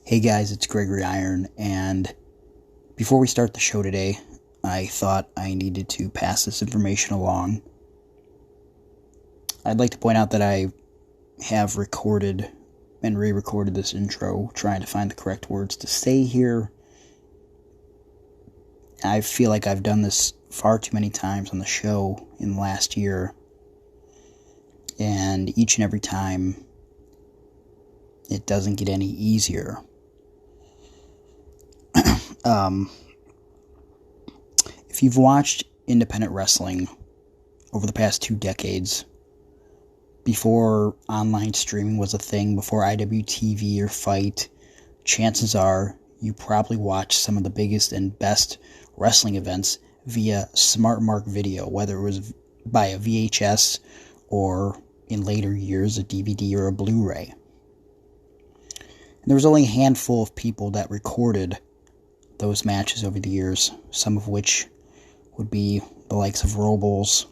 Hey guys, it's Gregory Iron, and before we start the show today, I thought I needed to pass this information along. I'd like to point out that I have recorded and re-recorded this intro, trying to find the correct words to say here. I feel like I've done this far too many times on the show in the last year, and each and every time, it doesn't get any easier. If you've watched independent wrestling over the past 2 decades, before online streaming was a thing, before IWTV or Fight, chances are you probably watched some of the biggest and best wrestling events via Smart Mark video, whether it was by a VHS or, in later years, a DVD or a Blu-ray. And there was only a handful of people that recorded those matches over the years, some of which would be the likes of Robles,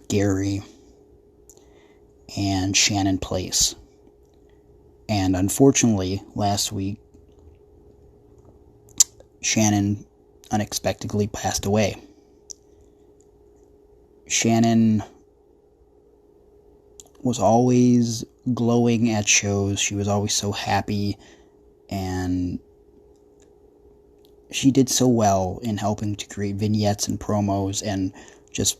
Gary, and Shannon Place. And unfortunately, last week, Shannon unexpectedly passed away. Shannon was always glowing at shows. She was always so happy, and she did so well in helping to create vignettes and promos and just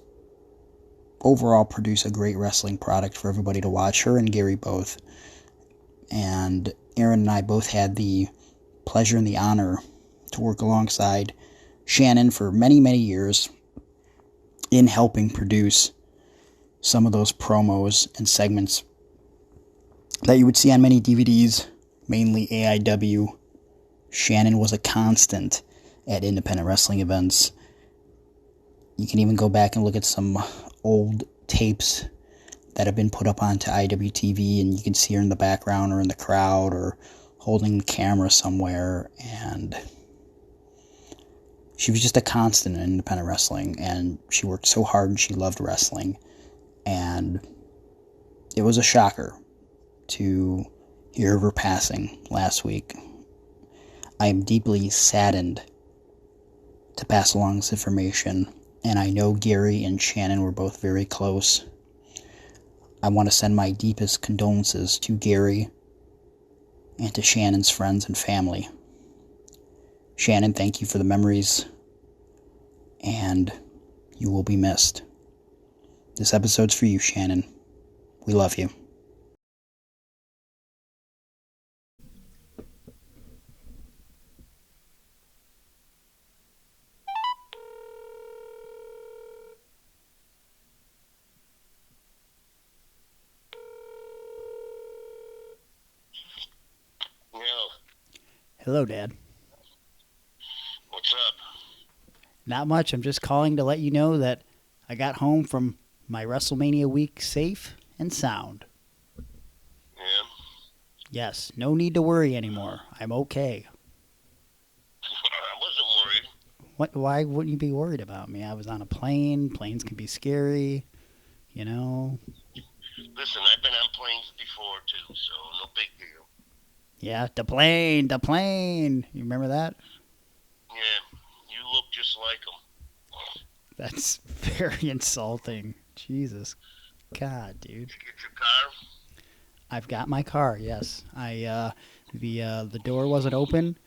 overall produce a great wrestling product for everybody to watch, her and Gary both. And Aaron and I both had the pleasure and the honor to work alongside Shannon for many, many years in helping produce some of those promos and segments that you would see on many DVDs, mainly AIW. Shannon was a constant at independent wrestling events. You can even go back and look at some old tapes that have been put up onto IWTV, and you can see her in the background or in the crowd or holding the camera somewhere. And she was just a constant in independent wrestling, and she worked so hard and she loved wrestling. And it was a shocker to hear of her passing last week. I am deeply saddened to pass along this information, and I know Gary and Shannon were both very close. I want to send my deepest condolences to Gary and to Shannon's friends and family. Shannon, thank you for the memories, and you will be missed. This episode's for you, Shannon. We love you. Hello, Dad. What's up? Not much. I'm just calling to let you know that I got home from my WrestleMania week safe and sound. Yeah? Yes, no need to worry anymore. I'm okay. I wasn't worried. What? Why wouldn't you be worried about me? I was on a plane. Planes can be scary, you know. Listen, I've been on planes before, too, so no big deal. Yeah, the plane. You remember that? Yeah, you look just like them. That's very insulting. Jesus. God, dude. Did you get your car? I've got my car, yes. The door wasn't open,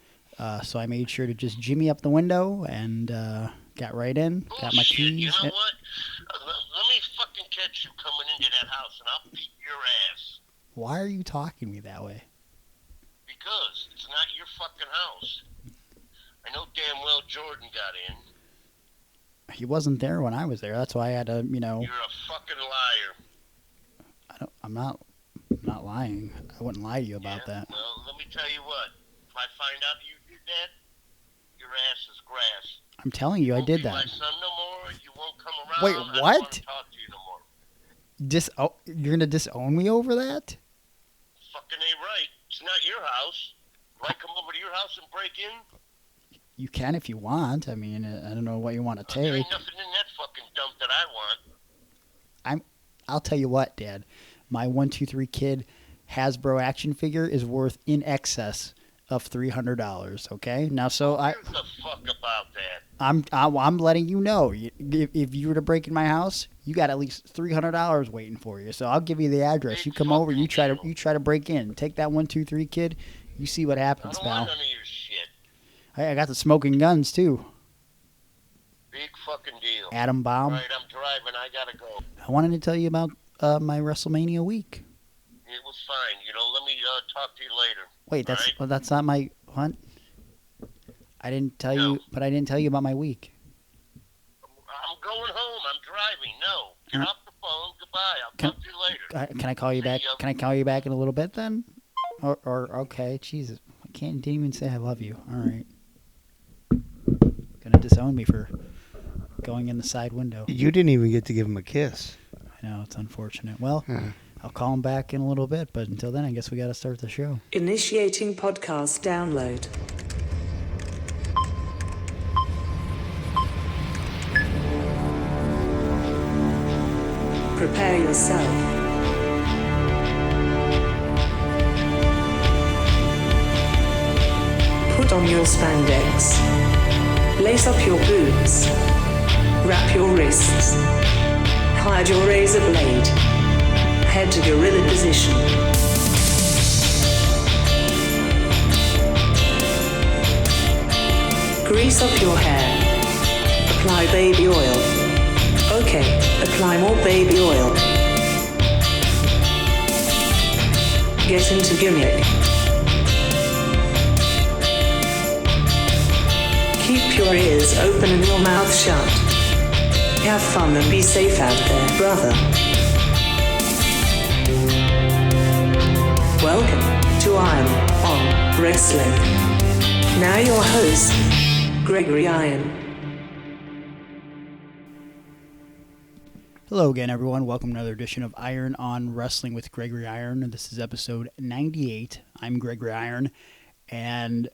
so I made sure to just jimmy up the window and got right in, got my keys. You know what? Let me fucking catch you coming into that house, and I'll beat your ass. Why are you talking to me that way? Because it's not your fucking house. I know damn well Jordan got in. He wasn't there when I was there. That's why I had to, You're a fucking liar. I'm not lying. I wouldn't lie to you about that. Well, let me tell you what. If I find out you did that, your ass is grass. I'm telling you, I did that. You won't be my son no more. You won't come around. Wait, I don't what? want to talk to you no more. You're gonna disown me over that? Fucking ain't right. It's not your house. Do I come over to your house and break in? You can if you want. I mean, I don't know what you want to take. There ain't nothing in that fucking dump that I want. I'll tell you what, Dad. My 1, 2, 3 kid Hasbro action figure is worth in excess of $300. Okay, now Who gives a fuck about that? I'm letting you know. If you were to break in my house, you got at least $300 waiting for you. So I'll give you the address. Big You come over. You try fucking to break in. Take that 123 kid. You see what I happens, don't pal. want none of your shit. Hey, I got the smoking guns too. Big fucking deal. Atom bomb. All right, I'm driving. I gotta go. I wanted to tell you about my WrestleMania week. It was fine. Let me talk to you later. Wait, All right? that's not my what? I didn't tell No. you, but I didn't tell you about my week. I'm going home. I'm driving. No. Get off the phone. Goodbye. I'll talk to you later. Can I call you back? See ya. Can I call you back in a little bit then? Or okay, Jesus, didn't even say I love you. All right, gonna disown me for going in the side window. You didn't even get to give him a kiss. I know, it's unfortunate. Well, I'll call him back in a little bit, but until then, I guess we got to start the show. Initiating podcast download. Prepare yourself. Put on your spandex. Lace up your boots. Wrap your wrists. Hide your razor blade. Head to gorilla position. Grease up your hair. Apply baby oil. Okay, apply more baby oil. Get into gimmick. Keep your ears open and your mouth shut. Have fun and be safe out there, brother. Welcome to Iron on Wrestling. Now your host, Gregory Iron. Hello again, everyone. Welcome to another edition of Iron on Wrestling with Gregory Iron. This is episode 98. I'm Gregory Iron, and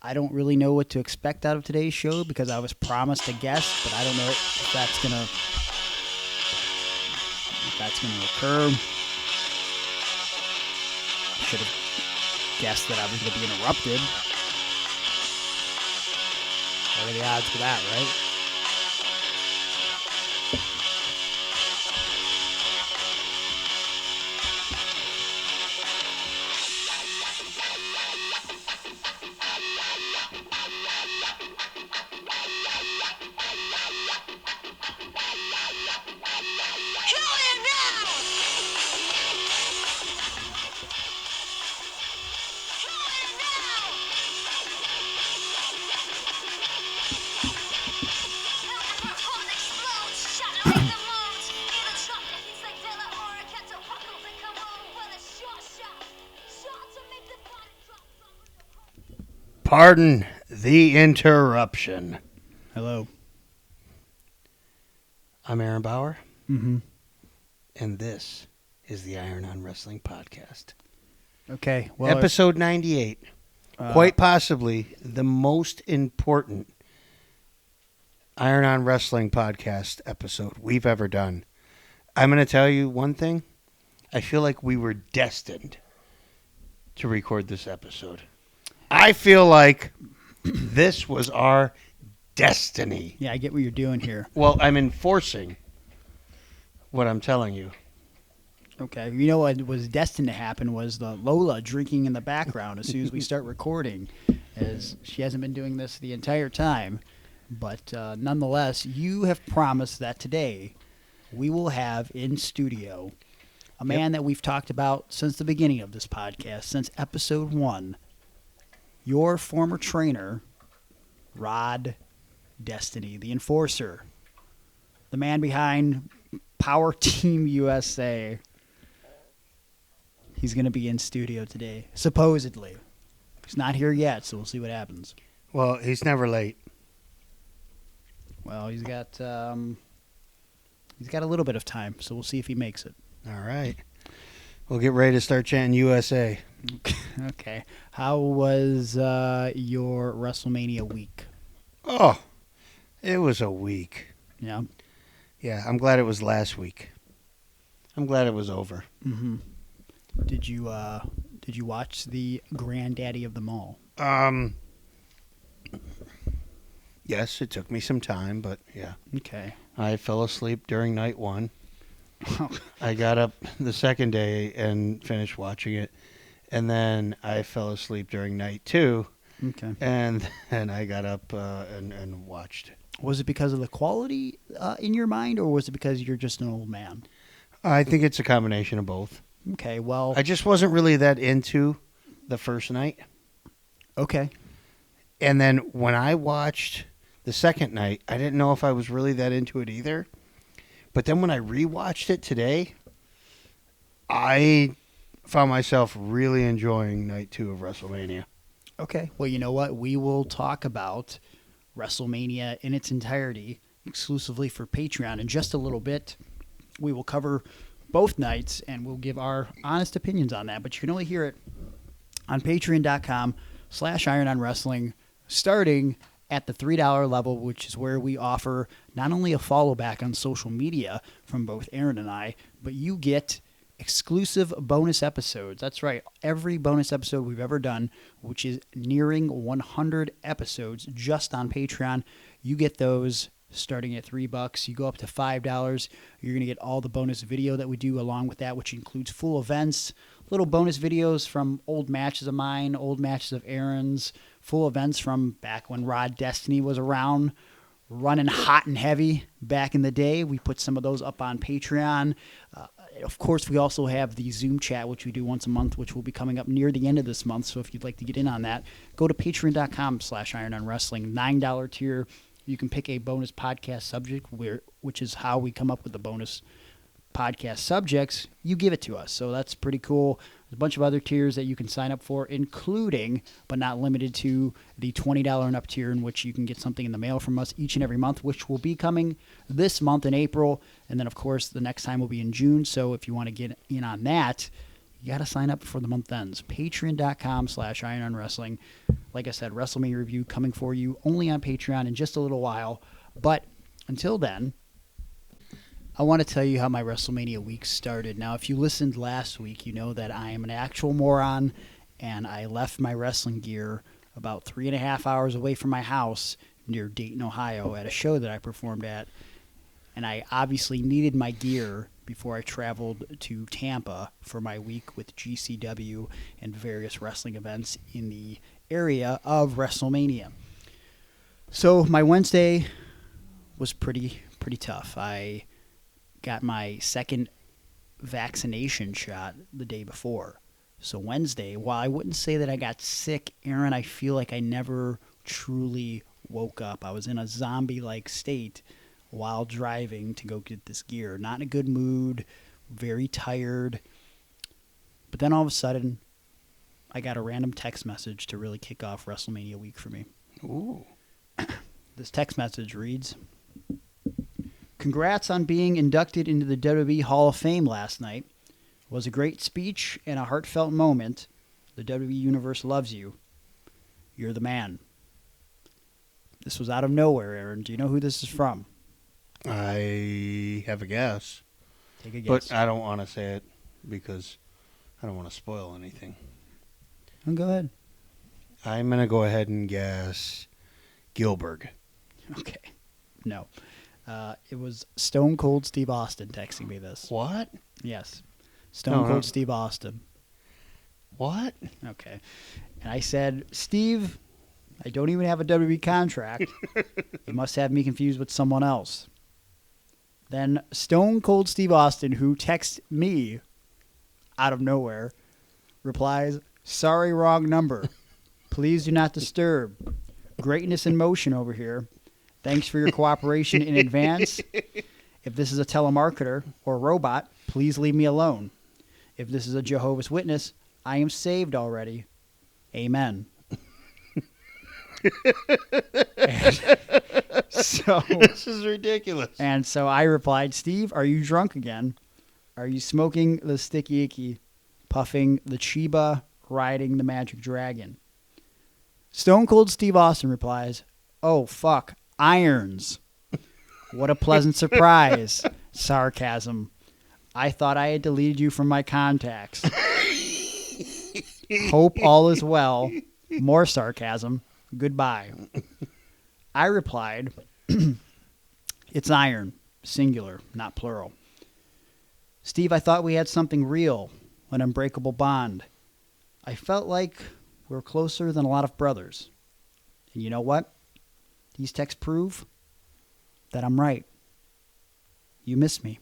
I don't really know what to expect out of today's show because I was promised a guest, but I don't know if that's gonna occur. I should have guessed that I was going to be interrupted. What are the odds for that, right? Pardon the interruption. Hello. I'm Aaron Bauer, Mm-hmm. and this is the Iron on Wrestling podcast. Okay. Well, Episode 98. Quite possibly the most important Iron on Wrestling podcast episode we've ever done. I'm going to tell you one thing. I feel like we were destined to record this episode. I feel like this was our destiny. yeah, I get what you're doing here. Well, I'm enforcing what I'm telling you. Okay. You know what was destined to happen was the Lola drinking in the background as soon as we start recording, as she hasn't been doing this the entire time. But nonetheless, you have promised that today we will have in studio a man that we've talked about since the beginning of this podcast, since episode 1, your former trainer, Rod Destiny, the enforcer, the man behind Power Team USA. He's going to be in studio today, supposedly. He's not here yet, so we'll see what happens. Well, he's never late. Well, he's got a little bit of time, so we'll see if he makes it. All right. We'll get ready to start chanting USA. Okay. How was your WrestleMania week? Oh, it was a week. Yeah. Yeah, I'm glad it was last week. I'm glad it was over. Mm-hmm. Did you watch the Granddaddy of them all? Yes, it took me some time, but yeah. Okay. I fell asleep during night one. I got up the second day and finished watching it, and then I fell asleep during night two. Okay. And I got up and watched. Was it because of the quality in your mind, or was it because you're just an old man? I think it's a combination of both. Okay, well... I just wasn't really that into the first night. Okay. And then when I watched the second night, I didn't know if I was really that into it either. But then when I rewatched it today, I found myself really enjoying night 2 of WrestleMania. Okay. Well, you know what? We will talk about WrestleMania in its entirety exclusively for Patreon in just a little bit. We will cover both nights and we'll give our honest opinions on that. But you can only hear it on patreon.com/irononwrestling starting at the $3 level, which is where we offer not only a follow back on social media from both Aaron and I, but you get exclusive bonus episodes. That's right. Every bonus episode we've ever done, which is nearing 100 episodes just on Patreon, you get those starting at $3. You go up to $5. You're going to get all the bonus video that we do along with that, which includes full events, little bonus videos from old matches of mine, old matches of Aaron's, full events from back when Rod Destiny was around, running hot and heavy back in the day. We put some of those up on Patreon. Of course, we also have the Zoom chat, which we do once a month, which will be coming up near the end of this month. So if you'd like to get in on that, go to patreon.com/irononwrestling, $9 tier. You can pick a bonus podcast subject, which is how we come up with the bonus podcast subjects. You give it to us. So that's pretty cool. There's a bunch of other tiers that you can sign up for, including, but not limited to, the $20 and up tier, in which you can get something in the mail from us each and every month, which will be coming this month in April. And then, of course, the next time will be in June. So if you want to get in on that, you got to sign up before the month ends. Patreon.com/irononwrestling. Like I said, WrestleMania review coming for you only on Patreon in just a little while. But until then, I want to tell you how my WrestleMania week started. Now, if you listened last week, you know that I am an actual moron, and I left my wrestling gear about 3.5 hours away from my house near Dayton, Ohio, at a show that I performed at. And I obviously needed my gear before I traveled to Tampa for my week with GCW and various wrestling events in the area of WrestleMania. So my Wednesday was pretty tough. I got my second vaccination shot the day before. So Wednesday, while I wouldn't say that I got sick, Aaron, I feel like I never truly woke up. I was in a zombie-like state while driving to go get this gear. Not in a good mood, very tired. But then all of a sudden, I got a random text message to really kick off WrestleMania week for me. Ooh. This text message reads, "Congrats on being inducted into the WWE Hall of Fame last night. It was a great speech and a heartfelt moment. The WWE Universe loves you. You're the man." This was out of nowhere, Aaron. Do you know who this is from? I have a guess. Take a guess. But I don't want to say it because I don't want to spoil anything. Oh, go ahead. I'm going to go ahead and guess Gilbert. Okay. No. It was Stone Cold Steve Austin texting me this. What? Yes. Stone Cold Steve Austin. What? Okay. And I said, "Steve, I don't even have a WWE contract. You must have me confused with someone else." Then Stone Cold Steve Austin, who texts me out of nowhere, replies, "Sorry, wrong number. Please do not disturb. Greatness in motion over here. Thanks for your cooperation in advance. If this is a telemarketer or robot, please leave me alone. If this is a Jehovah's Witness, I am saved already. Amen." So this is ridiculous. And so I replied, "Steve, are you drunk again? Are you smoking the sticky icky, puffing the Chiba, riding the magic dragon?" Stone Cold Steve Austin replies, "Oh, fuck, irons. What a pleasant surprise." Sarcasm. I thought I had deleted you from my contacts. Hope all is well. More sarcasm. Goodbye. I replied, it's Iron, singular, not plural. Steve, I thought we had something real, an unbreakable bond. I felt like we were closer than a lot of brothers. And you know what? These texts prove that I'm right. You miss me.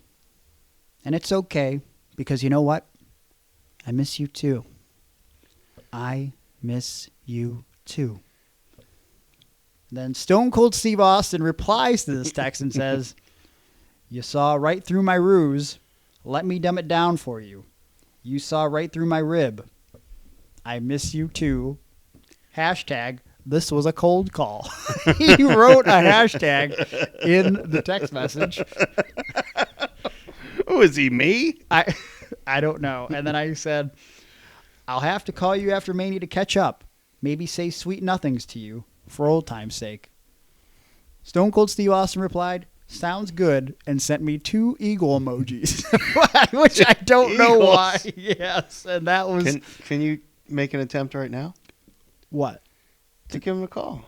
And it's okay, because you know what? I miss you too. I miss you too. Then Stone Cold Steve Austin replies to this text and says, you saw right through my ruse. Let me dumb it down for you. You saw right through my rib. I miss you too. Hashtag, this was a cold call. He wrote a hashtag in the text message. Oh, is he me? I don't know. And then I said, I'll have to call you after Mania to catch up. Maybe say sweet nothings to you for old time's sake. Stone Cold Steve Austin replied, sounds good, and sent me 2 eagle emojis, which I don't know why. Yes, and that was... Can you make an attempt right now? What? To give him a call.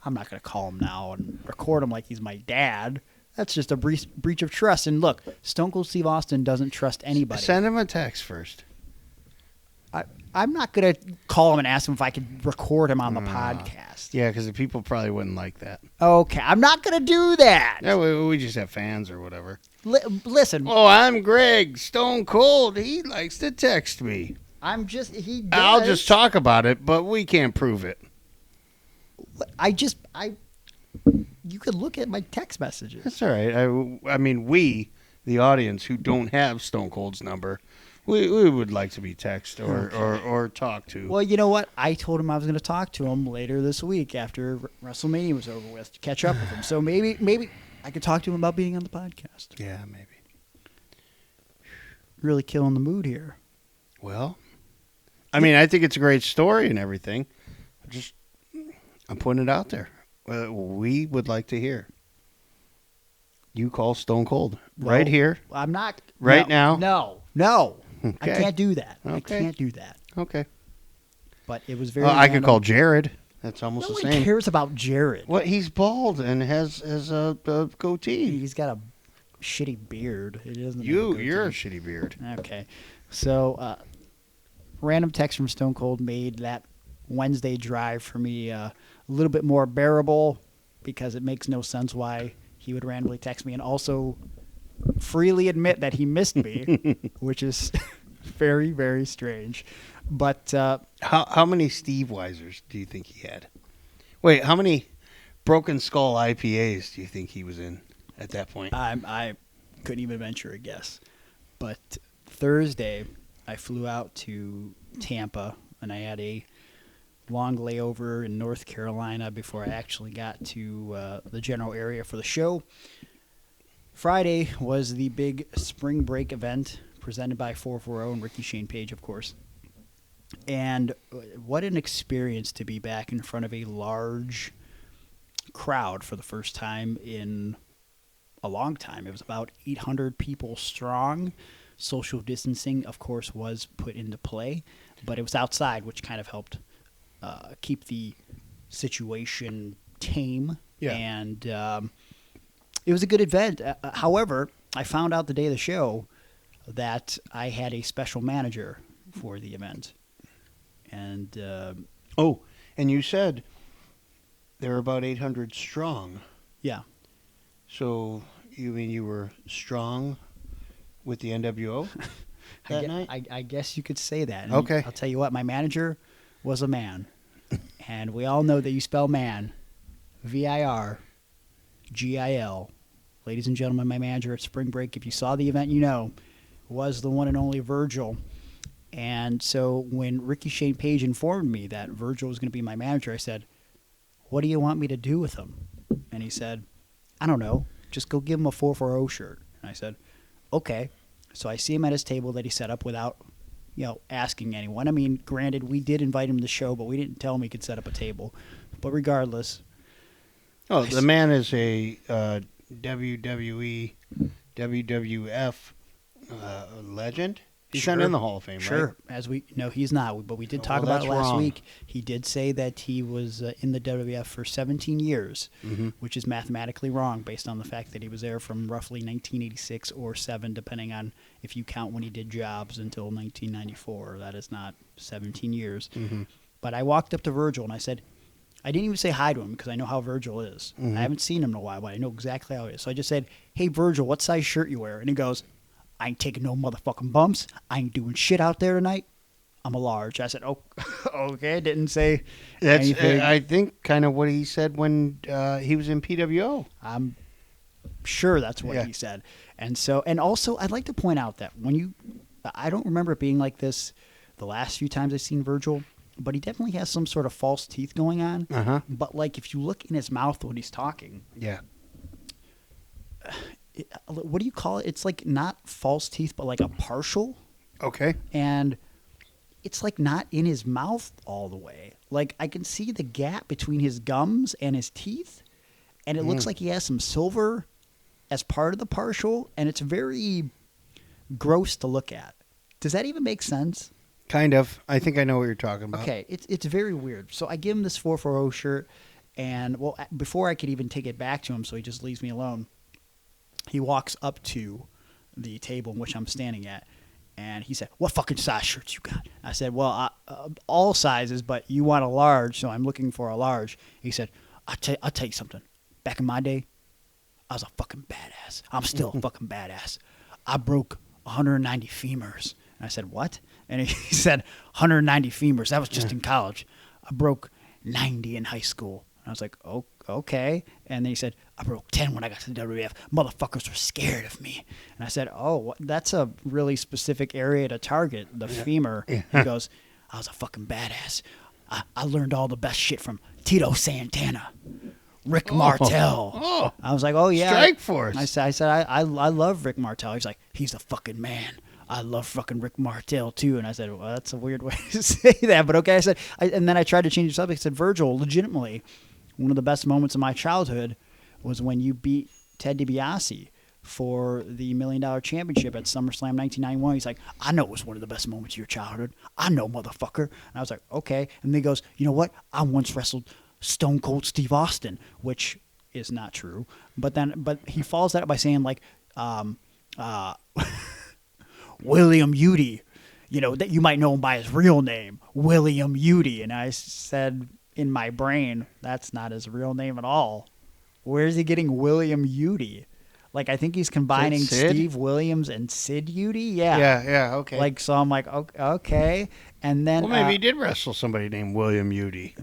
I'm not going to call him now and record him like he's my dad. That's just a breach of trust. And look, Stone Cold Steve Austin doesn't trust anybody. Send him a text first. I'm not going to call him and ask him if I could record him on the podcast. Yeah, because the people probably wouldn't like that. Okay, I'm not going to do that. Yeah, we just have fans or whatever. Listen. Oh, I'm Greg. Stone Cold. He likes to text me. He does. I'll just talk about it, but we can't prove it. You could look at my text messages. That's all right. I mean, we, the audience who don't have Stone Cold's number, we would like to be texted or talked to. Well, you know what? I told him I was going to talk to him later this week after WrestleMania was over with to catch up with him. So maybe I could talk to him about being on the podcast. Yeah, maybe. Really killing the mood here. Well, I mean, I think it's a great story and everything. I'm putting it out there. We would like to hear. You call Stone Cold right here. I'm not. Now. No. Okay. I can't do that. Okay. I can't do that. Okay. But it was very. I could call Jared. That's almost no the one same. cares about Jared. What? He's bald and has a goatee. He's got a shitty beard. It isn't. You're a shitty beard. Okay. So, random text from Stone Cold made that Wednesday drive for me a little bit more bearable because it makes no sense why he would randomly text me and also freely admit that he missed me, which is very, very strange. But how many Steve Weisers do you think he had? Wait, how many Broken Skull IPAs do you think he was in at that point? I couldn't even venture a guess. But Thursday, I flew out to Tampa, and I had a long layover in North Carolina before I actually got to the general area for the show. Friday was the big spring break event presented by 440 and Ricky Shane Page, of course. And what an experience to be back in front of a large crowd for the first time in a long time. It was about 800 people strong. Social distancing, of course, was put into play, but it was outside, which kind of helped keep the situation tame. Yeah. And it was a good event. However, I found out the day of the show that I had a special manager for the event. And and you said there were about 800 strong. Yeah. So you mean you were strong with the NWO that night? I guess you could say that. And okay. I'll tell you what, my manager was a man. And we all know that you spell man, VIRGIL. Ladies and gentlemen, my manager at Spring Break, if you saw the event, you know, was the one and only Virgil. And so when Ricky Shane Page informed me that Virgil was going to be my manager, I said, what do you want me to do with him? And he said, I don't know. Just go give him a 440 shirt. And I said, okay. So I see him at his table that he set up without, asking anyone. I mean, granted, we did invite him to the show, but we didn't tell him he could set up a table. But regardless. Oh, the man is a WWE, WWF legend. He's Sure. not in the Hall of Fame, Sure. right? As we know, he's not. But we did talk Well, about it that's last wrong. week. He did say that he was in the WWF for 17 years, which is mathematically wrong based on the fact that he was there from roughly 1986 or 7, depending on if you count when he did jobs until 1994. That is not 17 years. But I walked up to Virgil and I said, I didn't even say hi to him because I know how Virgil is. I haven't seen him in a while, but I know exactly how he is. So I just said, hey, Virgil, what size shirt you wear? And he goes, I ain't taking no motherfucking bumps. I ain't doing shit out there tonight. I'm a large. I said, oh, okay. Didn't say anything. I think kind of what he said when he was in PWO. I'm sure that's what he said. And also, I'd like to point out that I don't remember it being like this the last few times I've seen Virgil, but he definitely has some sort of false teeth going on. But like if you look in his mouth when he's talking, what do you call it? It's like not false teeth, but like a partial. Okay. And it's like not in his mouth all the way. Like I can see the gap between his gums and his teeth, and it looks like he has some silver as part of the partial, and it's very gross to look at. Does that even make sense? Kind of. I think I know what you're talking about. Okay, it's very weird. So I give him this 440 shirt, and well, before I could even take it back to him, so he just leaves me alone. He walks up to the table in which I'm standing at, and he said, what fucking size shirts you got? I said, well, all sizes, but you want a large, so I'm looking for a large. He said, I'll tell you something. Back in my day, I was a fucking badass. I'm still a fucking badass. I broke 190 femurs. And I said, what? And he said, 190 femurs. That was just in college. I broke 90 in high school. And I was like, oh, okay. And then he said, I broke 10 when I got to the WWF. Motherfuckers were scared of me. And I said, oh, that's a really specific area to target, the femur. He goes, I was a fucking badass. I learned all the best shit from Tito Santana, Rick Martel. I was like, oh, yeah. Strike Force. I said, I love Rick Martel. He's like, he's a fucking man. I love fucking Rick Martel, too. And I said, well, that's a weird way to say that. But okay, I said, and then I tried to change the subject. I said, Virgil, legitimately, one of the best moments of my childhood was when you beat Ted DiBiase for the $1 Million Championship at SummerSlam 1991. He's like, I know it was one of the best moments of your childhood. I know, motherfucker. And I was like, okay. And then he goes, you know what? I once wrestled Stone Cold Steve Austin, which is not true. But he follows that up by saying like, William Udy, that you might know him by his real name, William Udy. And I said in my brain, that's not his real name at all. Where is he getting William Udy? Like, I think he's combining Steve Williams and Sid Udy. Yeah. Yeah, okay. Like, so I'm like, okay. And then... Well, maybe he did wrestle somebody named William Udy.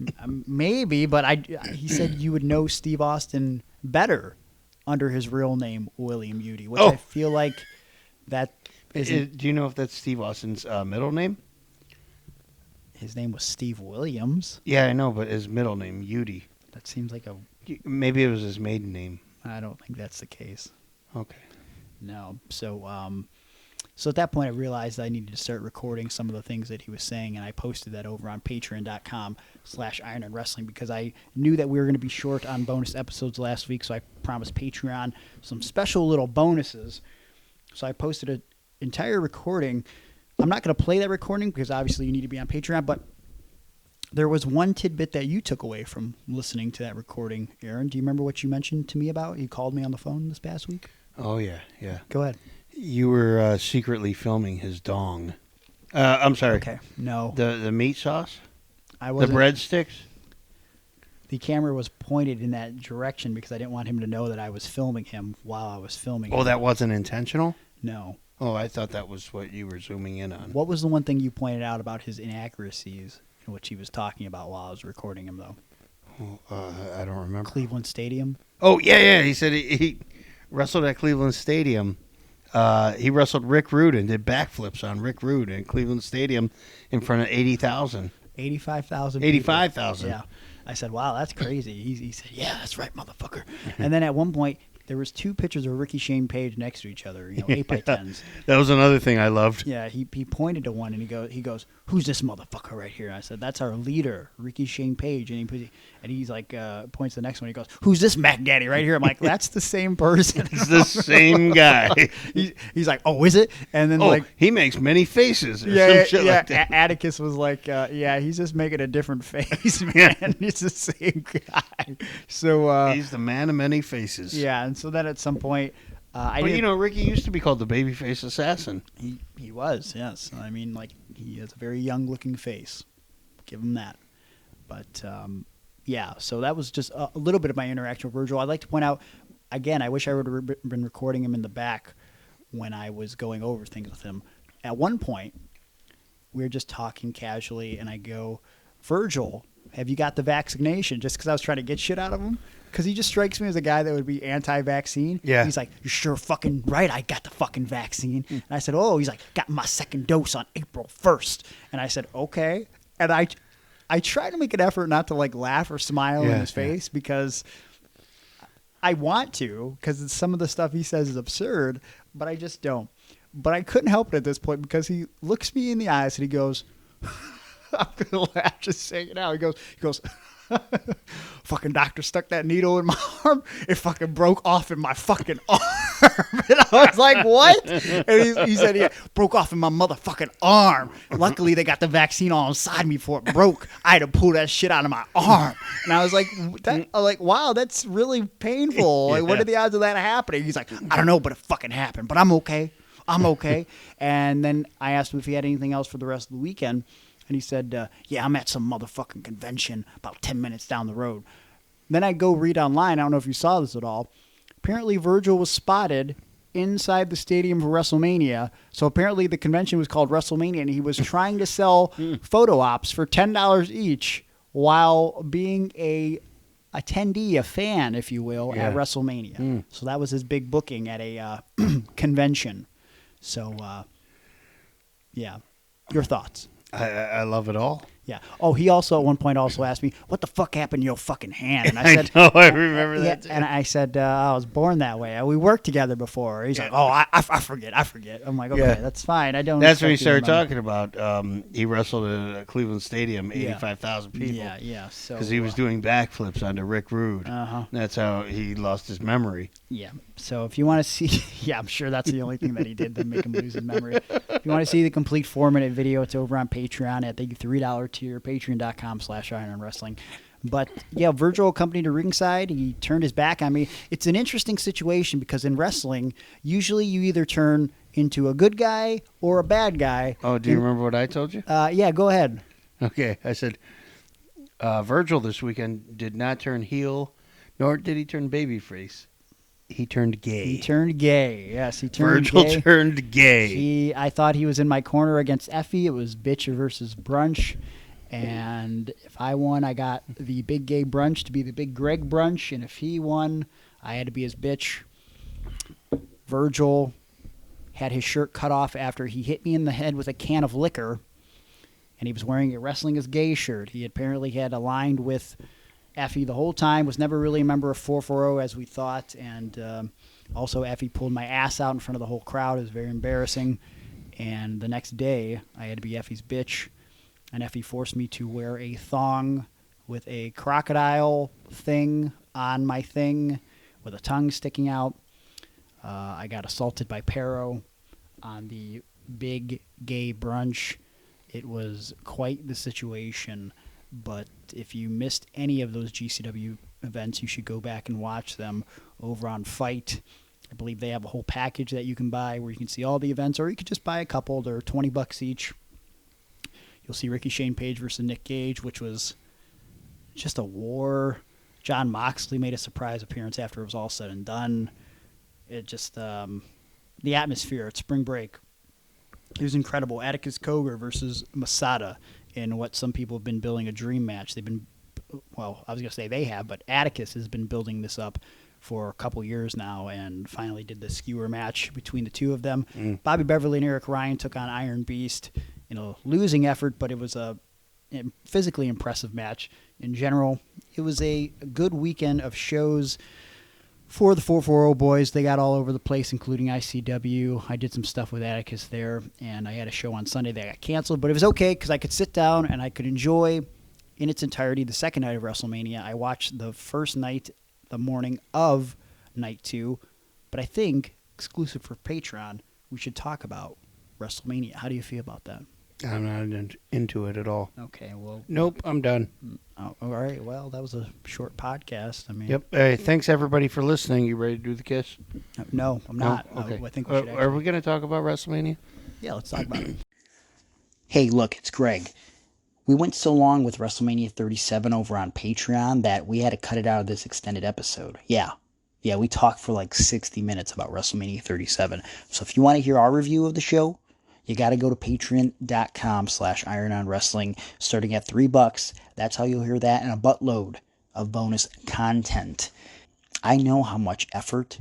Maybe, but he said you would know Steve Austin better under his real name, William Udy, which I feel like that isn't... Do you know if that's Steve Austin's middle name? His name was Steve Williams. Yeah, I know, but his middle name, Udy. That seems like a... Maybe it was his maiden name. I don't think that's the case. Okay. No. So at that point I realized I needed to start recording some of the things that he was saying, and I posted that over on patreon.com/Iron and Wrestling because I knew that we were going to be short on bonus episodes last week, so I promised Patreon some special little bonuses. So I posted an entire recording. I'm not going to play that recording because obviously you need to be on Patreon, but there was one tidbit that you took away from listening to that recording, Aaron. Do you remember what you mentioned to me about? You called me on the phone this past week? Oh, yeah. Go ahead. You were secretly filming his dong. I'm sorry. Okay, no. The meat sauce? I wasn't. The breadsticks? The camera was pointed in that direction because I didn't want him to know that I was filming him while I was filming him. Oh, that wasn't intentional? No. Oh, I thought that was what you were zooming in on. What was the one thing you pointed out about his inaccuracies in which he was talking about while I was recording him, though? I don't remember. Cleveland Stadium? Oh, yeah. He said he wrestled at Cleveland Stadium. He wrestled Rick Rude and did backflips on Rick Rude in Cleveland Stadium in front of 80,000. 85,000 85,000. Yeah. I said, wow, that's crazy. He said, yeah, that's right, motherfucker. And then at one point, there was 2 pictures of Ricky Shane Page next to each other, 8x10s. That was another thing I loved. Yeah, he pointed to one and he goes, "Who's this motherfucker right here?" And I said, "That's our leader, Ricky Shane Page." And he's like, points to the next one. He goes, "Who's this Mac Daddy right here?" I'm like, "That's the same person." It's the same guy. He's like, "Oh, is it?" And then he makes many faces. Or yeah, some shit like that. Atticus was like, "Yeah, he's just making a different face, man. He's the same guy." So he's the man of many faces. Yeah, and so then at some point, Ricky used to be called the babyface assassin. He was, yes. I mean, like, he has a very young-looking face. Give him that. But, yeah, so that was just a little bit of my interaction with Virgil. I'd like to point out, again, I wish I would have been recording him in the back when I was going over things with him. At one point, we were just talking casually, and I go, "Virgil, have you got the vaccination?" Just because I was trying to get shit out of him. Because he just strikes me as a guy that would be anti-vaccine. Yeah. He's like, "You're sure fucking right I got the fucking vaccine." And I said, "Oh," he's like, "Got my second dose on April 1st. And I said, "Okay." And I try to make an effort not to like laugh or smile in his face because I want to, because some of the stuff he says is absurd, but I just don't. But I couldn't help it at this point because he looks me in the eyes and he goes, I'm going to laugh just saying it out. He goes, "Fucking doctor stuck that needle in my arm. It fucking broke off in my fucking arm." And I was like, "What?" And he said, "Yeah, broke off in my motherfucking arm. Luckily, they got the vaccine all inside me before it broke. I had to pull that shit out of my arm." And I was like, "Wow, that's really painful. Like, what are the odds of that happening?" He's like, "I don't know, but it fucking happened. But I'm okay. I'm okay." And then I asked him if he had anything else for the rest of the weekend. And he said, "Yeah, I'm at some motherfucking convention about 10 minutes down the road." Then I go read online. I don't know if you saw this at all. Apparently, Virgil was spotted inside the stadium for WrestleMania. So apparently the convention was called WrestleMania, and he was trying to sell photo ops for $10 each while being a attendee, a fan, if you will, at WrestleMania. So that was his big booking at a convention. So, yeah. Your thoughts? I love it all. Yeah. Oh, he also at one point also asked me, "What the fuck happened to your fucking hand?" And I said, I remember that too. And I said, "I was born that way. We worked together before." He's like, "Oh, I forget. I'm like, "Okay, that's fine. I don't." That's when he started talking about. He wrestled at Cleveland Stadium, 85,000 people. Yeah. So because he was doing backflips onto Rick Rude. That's how he lost his memory. Yeah. So if you want to see, I'm sure that's the only thing that he did that make him lose his memory. If you want to see the complete 4-minute video, it's over on Patreon at the $3 tier, patreon.com/Iron Wrestling. But yeah, Virgil accompanied to ringside. He turned his back on me. It's an interesting situation because in wrestling, usually you either turn into a good guy or a bad guy. Oh, do you remember what I told you? Yeah, go ahead. Okay, I said Virgil this weekend did not turn heel, nor did he turn babyface. He turned gay. He turned gay. Yes, he turned Virgil gay. turned gay. I thought he was in my corner against EFFY. It was bitch versus brunch. And if I won, I got the big gay brunch to be the big Greg brunch. And if he won, I had to be his bitch. Virgil had his shirt cut off after he hit me in the head with a can of liquor. And he was wearing a Wrestling is Gay shirt. He apparently had aligned with EFFY the whole time, was never really a member of 440 as we thought. And also EFFY pulled my ass out in front of the whole crowd. It was very embarrassing. And the next day, I had to be EFFY's bitch. And EFFY forced me to wear a thong with a crocodile thing on my thing with a tongue sticking out. I got assaulted by Pero on the big gay brunch. It was quite the situation. But if you missed any of those GCW events, you should go back and watch them over on Fight. I believe they have a whole package that you can buy where you can see all the events, or you could just buy a couple. They're $20 each. You'll see Ricky Shane Page versus Nick Gage, which was just a war. John Moxley made a surprise appearance after it was all said and done. It just, the atmosphere at Spring Break, it was incredible. Atticus Cogar versus Masada in what some people have been building a dream match. They've been, well, I was going to say they have, but Atticus has been building this up for a couple years now and finally did the skewer match between the two of them. Bobby Beverly and Eric Ryan took on Iron Beast in a losing effort, but it was a physically impressive match. In general, it was a good weekend of shows. for the 440 boys. They got all over the place, including ICW. I did some stuff with Atticus there, and I had a show on Sunday that got canceled, but it was okay because I could sit down and I could enjoy in its entirety the second night of WrestleMania. I watched the first night, the morning of night 2, but I think, exclusive for Patreon, we should talk about WrestleMania. How do you feel about that? I'm not into it at all. Okay, well... Nope, I'm done. Oh, all right, well, that was a short podcast. I mean... Yep. Hey, thanks, everybody, for listening. You ready to do the kiss? No, I'm not. No? Okay. I think we should Are we going to talk about WrestleMania? Yeah, let's talk about it. Hey, look, it's Greg. We went so long with WrestleMania 37 over on Patreon that we had to cut it out of this extended episode. Yeah, we talked for like 60 minutes about WrestleMania 37. So if you want to hear our review of the show, you got to go to patreon.com/irononwrestling, starting at $3. That's how you'll hear that and a buttload of bonus content. I know how much effort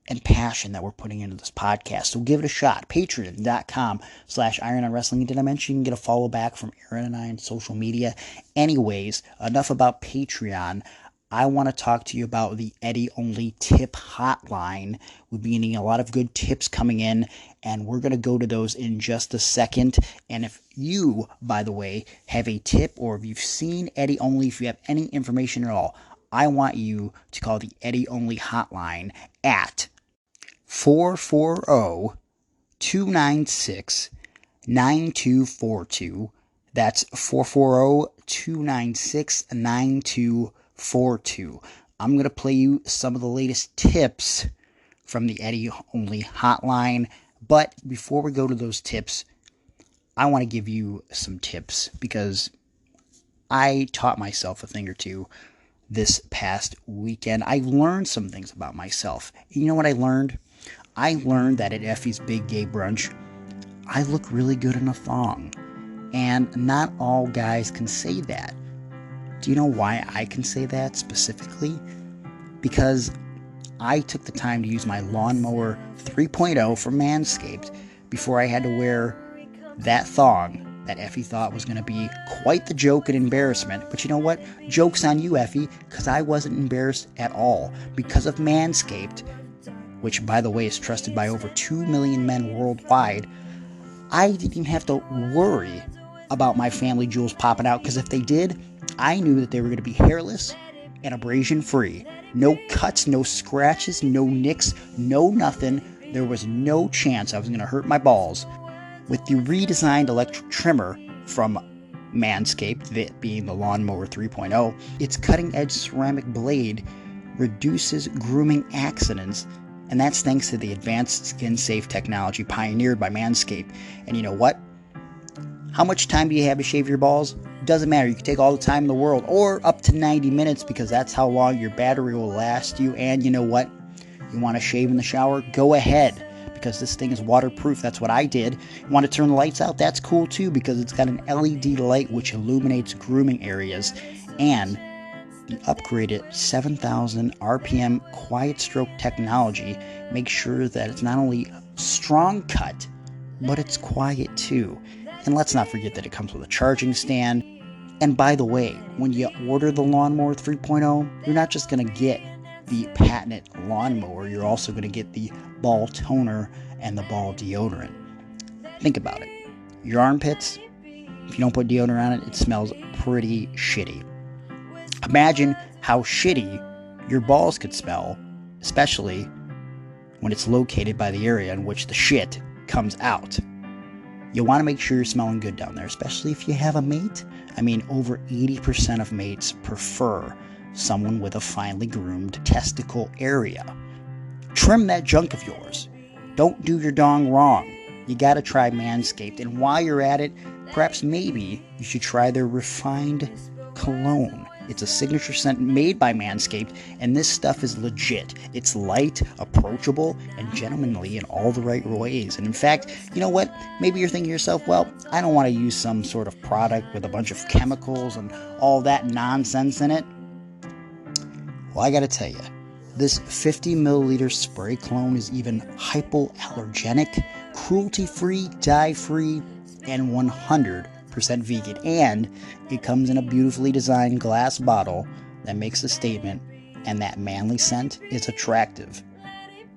and passion that we're putting into this podcast, so give it a shot. Patreon.com/irononwrestling. Did I mention you can get a follow back from Aaron and I on social media? Anyways, enough about Patreon. I want to talk to you about the Eddie Only Tip Hotline. We've been getting a lot of good tips coming in, and we're going to go to those in just a second. And if you, by the way, have a tip, or if you've seen Eddie Only, if you have any information at all, I want you to call the Eddie Only Hotline at 440-296-9242. That's 440-296-9242. I'm going to play you some of the latest tips from the Eddie Only Hotline. But before we go to those tips, I want to give you some tips because I taught myself a thing or two this past weekend. I learned some things about myself. You know what I learned? I learned that at Effie's Big Gay Brunch, I look really good in a thong. And not all guys can say that. Do you know why I can say that specifically? Because I took the time to use my lawnmower 3.0 from Manscaped before I had to wear that thong that Effie thought was going to be quite the joke and embarrassment. But you know what? Joke's on you, Effie, because I wasn't embarrassed at all. Because of Manscaped, which, by the way, is trusted by over 2 million men worldwide, I didn't even have to worry about my family jewels popping out, because if they did, I knew that they were going to be hairless and abrasion-free. No cuts, no scratches, no nicks, no nothing. There was no chance I was going to hurt my balls. With the redesigned electric trimmer from Manscaped, that being the Lawnmower 3.0, its cutting-edge ceramic blade reduces grooming accidents, and that's thanks to the advanced skin-safe technology pioneered by Manscaped. And you know what? How much time do you have to shave your balls? Doesn't matter. You can take all the time in the world, or up to 90 minutes, because that's how long your battery will last you. And you know what? You want to shave in the shower? Go ahead, because this thing is waterproof. That's what I did. You want to turn the lights out? That's cool too, because it's got an LED light which illuminates grooming areas. And the upgraded 7,000 RPM quiet stroke technology makes sure that it's not only strong cut, but it's quiet too. And let's not forget that it comes with a charging stand. And by the way, when you order the Lawnmower 3.0, you're not just going to get the patented lawnmower, you're also going to get the ball toner and the ball deodorant. Think about it. Your armpits, if you don't put deodorant on it, it smells pretty shitty. Imagine how shitty your balls could smell, especially when it's located by the area in which the shit comes out. You want to make sure you're smelling good down there, especially if you have a mate. I mean, over 80% of mates prefer someone with a finely groomed testicle area. Trim that junk of yours. Don't do your dong wrong. You gotta try Manscaped. And while you're at it, perhaps maybe you should try their refined cologne. It's a signature scent made by Manscaped, and this stuff is legit. It's light, approachable, and gentlemanly in all the right ways. And in fact, you know what? Maybe you're thinking to yourself, well, I don't want to use some sort of product with a bunch of chemicals and all that nonsense in it. Well, I gotta tell you, this 50 milliliter spray cologne is even hypoallergenic, cruelty-free, dye-free, and 100% vegan. And it comes in a beautifully designed glass bottle that makes a statement and that manly scent is attractive.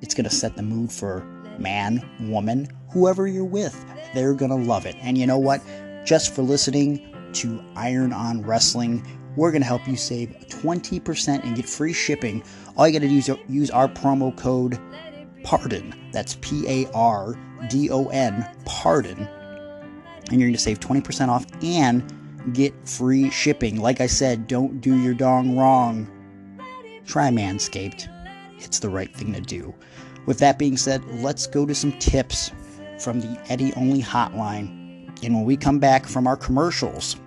It's going to set the mood for man, woman, whoever you're with. They're going to love it. And you know what? Just for listening to Iron on Wrestling, we're going to help you save 20% and get free shipping. All you got to do is use our promo code PARDON. That's PARDON, PARDON. And you're going to save 20% off and get free shipping. Like I said, don't do your dong wrong. Try Manscaped. It's the right thing to do. With that being said, let's go to some tips from the Eddie Only hotline. And when we come back from our commercials,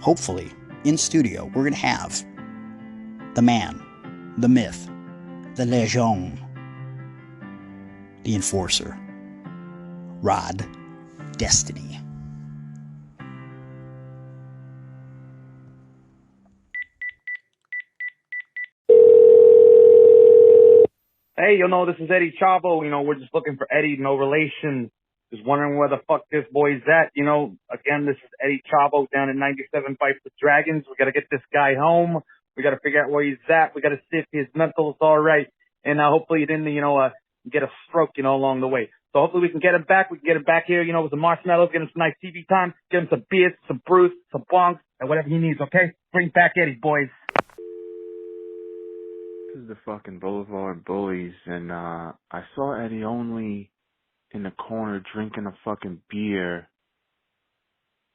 hopefully in studio, we're going to have the man, the myth, the legend, the enforcer, Rod Destiny. Hey, this is Eddie Chavo. We're just looking for Eddie, no relation. Just wondering where the fuck this boy's at. Again, this is Eddie Chavo down at 97 Fights with Dragons. We got to get this guy home. We got to figure out where he's at. We got to see if his mental's all right. And hopefully he didn't, get a stroke, along the way. So hopefully we can get him back. We can get him back here, with some marshmallows, get him some nice TV time, get him some beers, some brews, some bongs, and whatever he needs, okay? Bring back Eddie, boys. This is the fucking Boulevard Bullies, and I saw Eddie Only in the corner drinking a fucking beer,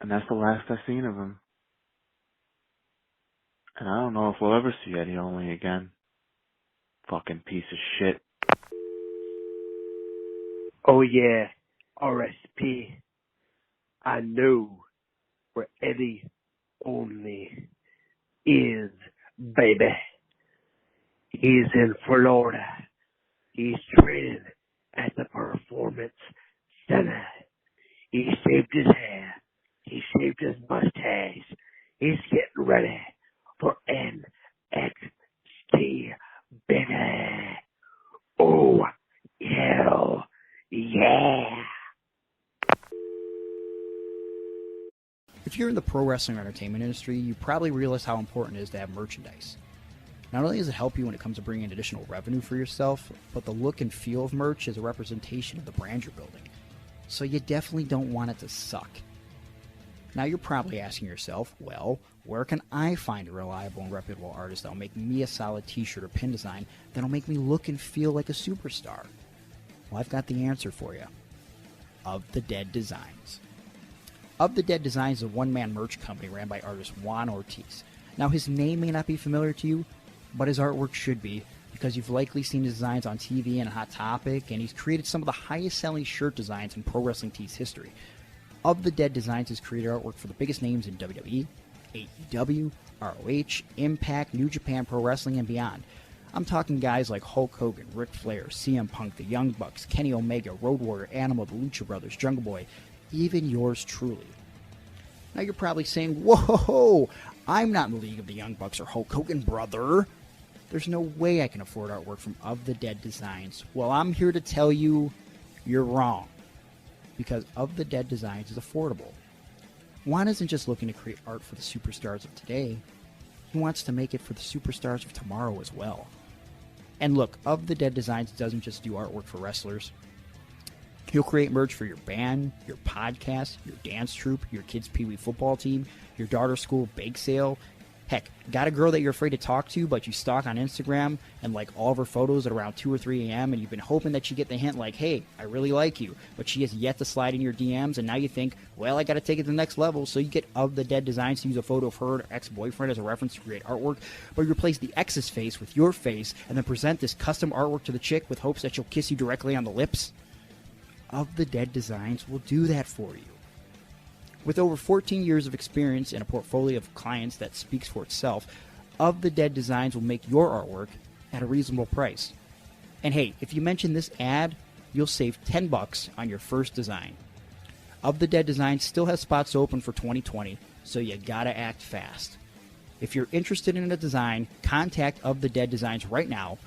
and that's the last I seen of him. And I don't know if we'll ever see Eddie Only again. Fucking piece of shit. Oh yeah, RSP. I know where Eddie Only is, baby. He's in Florida. He's training at the Performance Center. He shaved his hair. He shaved his mustache. He's getting ready for NXT, baby. Oh, hell yeah. If you're in the pro wrestling or entertainment industry, you probably realize how important it is to have merchandise. Not only does it help you when it comes to bringing in additional revenue for yourself, but the look and feel of merch is a representation of the brand you're building. So you definitely don't want it to suck. Now you're probably asking yourself, well, where can I find a reliable and reputable artist that'll make me a solid t-shirt or pin design that'll make me look and feel like a superstar? Well, I've got the answer for you. Of the Dead Designs. Of the Dead Designs is a one-man merch company ran by artist Juan Ortiz. Now his name may not be familiar to you, but his artwork should be, because you've likely seen his designs on TV and Hot Topic, and he's created some of the highest-selling shirt designs in pro wrestling tees history. Of the Dead Designs has created artwork for the biggest names in WWE, AEW, ROH, Impact, New Japan Pro Wrestling, and beyond. I'm talking guys like Hulk Hogan, Ric Flair, CM Punk, The Young Bucks, Kenny Omega, Road Warrior, Animal, The Lucha Brothers, Jungle Boy, even yours truly. Now you're probably saying, whoa, I'm not in the league of The Young Bucks or Hulk Hogan, brother. There's no way I can afford artwork from Of the Dead Designs. Well, I'm here to tell you you're wrong. Because Of the Dead Designs is affordable. Juan isn't just looking to create art for the superstars of today. He wants to make it for the superstars of tomorrow as well. And look, Of the Dead Designs doesn't just do artwork for wrestlers. He'll create merch for your band, your podcast, your dance troupe, your kids' pee-wee football team, your daughter's school bake sale. Heck, got a girl that you're afraid to talk to, but you stalk on Instagram and like all of her photos at around 2 or 3 a.m. and you've been hoping that she get the hint like, hey, I really like you, but she has yet to slide in your DMs, and now you think, well, I got to take it to the next level, so you get Of the Dead Designs to use a photo of her and her ex-boyfriend as a reference to create artwork, but you replace the ex's face with your face and then present this custom artwork to the chick with hopes that she'll kiss you directly on the lips. Of the Dead Designs will do that for you. With over 14 years of experience and a portfolio of clients that speaks for itself, Of the Dead Designs will make your artwork at a reasonable price. And hey, if you mention this ad, you'll save $10 on your first design. Of the Dead Designs still has spots open for 2020, so you gotta act fast. If you're interested in a design, contact Of the Dead Designs right now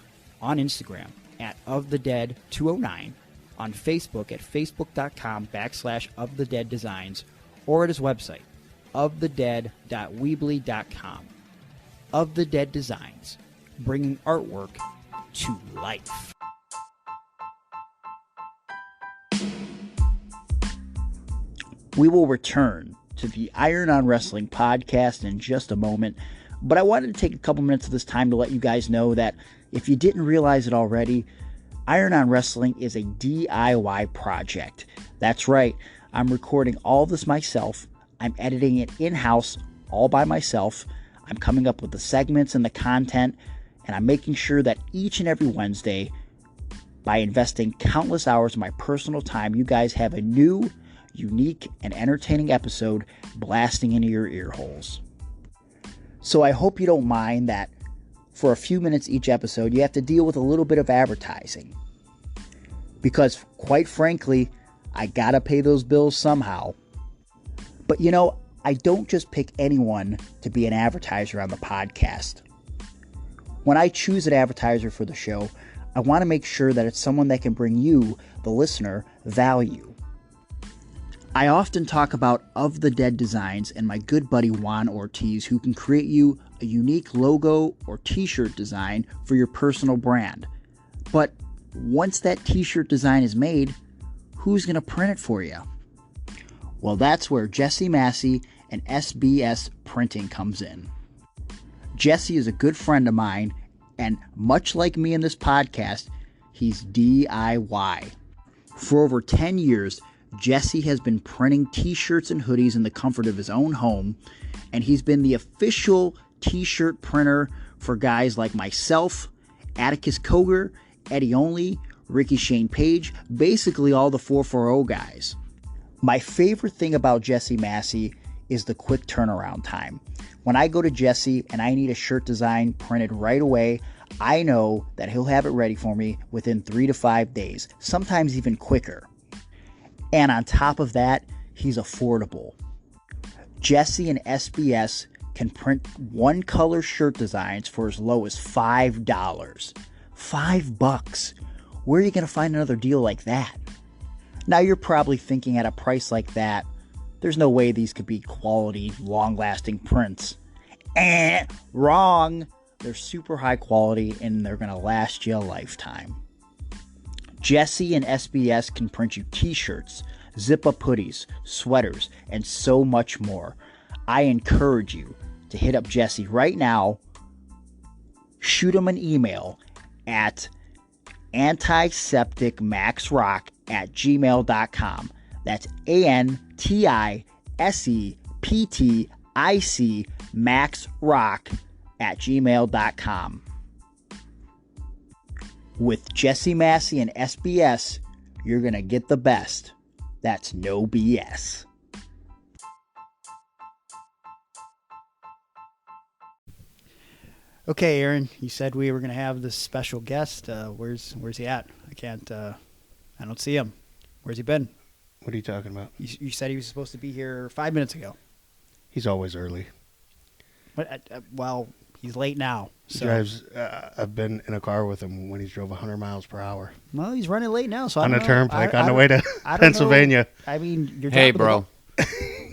on Instagram at ofthedead209, on Facebook at facebook.com/ofthedeaddesigns, or at his website, ofthedead.weebly.com. Of the Dead Designs, bringing artwork to life. We will return to the Iron on Wrestling podcast in just a moment, but I wanted to take a couple minutes of this time to let you guys know that if you didn't realize it already, Iron on Wrestling is a DIY project. That's right, I'm recording all of this myself. I'm editing it in-house all by myself. I'm coming up with the segments and the content, and I'm making sure that each and every Wednesday, by investing countless hours of my personal time, you guys have a new, unique, and entertaining episode blasting into your ear holes. So I hope you don't mind that for a few minutes each episode, you have to deal with a little bit of advertising. Because, quite frankly, I gotta pay those bills somehow. But you know, I don't just pick anyone to be an advertiser on the podcast. When I choose an advertiser for the show, I want to make sure that it's someone that can bring you, the listener, value. I often talk about Of the Dead Designs and my good buddy Juan Ortiz, who can create you a unique logo or t-shirt design for your personal brand. But once that t-shirt design is made, who's going to print it for you? Well, that's where Jesse Massey and SBS Printing comes in. Jesse is a good friend of mine, and much like me in this podcast, he's DIY. For over 10 years, Jesse has been printing t-shirts and hoodies in the comfort of his own home, and he's been the official t-shirt printer for guys like myself, Atticus Koger, Eddie Only, Ricky Shane Page, basically all the 440 guys. My favorite thing about Jesse Massey is the quick turnaround time. When I go to Jesse and I need a shirt design printed right away, I know that he'll have it ready for me within 3 to 5 days, sometimes even quicker. And on top of that, he's affordable. Jesse and SBS can print one color shirt designs for as low as $5. $5. Where are you going to find another deal like that? Now you're probably thinking at a price like that, there's no way these could be quality, long-lasting prints. Wrong! They're super high quality and they're going to last you a lifetime. Jesse and SBS can print you t-shirts, zip-up hoodies, sweaters, and so much more. I encourage you to hit up Jesse right now. Shoot him an email at antisepticmaxrock@gmail.com. That's ANTISEPTIC maxrock@gmail.com. With Jesse Massey and SBS, you're going to get the best. That's no BS. Okay, Aaron, you said we were going to have this special guest. Where's he at? I don't see him. Where's he been? What are you talking about? You said he was supposed to be here 5 minutes ago. He's always early. But, well, he's late now. So. He drives. I've been in a car with him when he's drove 100 miles per hour. Well, he's running late now. So on the turnpike on the way to Pennsylvania. I mean, you're hey, bro.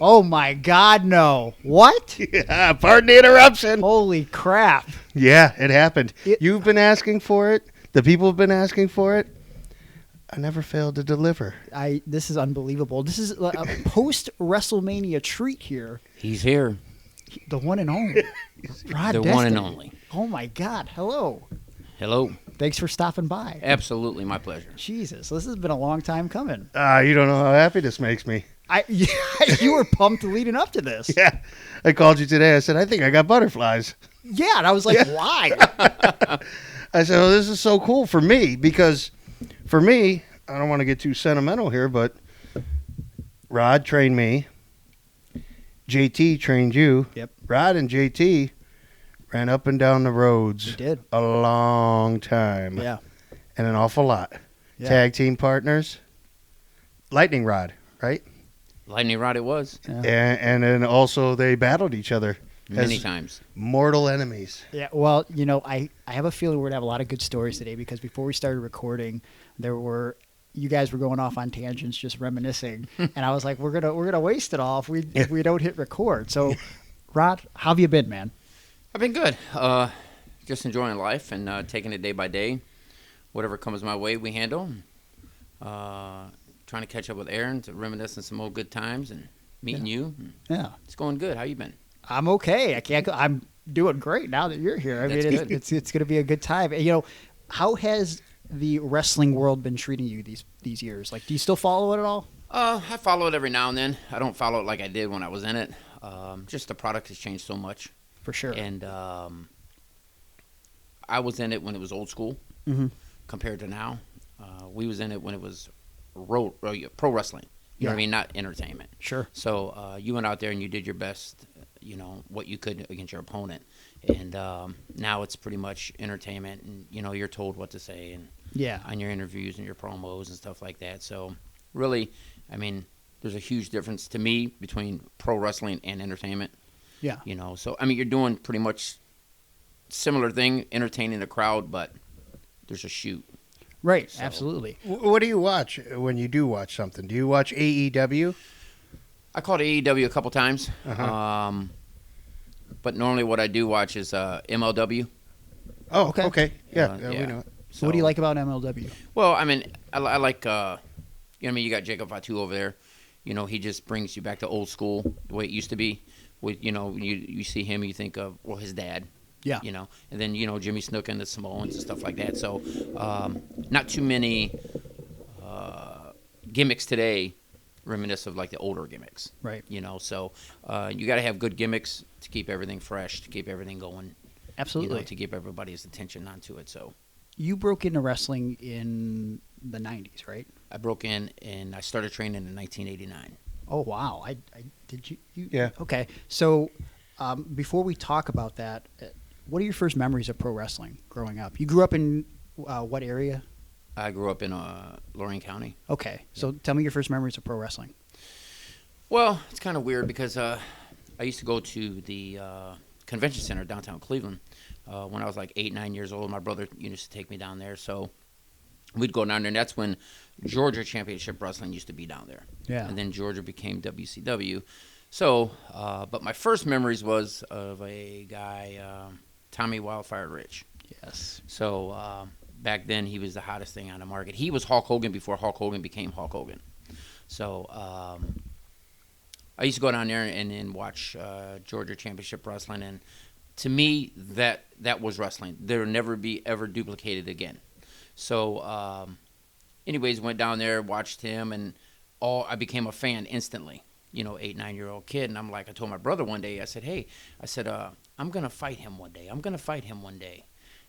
Oh, my God, no. What? Yeah, pardon the interruption. Holy crap. Yeah, it happened. You've been asking for it. The people have been asking for it. I never failed to deliver. This is unbelievable. This is a post-WrestleMania treat here. He's here. The one and only. Rod the Destiny. one and only. Oh, my God. Hello. Hello. Thanks for stopping by. Absolutely, my pleasure. Jesus, this has been a long time coming. You don't know how happy this makes me. You were pumped leading up to this. Yeah. I called you today. I said, I think I got butterflies. Yeah, and I was like, why? I said, oh, this is so cool for me because for me, I don't want to get too sentimental here, but Rod trained me. JT trained you. Yep. Rod and JT ran up and down the roads. We did. A long time. Yeah. And an awful lot. Yeah. Tag team partners. Lightning Rod, right? Lightning Rod it was. Yeah. And then also they battled each other. Many times. Mortal enemies. Yeah, well, you know, I have a feeling we're going to have a lot of good stories today because before we started recording, you guys were going off on tangents, just reminiscing, and I was like, we're gonna waste it all if we don't hit record. So, Rod, how have you been, man? I've been good. just enjoying life and taking it day by day. Whatever comes my way, we handle. Trying to catch up with Aaron to reminisce on some old good times and meeting you. Yeah. It's going good. How you been? I'm okay. I'm doing great now that you're here. I mean, it's going to be a good time. You know, how has the wrestling world been treating you these years? Like, do you still follow it at all? I follow it every now and then. I don't follow it like I did when I was in it. Just the product has changed so much. For sure. And I was in it when it was old school compared to now. We was in it when it was pro wrestling. You know what I mean? Not entertainment. Sure. So you went out there and you did your best, you know, what you could against your opponent. And now it's pretty much entertainment, and, you know, you're told what to say and on your interviews and your promos and stuff like that. So really, I mean, there's a huge difference to me between pro wrestling and entertainment. Yeah. You know, so, I mean, you're doing pretty much similar thing, entertaining the crowd, but there's a shoot. Right, So- absolutely. What do you watch when you do watch something? Do you watch AEW? I called AEW a couple times, but normally what I do watch is MLW. Oh, Okay. okay. Yeah, Yeah. we know it. So what do you like about MLW? Well, I mean, I like, you know what I mean? You got Jacob Fatu over there. You know, he just brings you back to old school, the way it used to be. With, you know, you see him, you think of, well, his dad. Yeah. You know, and then, you know, Jimmy Snuka and the Samoans and stuff like that. So, not too many gimmicks today reminisce of like the older gimmicks. Right. You know, so you got to have good gimmicks to keep everything fresh, to keep everything going. Absolutely. You know, to keep everybody's attention onto it. So You broke into wrestling in the 90s, right? I broke in and I started training in 1989. Oh, wow. I did you Yeah. Okay. So before we talk about that, what are your first memories of pro wrestling growing up? You grew up in what area? I grew up in Lorain County. Okay. So tell me your first memories of pro wrestling. Well, it's kind of weird because I used to go to the convention center downtown Cleveland when I was like 8, 9 years old. My brother used to take me down there, so we'd go down there, and that's when Georgia Championship Wrestling used to be down there. Yeah. And then Georgia became WCW. So, but my first memories was of a guy, Tommy Wildfire Rich. Yes. So back then he was the hottest thing on the market. He was Hulk Hogan before Hulk Hogan became Hulk Hogan. So I used to go down there and watch Georgia Championship Wrestling, and to me that was wrestling. There will never be ever duplicated again. So anyways, went down there, watched him, and I became a fan instantly. You know, 8, 9-year-old kid, and I'm like, I told my brother one day, I said, hey, I'm gonna fight him one day. I'm gonna fight him one day.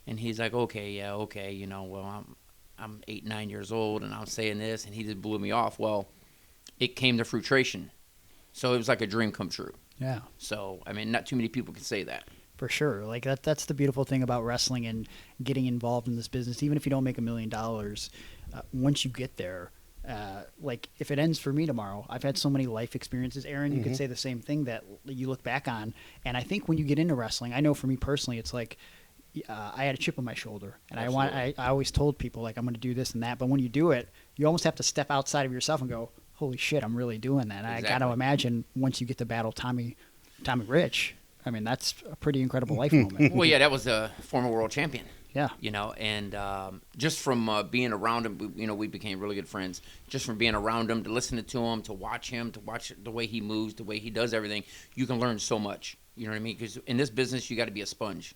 And he's like, okay, yeah, okay, you know, well, I'm 8, 9 years old, and I'm saying this, and he just blew me off. Well, it came to fruition. So it was like a dream come true. Yeah. So, I mean, not too many people can say that. For sure. Like that's the beautiful thing about wrestling and getting involved in this business. Even if you don't make $1 million, once you get there, like if it ends for me tomorrow, I've had so many life experiences. Aaron, you could say the same thing that you look back on. And I think when you get into wrestling, I know for me personally, it's like I had a chip on my shoulder, and I always told people like I'm going to do this and that. But when you do it, you almost have to step outside of yourself and go, holy shit, I'm really doing that. And Exactly. I got to imagine once you get to battle Tommy Rich, I mean, that's a pretty incredible life moment. Well, yeah, that was a former world champion. Yeah. You know, and just from being around him, you know, we became really good friends. Just from being around him, to listen to him, to watch the way he moves, the way he does everything, you can learn so much. You know what I mean? Because in this business, you got to be a sponge.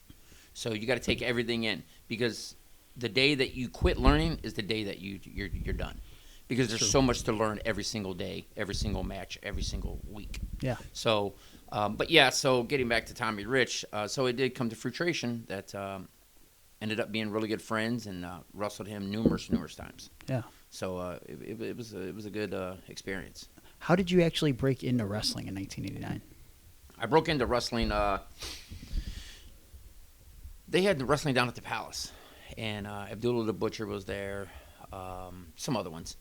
So you got to take everything in, because the day that you quit learning is the day that you're done. Because there's so much to learn every single day, every single match, every single week. Yeah. So, but yeah, so getting back to Tommy Rich, so it did come to fruition that ended up being really good friends, and wrestled him numerous times. Yeah. So it was a good experience. How did you actually break into wrestling in 1989? I broke into wrestling. They had the wrestling down at the Palace, and Abdullah the Butcher was there, some other ones,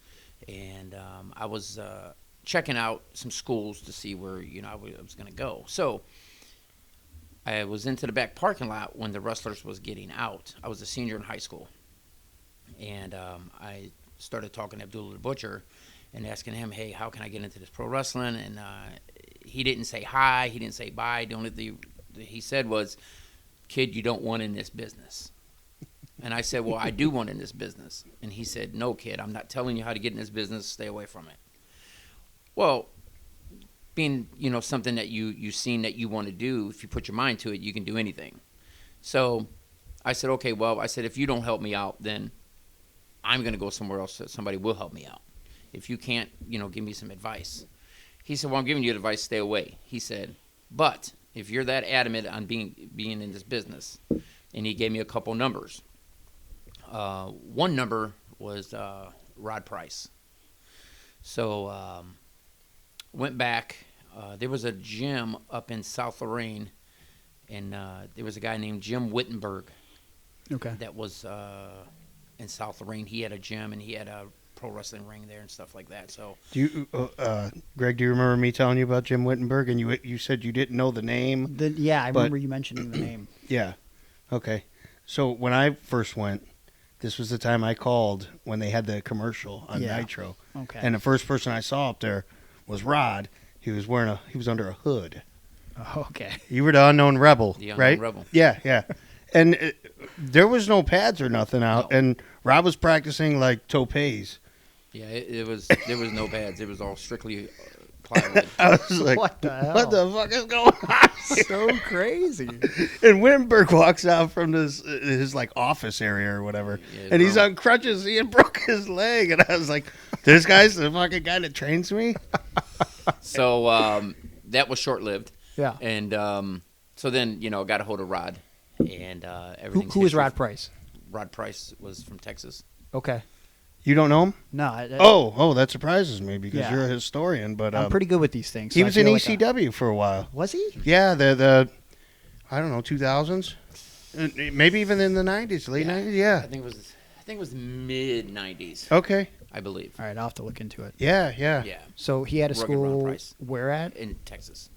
and I was checking out some schools to see where I was going to go. So I was into the back parking lot when the wrestlers was getting out. I was a senior in high school, and I started talking to Abdullah the Butcher and asking him, hey, how can I get into this pro wrestling? And he didn't say hi, he didn't say bye. The only thing he said was, kid you don't want in this business. And I said, well, I do want in this business. And he said, no, kid, I'm not telling you how to get in this business. Stay away from it. Well, being, something that you've seen that you want to do, if you put your mind to it, you can do anything. So I said, okay, well, I said, if you don't help me out, then I'm going to go somewhere else that somebody will help me out. If you can't, give me some advice. He said, well, I'm giving you advice, stay away. He said, but if you're that adamant on being in this business, and he gave me a couple numbers. One number was Rod Price. So went back. There was a gym up in South Lorraine, and there was a guy named Jim Wittenberg. Okay. That was in South Lorraine. He had a gym, and he had a pro wrestling ring there and stuff like that. So, Greg, do you remember me telling you about Jim Wittenberg? And you said you didn't know the name. I remember you mentioning the name. Yeah. Okay. So when I first went, this was the time I called when they had the commercial on Nitro. Okay. And the first person I saw up there was Rod. He was under a hood. Oh, okay. You were the unknown rebel, the unknown right? Rebel. Yeah. And there was no pads or nothing out, No. and Rob was practicing like topes. Yeah, there was no pads. It was all strictly plywood. I was like, What the hell? What the fuck is going on? So crazy. And Wittenberg walks out from his like office area or whatever, Yeah, and he's on crutches. He had broke his leg, and I was like, "This guy's the fucking guy that trains me." So that was short lived. Yeah. And so then got a hold of Rod, and everything. Who is Rod Price? Rod Price was from Texas. Okay. You don't know him? No. Oh, that surprises me because Yeah. you're a historian. But I'm pretty good with these things. he so was I in feel like ECW for a while. Was he? Yeah, the I don't know, 2000s, maybe even in the 90s, late 90s. Yeah, I think it was mid 90s. Okay. I believe. All right, I'll have to look into it. Yeah. Yeah. So he had a Rugged Ron school Price. where at? In Texas.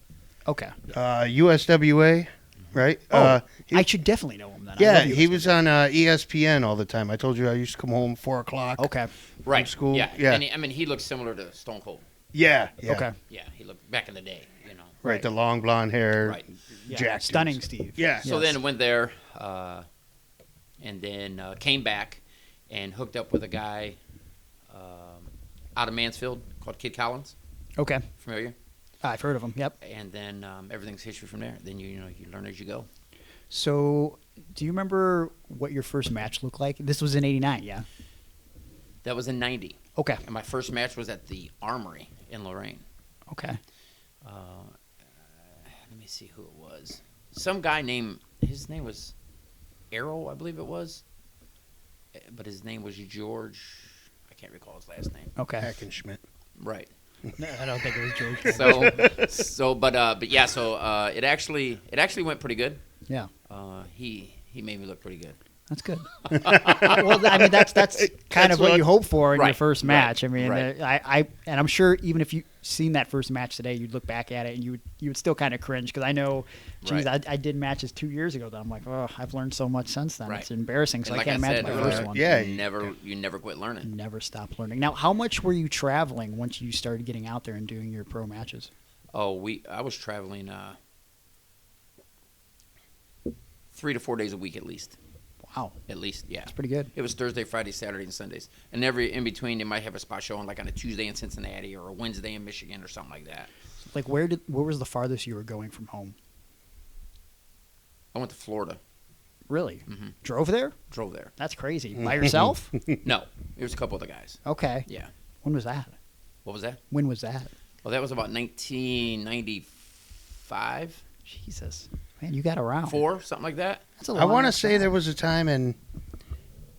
Okay. USWA, right? I should definitely know him then. I Yeah, love he USWA. was on ESPN all the time. I told you I used to come home 4 o'clock. Okay. Right. School. Yeah. Yeah. And he looked similar to Stone Cold. Yeah. Okay. Yeah. He looked back in the day. Right, the long blonde hair. Right. Yeah, Jack stunning dudes. Steve. Yeah. So then went there, and then came back and hooked up with a guy out of Mansfield called Kid Collins. Okay. Familiar? I've heard of him. Yep. And then everything's history from there. Then you learn as you go. So, do you remember what your first match looked like? This was in '89, yeah. That was in '90. Okay. And my first match was at the Armory in Lorraine. Okay. Let me see who it was. Some guy his name was Arrow, I believe it was. But his name was George. I can't recall his last name. Okay. Hackenschmidt. Right. No, I don't think it was George. But yeah, so it actually went pretty good. Yeah. He made me look pretty good. That's good. Well, I mean, that's kind of what you hope for in your first match. Right, I mean, right. And I'm sure even if you seen that first match today, you'd look back at it and you would still kind of cringe because I know, geez, Right. I did matches 2 years ago that I'm like, oh, I've learned so much since then. Right. It's embarrassing, so And I can't imagine said, my first one. Yeah. You never quit learning. Never stop learning. Now, how much were you traveling once you started getting out there and doing your pro matches? Oh, I was traveling 3 to 4 days a week at least. Wow. At least, yeah. That's pretty good. It was Thursday, Friday, Saturday, and Sundays. And in between, they might have a spot show on like on a Tuesday in Cincinnati or a Wednesday in Michigan or something like that. Like, where was the farthest you were going from home? I went to Florida. Really? Mhm. Drove there? Drove there. That's crazy. By yourself? No, there was a couple other guys. Okay. Yeah. When was that? What was that? When was that? Well, that was about 1995, Jesus. Man, you got around. 4, something like that. That's a I want to long say time. there was a time in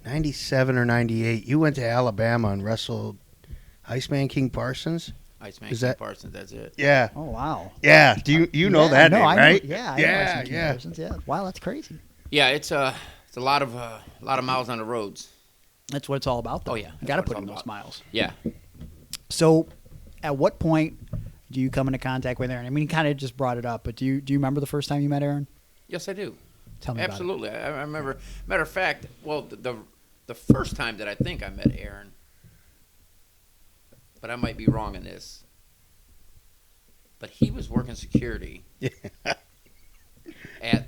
97 or 98. You went to Alabama and wrestled Iceman King Parsons. Iceman Is King that- Parsons, that's it. Yeah. Oh, wow. Yeah. Do you know Yeah, that no, name, I know- right? yeah, I know Yeah. Iceman King Yeah. Parsons, yeah. Wow, that's crazy. Yeah, it's a lot of miles on the roads. That's what it's all about, though. Oh, yeah, You got to that's put what in it's those all about. miles. Yeah. So, at what point do you come into contact with Aaron? I mean, you kind of just brought it up, but do you remember the first time you met Aaron? Yes, I do. Tell me Absolutely. I remember. Matter of fact, well, the first time that I think I met Aaron, but I might be wrong in this, but he was working security at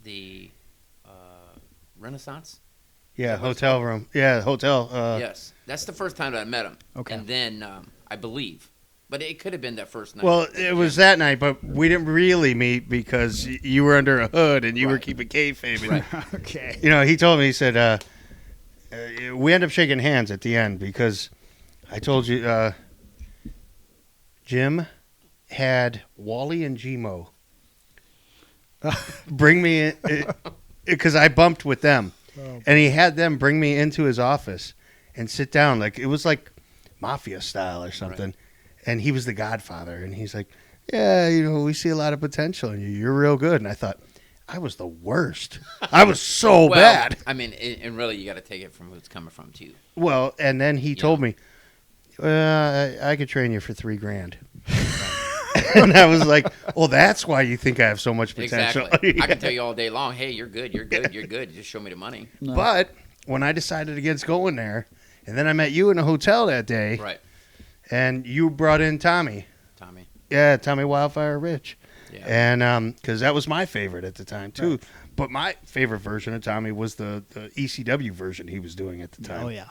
the Renaissance. Yeah, hotel room. Yeah, hotel. Yes, that's the first time that I met him. Okay. And then I believe, but it could have been that first night. Well, it was that night, but we didn't really meet because you were under a hood and you were keeping kayfabe. Right. Okay. You know, he told me, he said, we end up shaking hands at the end because I told you Jim had Wally and Gmo bring me in because I bumped with them. Oh. And he had them bring me into his office and sit down. Like it was like mafia style or something. Right. And he was the godfather. And he's like, yeah, you know, we see a lot of potential in you. You're real good. And I thought, I was the worst. I was so bad. I mean, and really, you got to take it from who it's coming from, too. Well, and then he told me, I could train you for $3,000. And I was like, well, that's why you think I have so much potential. Exactly. I can tell you all day long, hey, you're good, you're good, you're good. Just show me the money. No. But when I decided against going there, and then I met you in a hotel that day. Right. And you brought in Tommy. Tommy. Yeah, Tommy Wildfire Rich. Yeah. And because that was my favorite at the time, too. Right. But my favorite version of Tommy was the ECW version he was doing at the time. Oh, yeah.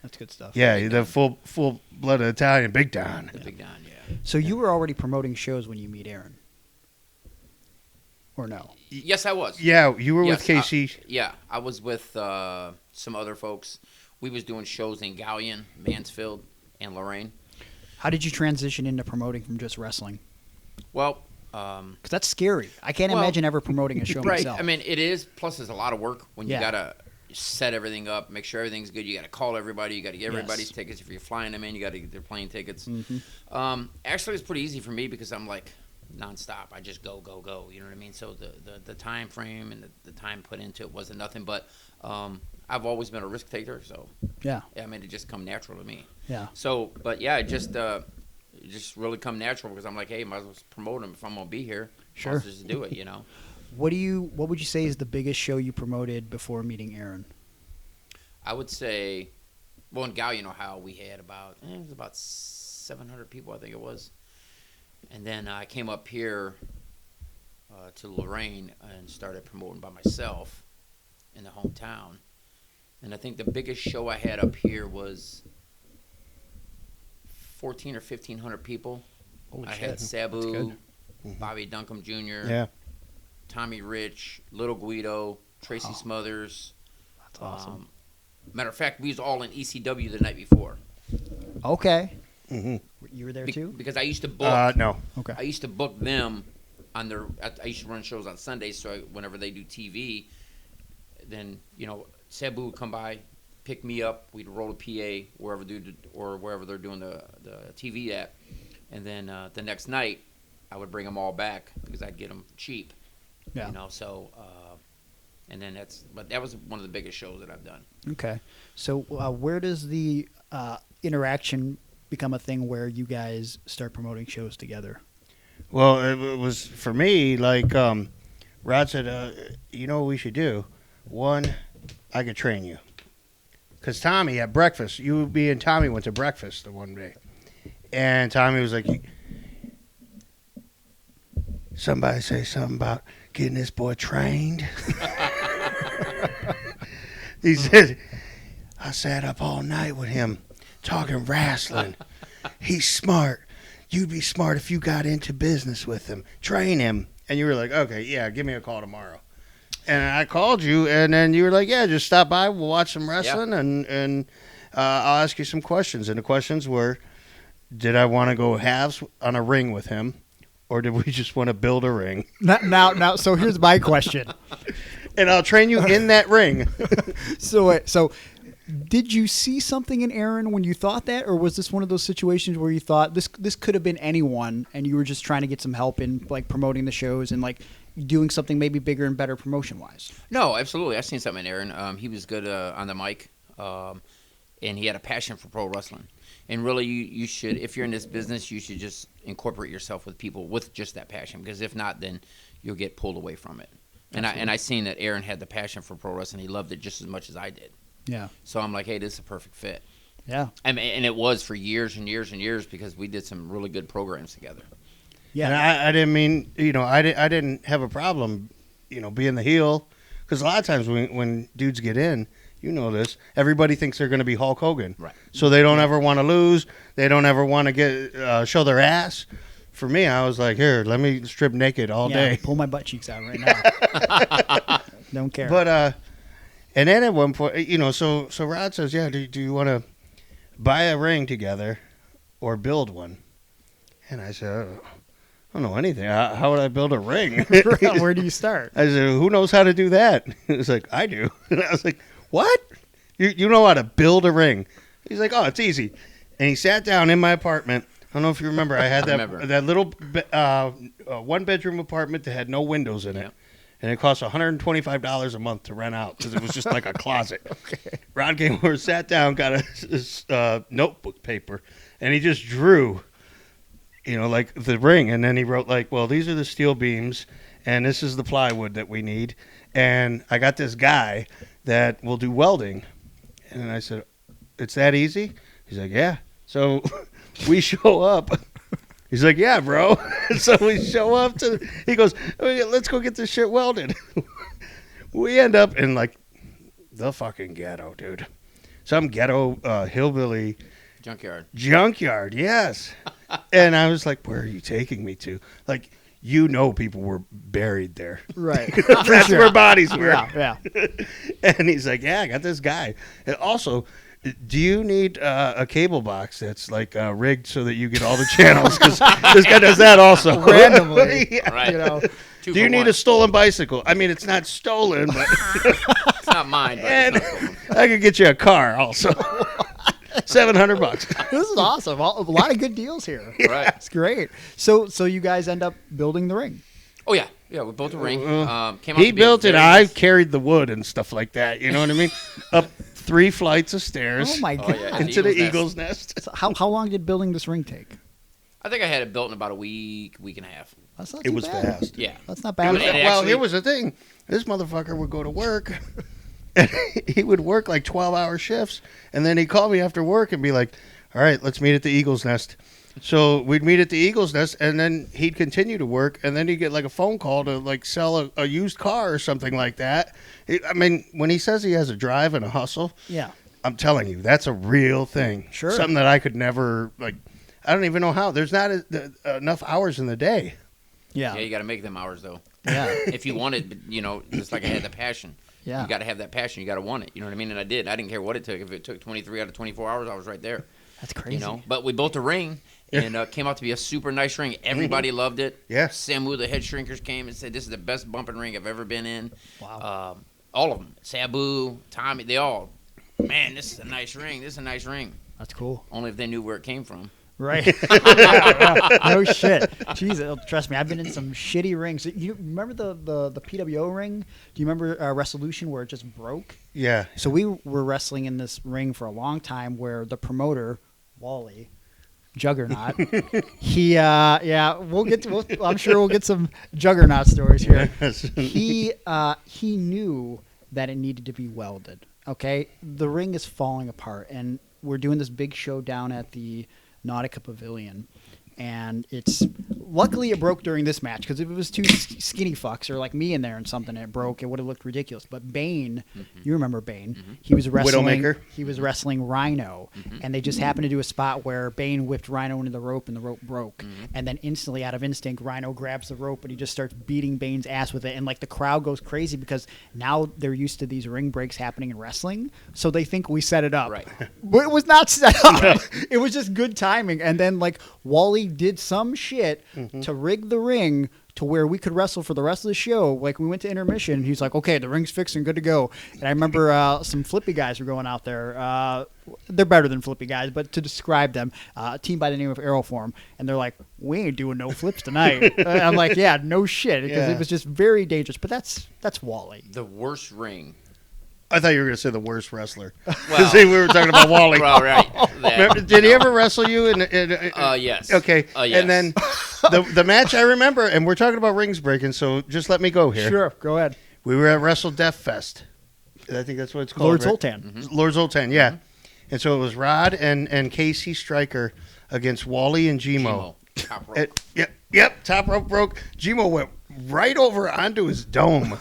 That's good stuff. Yeah, the full-blooded Italian Big Don. The Big Don, yeah. So you were already promoting shows when you meet Aaron? Or no? Yes, I was. Yeah, you were with KC. I was with some other folks. We was doing shows in Galleon, Mansfield, and Lorraine. How did you transition into promoting from just wrestling? Well, because that's scary. I can't imagine ever promoting a show myself. I mean, it is. Plus, there's a lot of work when you got to set everything up, make sure everything's good. You got to call everybody. You got to get everybody's tickets. If you're flying them in, you got to get their plane tickets. Mm-hmm. Actually, it's pretty easy for me because I'm like nonstop. I just go. You know what I mean? So the time frame and the time put into it wasn't nothing. But I've always been a risk taker. So yeah, I mean, it just come natural to me. Yeah. So, but yeah, it just really come natural because I'm like, hey, might as well promote them if I'm gonna be here. Sure. I'll just do it, you know. What would you say is the biggest show you promoted before meeting Aaron? I would say, well, in Galleon, Ohio, we had about 700 people, I think it was. And then I came up here to Lorraine and started promoting by myself in the hometown. And I think the biggest show I had up here was 1,400 or 1,500 people. Holy shit. Had Sabu, Bobby Duncombe Jr., Tommy Rich, Little Guido, Tracy Smothers. That's awesome. Matter of fact, we was all in ECW the night before. Okay. Mm-hmm. You were there too? Because I used to book. No. Okay. I used to book them on their. I used to run shows on Sundays, so whenever they do TV, then Sabu would come by, pick me up. We'd roll a PA wherever they're doing the TV at, and then the next night I would bring them all back because I'd get them cheap. Yeah. So, and then but that was one of the biggest shows that I've done. Okay. So where does the interaction become a thing where you guys start promoting shows together? Well, it was for me, like Rod said, you know what we should do? One, I could train you. Because Tommy at breakfast, me and Tommy went to breakfast the one day. And Tommy was like, somebody say something about getting this boy trained. He said, I sat up all night with him talking wrestling. He's smart. You'd be smart if you got into business with him. Train him. And you were like, okay, yeah, give me a call tomorrow. And I called you, and then you were like, yeah, just stop by. We'll watch some wrestling, and I'll ask you some questions. And the questions were, did I want to go halves on a ring with him, or did we just want to build a ring? Now, so here's my question. And I'll train you in that ring. So did you see something in Aaron when you thought that, or was this one of those situations where you thought this could have been anyone, and you were just trying to get some help in like promoting the shows and like doing something maybe bigger and better promotion-wise? No, absolutely. I've seen something in Aaron. He was good on the mic, and he had a passion for pro wrestling. And really, you should, if you're in this business, you should just incorporate yourself with people with just that passion, because if not, then you'll get pulled away from it. And I seen that Aaron had the passion for pro wrestling. He loved it just as much as I did. Yeah. So I'm like, hey, this is a perfect fit. Yeah. And it was for years and years and years, because we did some really good programs together. Yeah. And I didn't mean, I didn't have a problem, being the heel, Because a lot of times when dudes get in, you know this, everybody thinks they're going to be Hulk Hogan. Right. So they don't ever want to lose. They don't ever want to get show their ass. For me, I was like, here, let me strip naked all day. Pull my butt cheeks out right now. Don't care. But and then at one point, so Rod says, yeah, do you want to buy a ring together or build one? And I said, I don't know anything. How would I build a ring? Where do you start? I said, who knows how to do that? He was like, I do. And I was like, what? You know how to build a ring? He's like, oh, it's easy. And he sat down in my apartment. I don't know if you remember. I had that little one-bedroom apartment that had no windows in it. Yep. And it cost $125 a month to rent out because it was just like a closet. Okay. Rod came over, sat down, got his notebook paper, and he just drew, like the ring. And then he wrote well, these are the steel beams, and this is the plywood that we need. And I got this guy that will do welding. And I said, it's that easy? He's like, yeah. So we show up. He's like, yeah, bro. So we show up he goes, let's go get this shit welded. We end up in the fucking ghetto, dude. Some ghetto hillbilly. Junkyard, yes. And I was like, where are you taking me to? People were buried there. Right. That's where bodies were. Yeah. And he's like, yeah, I got this guy. And also, do you need a cable box that's rigged so that you get all the channels? Because this guy does that also. Randomly. Yeah. Right. Do you need a stolen bicycle? I mean, it's not stolen, but it's not mine. But and I could get you a car also. $700. This is awesome. A lot of good deals here. Right. It's great. So you guys end up building the ring. Oh, yeah. Yeah, we built a ring. He built it. I carried the wood and stuff like that. You know what I mean? Up 3 flights of stairs. Oh, my God. Yeah, into the Eagle's Nest. So how long did building this ring take? I think I had it built in about a week and a half. That's not It too was bad. fast. Yeah. That's not bad. Well, here was the thing. This motherfucker would go to work. And he would work 12-hour shifts. And then he'd call me after work and be like, all right, let's meet at the Eagle's Nest. So we'd meet at the Eagle's Nest, and then he'd continue to work, and then he'd get a phone call to sell a used car or something like that. When he says he has a drive and a hustle, Yeah. I'm telling you, that's a real thing. Sure. Something that I could never, I don't even know how. There's not enough hours in the day. Yeah. Yeah, you got to make them hours, though. Yeah. If you wanted, just like I had the passion. Yeah. You got to have that passion. You got to want it. You know what I mean? And I did. I didn't care what it took. If it took 23 out of 24 hours, I was right there. That's crazy. But we built a ring, and came out to be a super nice ring. Everybody loved it. Yeah. Samu, the head shrinkers, came and said, this is the best bumping ring I've ever been in. Wow. All of them. Sabu, Tommy, they all, man, this is a nice ring. This is a nice ring. That's cool. Only if they knew where it came from. Right. Yeah. No shit. Jeez, trust me, I've been in some shitty rings. You remember the PWO ring? Do you remember Resolution where it just broke? Yeah. So we were wrestling in this ring for a long time where the promoter, Wally, Juggernaut, I'm sure we'll get some Juggernaut stories here. He knew that it needed to be welded. Okay? The ring is falling apart, and we're doing this big show down at the Nautica Pavilion, and luckily it broke during this match, because if it was two skinny fucks or like me in there and something and it broke, it would have looked ridiculous. But Bane, you remember Bane, he was wrestling Widowmaker. He was wrestling Rhino, and they just happened to do a spot where Bane whipped Rhino into the rope and the rope broke, and then instantly out of instinct Rhino grabs the rope and he just starts beating Bane's ass with it, and the crowd goes crazy because now they're used to these ring breaks happening in wrestling, so they think we set it up. Right. But it was not set up. It was just good timing, and then Wally did some shit to rig the ring to where we could wrestle for the rest of the show. We went to intermission, and he's like, okay, the ring's fixed and good to go. And I remember some flippy guys were going out there. They're better than flippy guys, but to describe them, a team by the name of Aeroform, and they're like, we ain't doing no flips tonight. I'm like, yeah, no shit, because it was just very dangerous. But that's Wally. The worst ring. I thought you were going to say the worst wrestler. Well, we were talking about Wally. Well, right. Remember, did he ever wrestle you? Yes. Okay. Yes. And then the match I remember, and we're talking about rings breaking, so just let me go here. Sure, go ahead. We were at Wrestle Death Fest. I think that's what it's called. Lord right? Zoltan. Lord Zoltan, yeah. And so it was Rod and Casey Stryker against Wally and Gmo. Top rope. Yep, top rope broke. Gmo went right over onto his dome.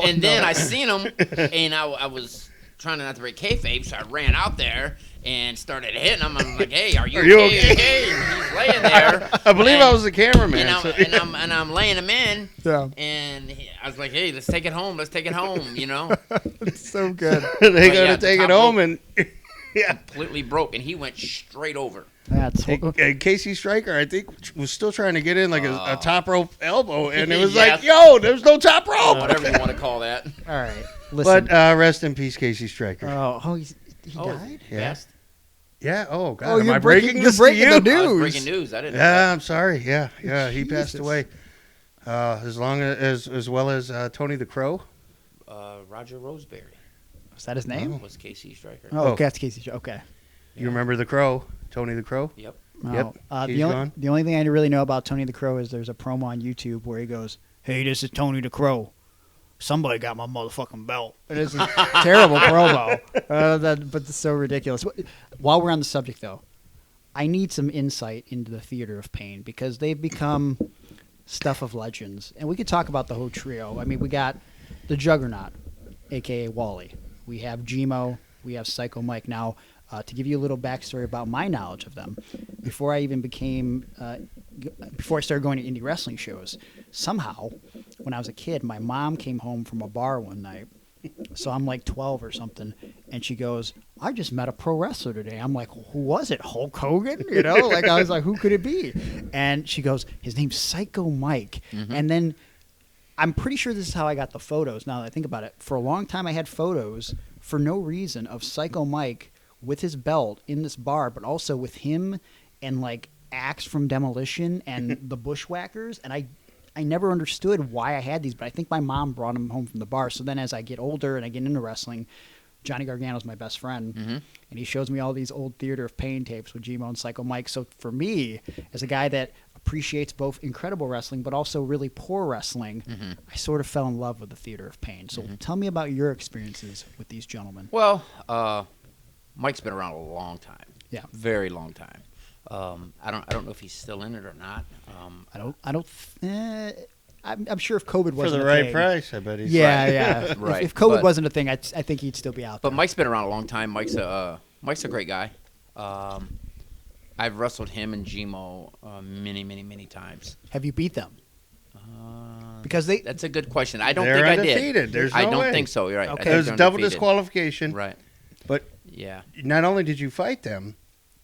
And then I seen him, and I was trying not to break kayfabe, so I ran out there and started hitting him. I'm like, "Hey, are you okay?" And he's laying there. I believe I was the cameraman. And I'm laying him in. Yeah. And I was like, "Hey, let's take it home. Let's take it home." You know. It's so good. They gotta take it home, and completely broke, and he went straight over. That's and Casey Stryker, I think, was still trying to get in like a top rope elbow, and it was Yes. like, "Yo, there's no top rope." Whatever you want to call that. all right. Listen. But rest in peace, Casey Stryker. He died? Yeah. Yeah. Oh God. Oh, Am you're I breaking you're this breaking to you? the news. Breaking news. I didn't know Yeah, that. I'm sorry. Yeah. He passed Jesus. away. As well as Tony the Crow. Roger Roseberry Was that his name? was Casey Stryker. Oh, okay, that's Casey. Okay. You remember the Crow, Tony the Crow? Yep. Yep. He's gone. The only thing I really know about Tony the Crow is there's a promo on YouTube where he goes, "Hey, this is Tony the Crow. Somebody got my motherfucking belt." It is a terrible promo, but it's so ridiculous. While we're on the subject, though, I need some insight into the theater of pain because they've become stuff of legends. And we could talk about the whole trio. I mean, we got the Juggernaut, a.k.a. Wally. We have Gmo. We have Psycho Mike. Now, to give you a little backstory about my knowledge of them, before I started going to indie wrestling shows, somehow, when I was a kid, my mom came home from a bar one night. So I'm like 12 or something, and she goes, "I just met a pro wrestler today." I'm like, "Who was it? Hulk Hogan?" You know, like I was like, "Who could it be?" And she goes, "His name's Psycho Mike." Mm-hmm. And then I'm pretty sure this is how I got the photos. Now that I think about it, for a long time I had photos for no reason of Psycho Mike with his belt in this bar, but also with him and like Axe from Demolition and the Bushwhackers, and I never understood why I had these, but I think my mom brought them home from the bar. So then as I get older and I get into wrestling, Johnny Gargano's my best friend, and he shows me all these old Theater of Pain tapes with Gmo and Psycho Mike. So for me, as a guy that appreciates both incredible wrestling but also really poor wrestling, I sort of fell in love with the Theater of Pain. So tell me about your experiences with these gentlemen. Well, Mike's been around a long time. Yeah. Very long time. I don't know if he's still in it or not. I'm sure if COVID wasn't For the a right thing, price, I bet he's yeah. Right. If COVID But- wasn't a thing, I think he'd still be out there. But Mike's been around a long time. Mike's a great guy. I've wrestled him and Gmo many times. Have you beat them? Because that's a good question. I don't They're think I undefeated. did. There's I no don't way. think so. You're right. Okay. I think There's they're double undefeated. disqualification. Right. But Yeah. not only did you fight them,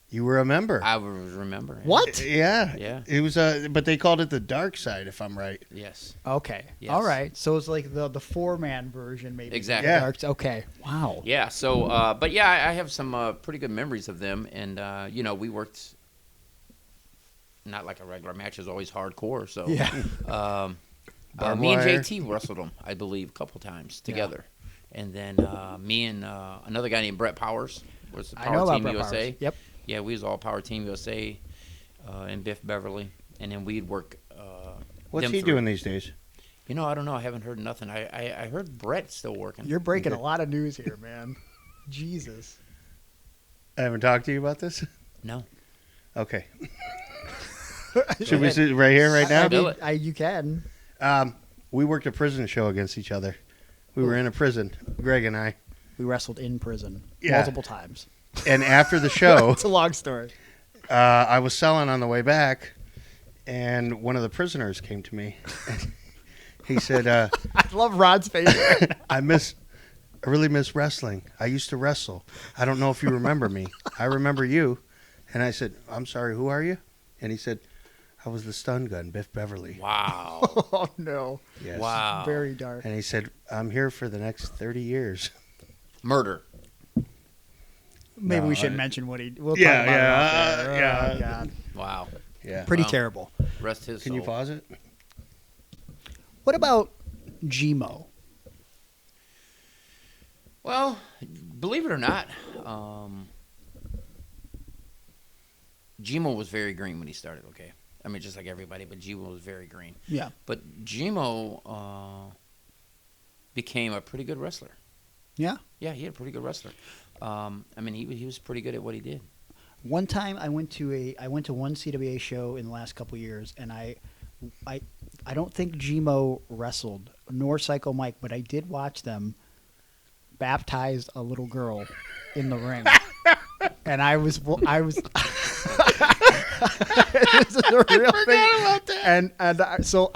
you were a member. I remember. What? Yeah. Yeah. It was but they called it the dark side, if I'm right. Yes. Okay. Yes. All right. So it's like the 4-man version, maybe. Exactly. Yeah. Darks. Okay. Wow. Yeah. So, but yeah, I have some pretty good memories of them, and we worked not like a regular match; it was always hardcore. So, Yeah. Barbed me and wire. JT wrestled them, I believe, a couple times together, and then me and another guy named Brett Powers was the I know Power about Team Brett USA. Powers. Yep. Yeah, we was all Power Team USA in Biff Beverly, and then we'd work. What's them he through. doing these days? I don't know. I haven't heard nothing. I heard Brett's still working. You're breaking a lot of news here, man. Jesus. I haven't talked to you about this? No. Okay. Should we sit right here, right now? You can. We worked a prison show against each other. We were in a prison, Greg and I. We wrestled in prison Yeah. multiple times. And after the show, It's a long story. I was selling on the way back, and one of the prisoners came to me. He said, I love Rod's face. I really miss wrestling. I used to wrestle. I don't know if you remember me. I remember you. And I said, I'm sorry, who are you? And he said, I was the stun gun, Biff Beverly. Wow. Oh, no. Yes. Wow. Very dark. And he said, I'm here for the next 30 years. Murder. Maybe No, we should I- mention what he... We'll Yeah, talk about yeah, it off there. yeah. Oh, God. Wow. Yeah. Pretty Wow. terrible. Rest his Can soul. you pause it? What about Gmo? Well, believe it or not, Gmo was very green when he started, okay? I mean, just like everybody, but Gmo was very green. Yeah. But Gmo became a pretty good wrestler. Yeah. Yeah, he had a pretty good wrestler. I mean, he was pretty good at what he did. One time I went to one CWA show in the last couple of years, and I I don't think Gmo wrestled nor Psycho Mike, but I did watch them baptize a little girl in the ring, and I was this is a real thing. And so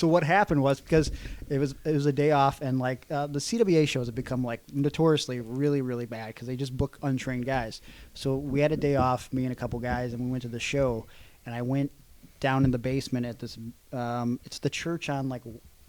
what happened was, because it was a day off, and like the CWA shows have become like notoriously really, really bad because they just book untrained guys. So we had a day off, me and a couple guys, and we went to the show, and I went down in the basement at this it's the church on like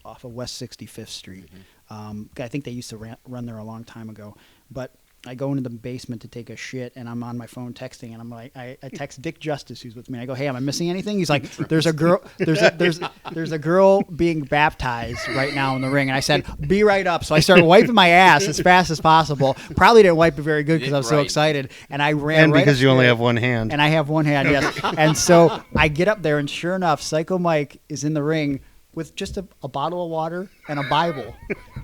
off of West 65th Street. I think they used to run there a long time ago, but I go into the basement to take a shit, and I'm on my phone texting, and I'm like, I text Dick Justice, who's with me. I go, "Hey, am I missing anything?" He's like, "There's a girl, there's a girl being baptized right now in the ring." And I said, "Be right up." So I started wiping my ass as fast as possible. Probably didn't wipe it very good because I was so excited, and I ran. And right because you only have one hand. And I have one hand, yes. And so I get up there, and sure enough, Psycho Mike is in the ring with just a bottle of water and a Bible,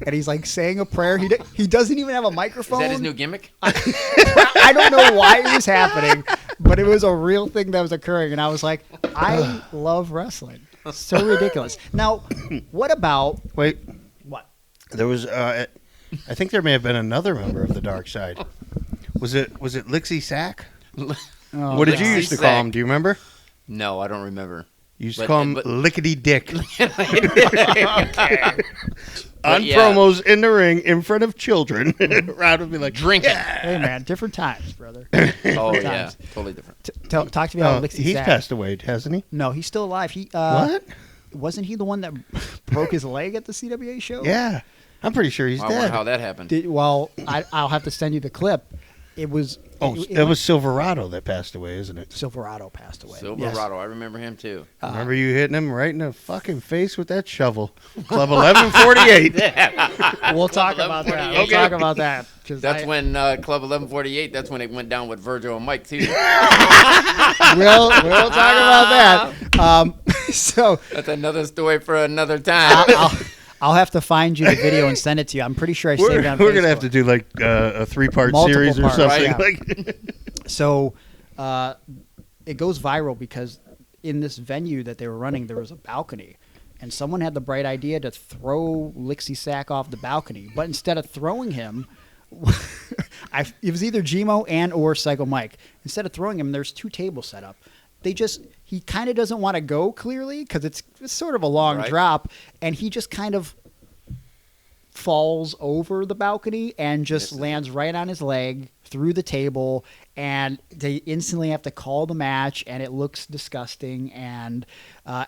and he's like saying a prayer. He doesn't even have a microphone. Is that his new gimmick? I don't know why it was happening, but it was a real thing that was occurring, and I was like, I love wrestling. So ridiculous. Now, what about... Wait. What? There was... I think there may have been another member of the Dark Side. Was it Lixie Sack? What did you used to call him? Do you remember? No, I don't remember. You used to call him Lickety Dick. On yeah. promos in the ring in front of children. Rod would be like, drinking. Yeah. Hey, man, different times, brother. Oh, yeah. Totally different. Talk to me about Lixie He's Sack. passed away, hasn't he? No, he's still alive. What? Wasn't he the one that broke his leg at the CWA show? Yeah. I'm pretty sure he's I dead. wonder how that happened. I'll have to send you the clip. It was... It was Silverado that passed away, isn't it? Silverado passed away. Silverado, yes. I remember him too. Remember you hitting him right in the fucking face with that shovel. Club 1148. We'll talk about that. We'll talk about that. That's when Club 1148. That's when it went down with Virgil and Mike too. We'll talk about that. So that's another story for another time. I'll have to find you the video and send it to you. I'm pretty sure I saved it on Facebook. We're going to have to do like a 3-part series or something. Right, yeah. So it goes viral because in this venue that they were running, there was a balcony. And someone had the bright idea to throw Lixie Sack off the balcony. But instead of throwing him, it was either Gmo and or Psycho Mike. Instead of throwing him, there's 2 tables set up. He kind of doesn't want to go clearly because it's sort of a long drop, and he just kind of falls over the balcony and just lands right on his leg through the table, and they instantly have to call the match, and it looks disgusting. And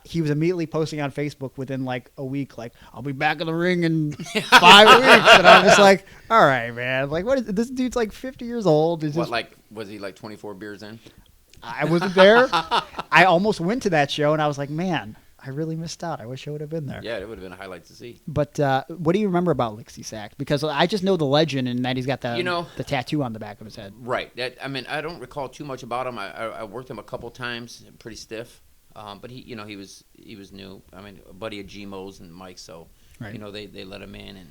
he was immediately posting on Facebook within like a week, like, I'll be back in the ring in 5 weeks. And I'm just like, all right, man, like, what is this dude's like 50 years old? Was he like 24 beers in? I wasn't there. I almost went to that show, and I was like, man, I really missed out. I wish I would have been there. Yeah, it would have been a highlight to see. But what do you remember about Lixie Sack? Because I just know the legend, and that he's got the tattoo on the back of his head. Right. I don't recall too much about him. I worked him a couple times, pretty stiff. But he was new. I mean, a buddy of Gmo's and Mike, so right. They let him in, and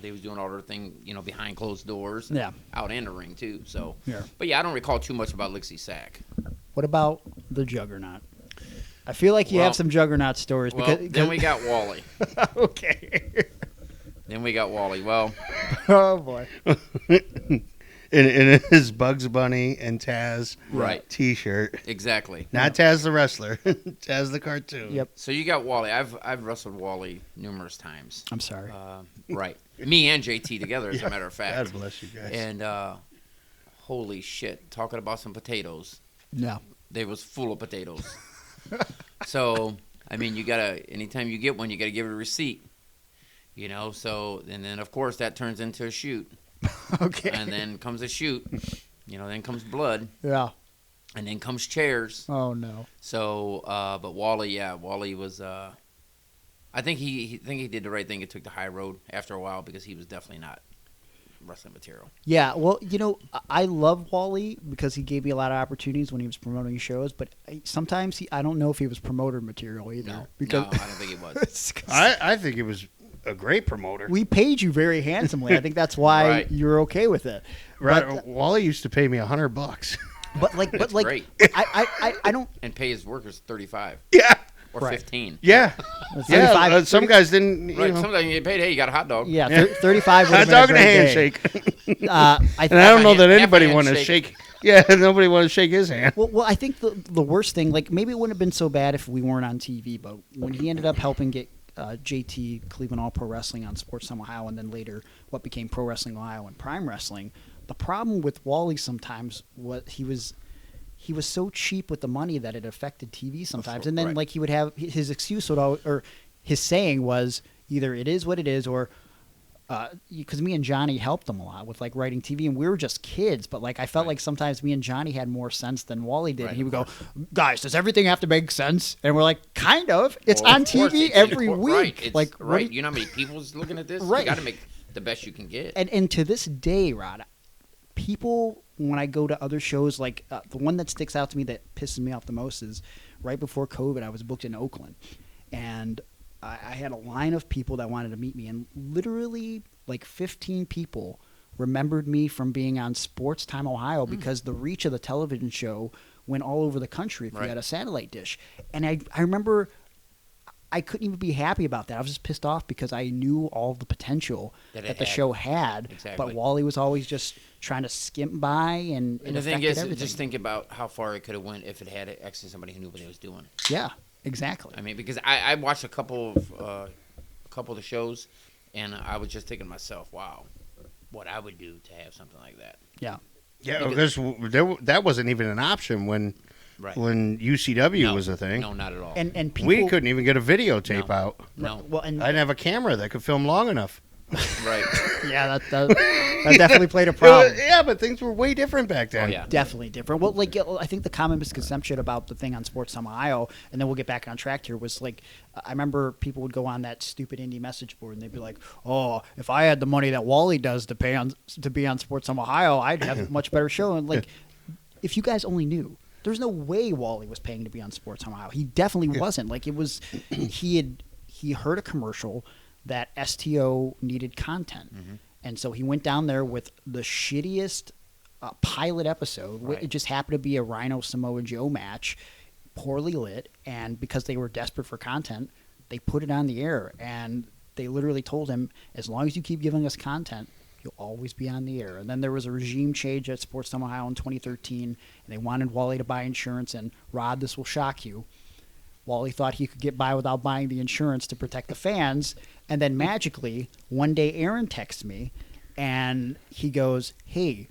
they was doing all their thing, behind closed doors, and out in the ring too. So, but I don't recall too much about Lixie Sack. What about the Juggernaut? I feel like you have some Juggernaut stories. Because then we got Wally. Okay. Then we got Wally. Well, oh boy. In his Bugs Bunny and Taz T-shirt. Exactly. Not Taz the wrestler, Taz the cartoon. Yep. So you got Wally. I've wrestled Wally numerous times. I'm sorry. Right. Me and JT together, as a matter of fact. God bless you guys. And holy shit, talking about some potatoes. Yeah. They was full of potatoes. So, I mean, anytime you get one, you gotta give it a receipt. So, and then of course that turns into a shoot. Okay. And then comes a shoot. Then comes blood. Yeah. And then comes chairs. Oh no. So, but Wally was. I think he did the right thing. It took the high road after a while because he was definitely not wrestling material. Yeah, well, I love Wally because he gave me a lot of opportunities when he was promoting shows, but sometimes I don't know if he was promoter material either. No, because I don't think he was. I think it was a great promoter. We paid you very handsomely. I think that's why you're okay with it. Right. But, Wally used to pay me $100. But like, great. I don't. And pay his workers $35. Yeah. or Right. 15. Yeah. Yeah. 35 Some guys didn't. You Right. know. Sometimes you get paid. Hey, you got a hot dog. Yeah, 35 would Hot have been a dog and a great day. handshake. And And I don't know that half a anybody wanted to handshake. shake. Yeah, nobody wanted to shake his hand. Well, I think the worst thing, like maybe it wouldn't have been so bad if we weren't on TV, but when he ended up helping get JT Cleveland All Pro Wrestling on Sportstime Ohio, and then later what became Pro Wrestling Ohio and Prime Wrestling, the problem with Wally sometimes was he was so cheap with the money that it affected TV sometimes, and then Right. like he would have his excuse would always, or his saying was either it is what it is, or because me and Johnny helped him a lot with like writing TV, and we were just kids, but like I felt like sometimes me and Johnny had more sense than Wally did. Right, And he would go, of "Guys, does everything have to make sense?" And we're like, "Kind of. It's Well, on of course, TV it's- every right, week. it's- Like, what right. do You know how many people's looking at this? Right. You got to make the best you can get. And to this day, Rod, people, when I go to other shows, like the one that sticks out to me that pisses me off the most is right before COVID, I was booked in Oakland, and I had a line of people that wanted to meet me, and literally like 15 people remembered me from being on Sports Time Ohio because the reach of the television show went all over the country if you Right. had a satellite dish. And I remember I couldn't even be happy about that. I was just pissed off because I knew all the potential That it that the had. show had, Exactly. but Wally was always just trying to skimp by, and And the thing affected is, everything. just think about how far it could have went if it had access to somebody who knew what he was doing. Yeah, exactly. I mean, because I watched a couple of the shows, and I was just thinking to myself, wow, what I would do to have something like that. Yeah. Yeah, because that wasn't even an option when Right. when UCW No. was a thing. No, not at all. And people, We couldn't even get a videotape No. out. No. Well, and I didn't have a camera that could film long enough. Right. yeah, that definitely played a problem. Yeah, but things were way different back then. Oh, yeah. Definitely different. Well, like I think the common misconception about the thing on Sports Time Ohio, and then we'll get back on track here, was like I remember people would go on that stupid indie message board and they'd be like, "Oh, if I had the money that Wally does to be on Sports Time Ohio, I'd have a much better show." And like, if you guys only knew, there's no way Wally was paying to be on Sports Time Ohio. He definitely wasn't. Like it was, he heard a commercial that STO needed content. Mm-hmm. And so he went down there with the shittiest pilot episode. Right. It just happened to be a Rhino Samoa Joe match, poorly lit, and because they were desperate for content, they put it on the air. And they literally told him, as long as you keep giving us content, you'll always be on the air. And then there was a regime change at Sports Time Ohio in 2013, and they wanted Wally to buy insurance. And Rod, this will shock you, Wally thought he could get by without buying the insurance to protect the fans. And then magically, one day Aaron texts me, and he goes, "Hey,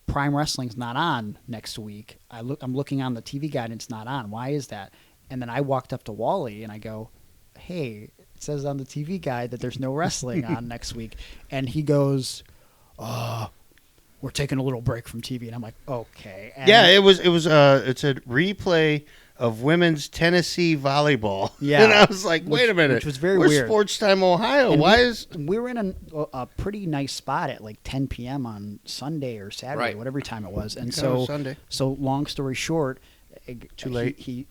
Prime Wrestling's not on next week. I'm looking on the TV guide, and it's not on. Why is that?" And then I walked up to Wally, and I go, "Hey, it says on the TV guide that there's no wrestling on next week." And he goes, "We're taking a little break from TV." And I'm like, "Okay." And Yeah, it's a replay of women's Tennessee volleyball. Yeah. And I was like, wait a minute. which was very We're weird. Sports Time Ohio. And Why is... we were in a pretty nice spot at like 10 p.m. on Sunday or Saturday, Right. whatever time it was. And Yeah, it so, was Sunday. so long story short, Too late. He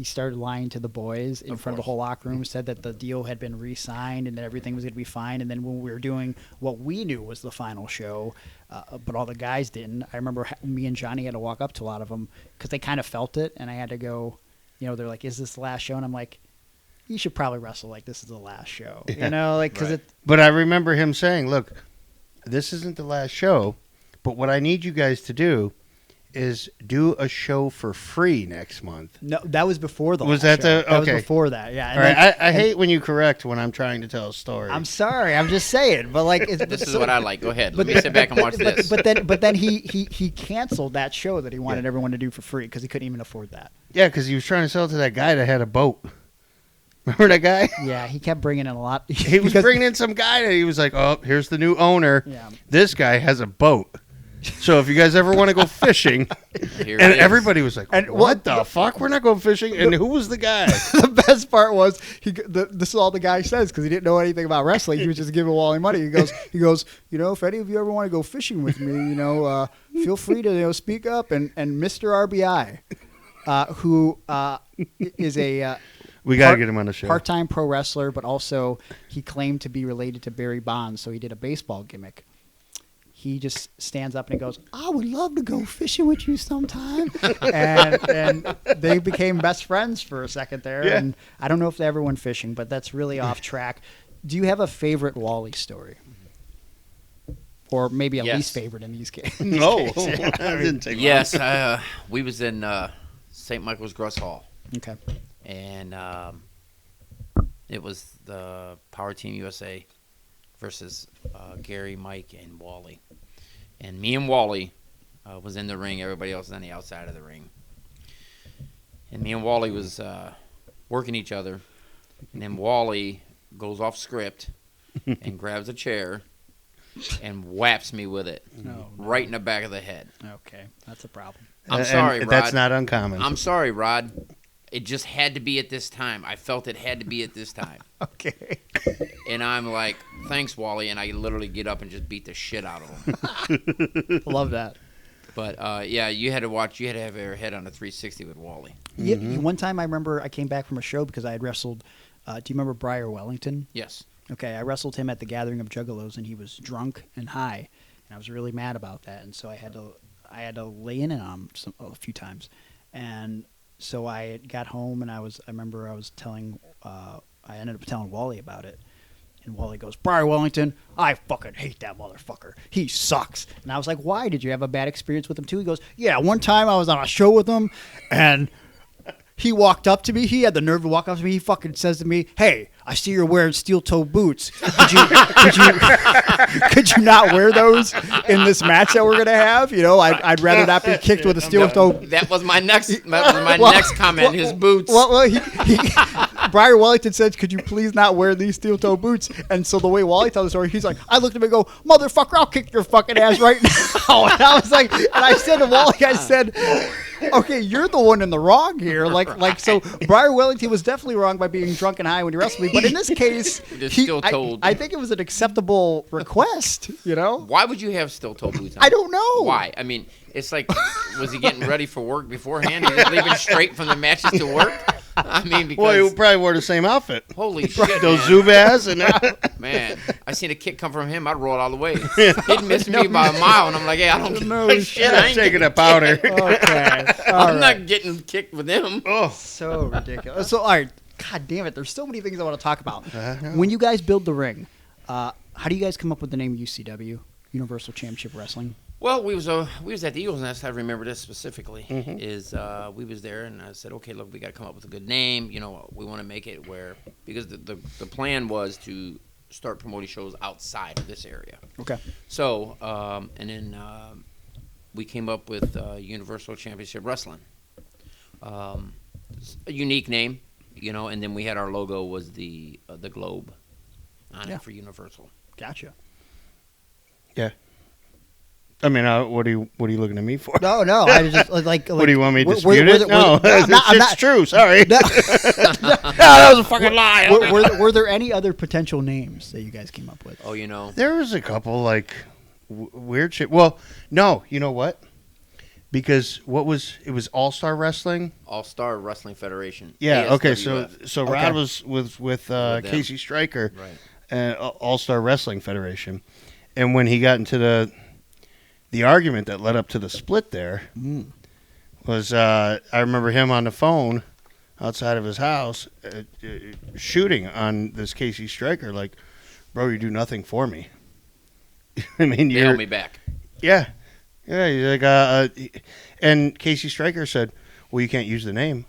started lying to the boys in front of the whole locker room. Said that the deal had been re-signed and that everything was going to be fine. And then when we were doing what we knew was the final show, but all the guys didn't. I remember me and Johnny had to walk up to a lot of them because they kind of felt it, and I had to go. You know, they're like, "Is this the last show?" And I'm like, "You should probably wrestle like this is the last show." You know, like because Right. But I remember him saying, look, this isn't the last show, but what I need you guys to do is do a show for free next month. No, that was before the. Was last that show. the- That was okay. before that, yeah. And All right, then- I hate when you correct when I'm trying to tell a story. I'm sorry. I'm just saying, but like This is what I like. Go ahead. Let me sit back and watch this. But then he canceled that show that he wanted everyone to do for free because he couldn't even afford that. Yeah, because he was trying to sell it to that guy that had a boat. Remember that guy? Yeah, he kept bringing in a lot. He was bringing in some guy that he was like, oh, here's the new owner. Yeah. This guy has a boat. So if you guys ever want to go fishing, Here and it is. everybody was like, And what the fuck? We're not going fishing. And who was the guy? The best part was this is all the guy says because he didn't know anything about wrestling. He was just giving Wally money. He goes, you know, if any of you ever want to go fishing with me, you know, feel free to speak up. And Mr. RBI, who is a We got to get him on the show. part-time pro wrestler, but also he claimed to be related to Barry Bonds, so he did a baseball gimmick. he just stands up and he goes, "I would love to go fishing with you sometime." and they became best friends for a second there. Yeah. And I don't know if they ever went fishing, but that's really off track. Do you have a favorite Wally story? Or maybe a least favorite in these cases? No. I didn't take Yes. We was in St. Michael's Gross Hall. Okay. And it was the Power Team USA versus Gary, Mike, and Wally. And me and Wally was in the ring. Everybody else was on the outside of the ring. And me and Wally was working each other. And then Wally goes off script and grabs a chair and whaps me with it right in the back of the head. Okay, that's a problem. I'm sorry, Rod. That's not uncommon. I'm sorry, Rod. It just had to be at this time. I felt it had to be at this time. Okay. And I'm like, thanks, Wally. And I literally get up and just beat the shit out of him. Love that. But, yeah, you had to have your head on a 360 with Wally. Yeah, one time I remember I came back from a show because I had wrestled, do you remember Briar Wellington? Yes. Okay, I wrestled him at the Gathering of Juggalos, and he was drunk and high, and I was really mad about that, and so I had to lay in on him a few times, and so I got home, and I remember I was telling, I ended up telling Wally about it, and Wally goes, "Briar Wellington, I fucking hate that motherfucker. He sucks." And I was like, "Why? Did you have a bad experience with him too?" He goes, "Yeah, one time I was on a show with him, and he walked up to me. He had the nerve to walk up to me. He fucking says to me, 'Hey, I see you're wearing steel-toe boots. Could you not wear those in this match that we're gonna have? You know, I'd rather not be kicked with a steel-toe.'" That was my next comment. His boots. Well, Briar Wellington said, "Could you please not wear these steel-toe boots?" And so the way Wally tells the story, he's like, I looked at him and go, "Motherfucker, I'll kick your fucking ass right now." And I was like, and I said to Wally, I said, "Okay, you're the one in the wrong here." Like so Briar Wellington was definitely wrong by being drunk and high when he wrestled me. But in this case, I think it was an acceptable request, you know? Why would you have steel-toe boots on? I don't know. Why? I mean, it's like, was he getting ready for work beforehand? He was leaving straight from the matches to work? I mean, because... Well, he probably wore the same outfit. Holy shit, those man. Zubaz and man, I seen a kick come from him, I'd roll it all the way. He'd miss me by a mile, and I'm like, hey, I don't give a shit. I ain't taking a powder. Okay. I'm not getting kicked with him. Oh, so ridiculous. So, all right. God damn it. There's so many things I want to talk about. When you guys build the ring, how do you guys come up with the name UCW, Universal Championship Wrestling? Well, we was at the Eagles Nest. I remember this specifically. We was there, and I said, okay, look, we got to come up with a good name. You know, we want to make it where, because the plan was to start promoting shows outside of this area. Okay. So, and then we came up with Universal Championship Wrestling. A unique name, you know, and then we had our logo was the globe on it for Universal. Gotcha. Yeah. I mean, what are you looking at me for? No. I just like. What do you want me to dispute it? No, it's true. Sorry. No, that was a fucking lie. Were there any other potential names that you guys came up with? Oh, you know, there was a couple like weird shit. Well, no, you know what? Because it was All Star Wrestling. All Star Wrestling Federation. Yeah. Okay. ASWF. So Rod was with Casey Stryker, right? All Star Wrestling Federation, and when he got into the argument that led up to the split there was I remember him on the phone outside of his house shooting on this Casey Stryker like, "Bro, you do nothing for me." I mean, they held me back. Yeah. He's like, and Casey Stryker said, "Well, you can't use the name.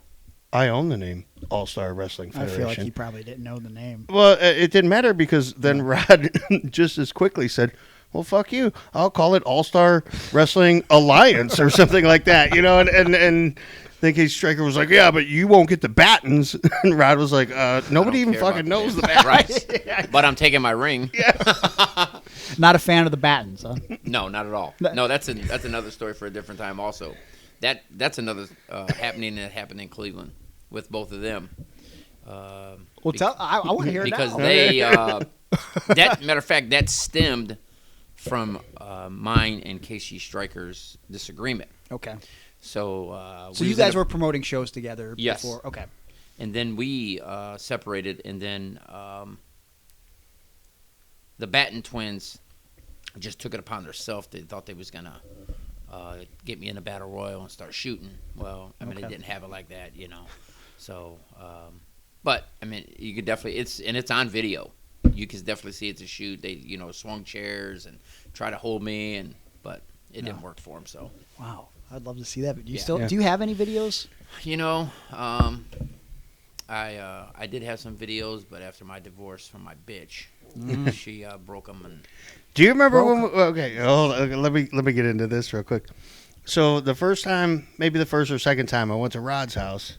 I own the name, All Star Wrestling Federation." I feel like he probably didn't know the name. Well, it didn't matter because then Rod just as quickly said, "Well, fuck you. I'll call it All Star Wrestling Alliance or something like that." You know, and then Casey Stryker was like, "Yeah, but you won't get the battens." And Rod was like, "Nobody even fucking knows the battens." Right. But I'm taking my ring. Yeah. Not a fan of the battens, huh? No, not at all. No, that's another story for a different time also. That's another happening that happened in Cleveland with both of them. I want to hear it because now. They matter of fact, that stemmed from mine and Casey Stryker's disagreement. Okay. So you guys were promoting shows together before? Okay. And then we separated, and then the Batten twins just took it upon themselves. They thought they was going to get me in a battle royal and start shooting. Well, I mean, they didn't have it like that, you know. So, but, I mean, you could definitely, it's on video. You can definitely see it's a shoot. They, you know, swung chairs and tried to hold me, but it didn't work for them, so. Wow. I'd love to see that. But do you have any videos? You know, I did have some videos, but after my divorce from my bitch, she broke them. And do you remember when? Okay, hold on, let me get into this real quick. So the first time, maybe the first or second time, I went to Rod's house.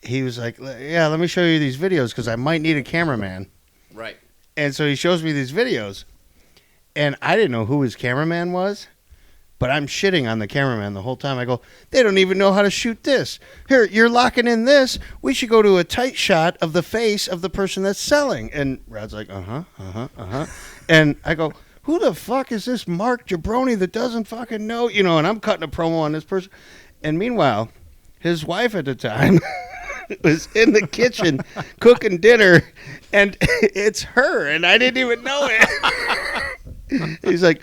He was like, "Yeah, let me show you these videos because I might need a cameraman." Right. And so he shows me these videos, and I didn't know who his cameraman was. But I'm shitting on the cameraman the whole time. I go, they don't even know how to shoot this. Here, you're locking in this. We should go to a tight shot of the face of the person that's selling. And Rod's like, And I go, who the fuck is this Mark Jabroni that doesn't fucking know? You know, and I'm cutting a promo on this person. And meanwhile, his wife at the time was in the kitchen cooking dinner, and it's her, and I didn't even know it. He's like...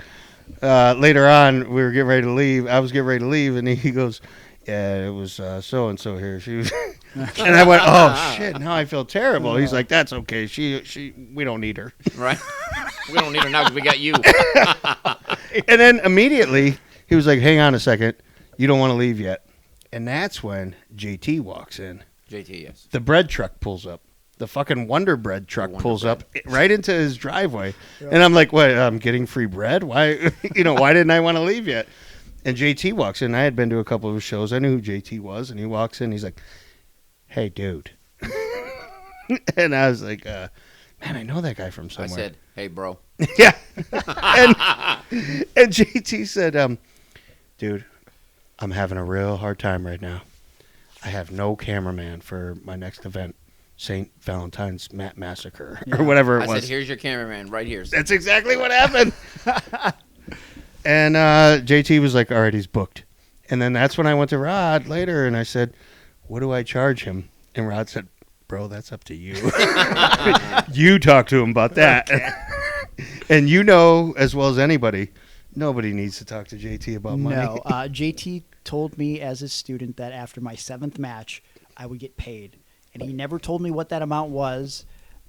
later on, we were getting ready to leave. I was getting ready to leave, and he goes, "Yeah, it was so and so here." She was, and I went, "Oh shit!" Now I feel terrible. He's like, "That's okay. We don't need her." Right. We don't need her now because we got you. And then immediately he was like, "Hang on a second. You don't want to leave yet." And that's when JT walks in. JT, yes. The bread truck pulls up. The fucking Wonder Bread truck pulls up right into his driveway. Yeah. And I'm like, what, I'm getting free bread? Why, why didn't I want to leave yet? And JT walks in. I had been to a couple of his shows. I knew who JT was. And he walks in. He's like, hey, dude. And I was like, man, I know that guy from somewhere. I said, hey, bro. Yeah. and JT said, dude, I'm having a real hard time right now. I have no cameraman for my next event. St. Valentine's Massacre or whatever it was. I said, here's your cameraman right here. That's exactly what happened. And JT was like, all right, he's booked. And then that's when I went to Rod later and I said, what do I charge him? And Rod said, bro, that's up to you. You talk to him about that. Okay. And you know as well as anybody, nobody needs to talk to JT about money. No, JT told me as a student that after my 7th match, I would get paid. And he never told me what that amount was,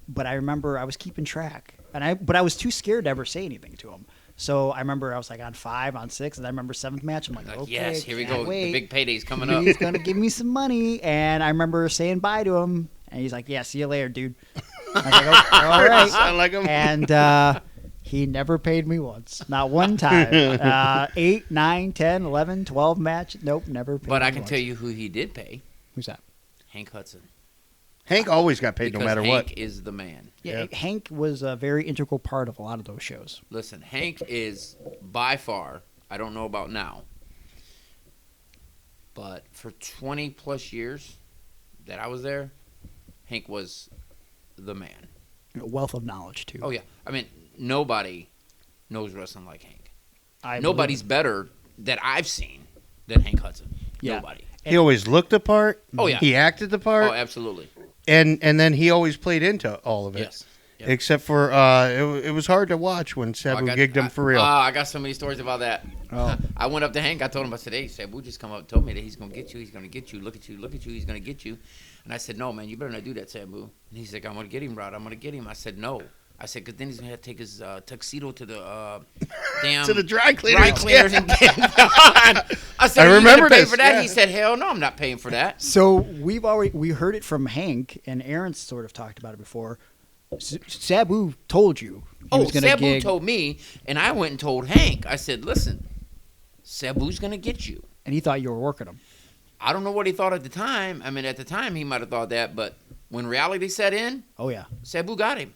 but I remember I was keeping track. But I was too scared to ever say anything to him. So I remember I was like on 5, on 6, and I remember 7th match. I'm like, okay, yes, here we go. Wait. The big payday's coming up. He's going to give me some money. And I remember saying bye to him. And he's like, yeah, see you later, dude. I was like, oh, all right. Sound like him. And he never paid me once. Not one time. 8, 9, 10, 11, 12 match. Nope, never paid me But I can once. tell you who he did pay. Who's that? Hank Hudson. Hank always got paid because no matter Hank what. is the man. Yeah, Hank was a very integral part of a lot of those shows. Listen, Hank is by far, I don't know about now, but for 20 plus years that I was there, Hank was the man. A wealth of knowledge, too. Oh, yeah. I mean, nobody knows wrestling like Hank. I Nobody's better that I've seen than Hank Hudson. Yeah. Nobody. He always looked the part. Oh, yeah. He acted the part. Oh, absolutely. And then he always played into all of it. Yes. Yep. Except for it was hard to watch when Sabu gigged him for real. I got so many stories about that. Oh. I went up to Hank. I told him, I said, hey, Sabu just come up and told me that he's going to get you. He's going to get you. Look at you. Look at you. He's going to get you. And I said, no, man, you better not do that, Sabu. And he's like, I'm going to get him, Rod. I'm going to get him. I said, no. I said, because then he's going to have to take his tuxedo to the damn to the dry cleaners. And get it done. I said, I remember pay this, for that? yeah. He said, hell no, I'm not paying for that. So we heard it from Hank, and Aaron's sort of talked about it before. Sabu told you he was going to Sabu gig. told me, and I went and told Hank. I said, listen, Sabu's going to get you. And he thought you were working him. I don't know what he thought at the time. I mean, at the time, he might have thought that, but when reality set in, oh yeah, Sabu got him.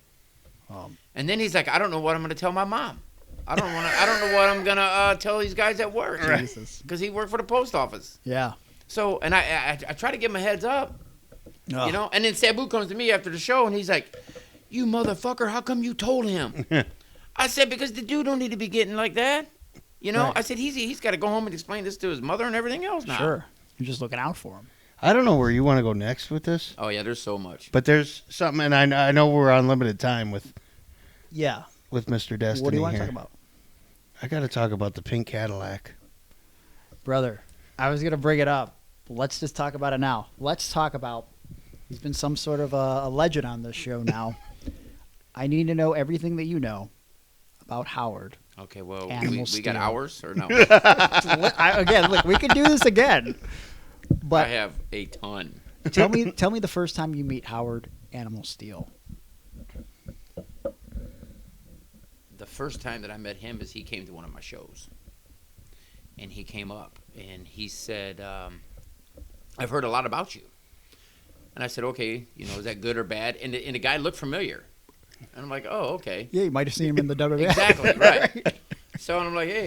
And then he's like, I don't know what I'm going to tell my mom. I don't know what I'm going to tell these guys at work. Because he worked for the post office. Yeah. So, and I try to give him a heads up, you know. And then Sabu comes to me after the show, and he's like, you motherfucker, how come you told him? I said, because the dude don't need to be getting like that. You know, right. I said, he's got to go home and explain this to his mother and everything else now. Sure. You're just looking out for him. I don't know where you want to go next with this. Oh, yeah, there's so much. But there's something, and I know we're on limited time with Mr. Destiny. What do you want here. to talk about? I got to talk about the pink Cadillac. Brother, I was going to bring it up. Let's just talk about it now. Let's talk about, he's been some sort of a legend on this show now. I need to know everything that you know about Howard. Okay, well, Animal we got Steele. hours or no? Again, look, we can do this again. But I have a ton. tell me the first time you meet Howard Animal Steele. The first time that I met him is he came to one of my shows. And he came up and he said, I've heard a lot about you. And I said, okay, is that good or bad? And the guy looked familiar. And I'm like, oh, okay. Yeah, you might have seen him in the WWF. Exactly, right. So I'm like, hey,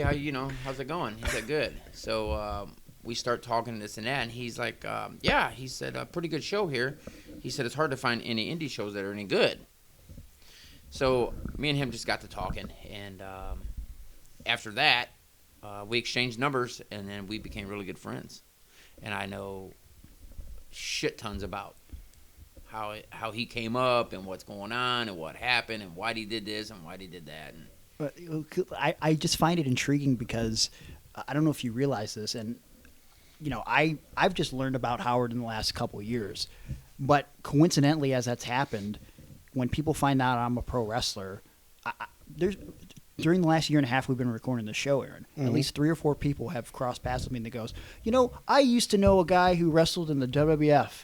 how's it going? He's like, good. So we start talking this and that, and he's like, yeah, he said, a pretty good show here. He said, it's hard to find any indie shows that are any good. So me and him just got to talking, and after that, we exchanged numbers, and then we became really good friends. And I know shit tons about how he came up and what's going on and what happened and why he did this and why he did that. And But I just find it intriguing because I don't know if you realize this, and I've just learned about Howard in the last couple of years. But coincidentally, as that's happened, when people find out I'm a pro wrestler, during the last year and a half we've been recording the show, Aaron, at least 3 or 4 people have crossed paths with me that goes, I used to know a guy who wrestled in the WWF.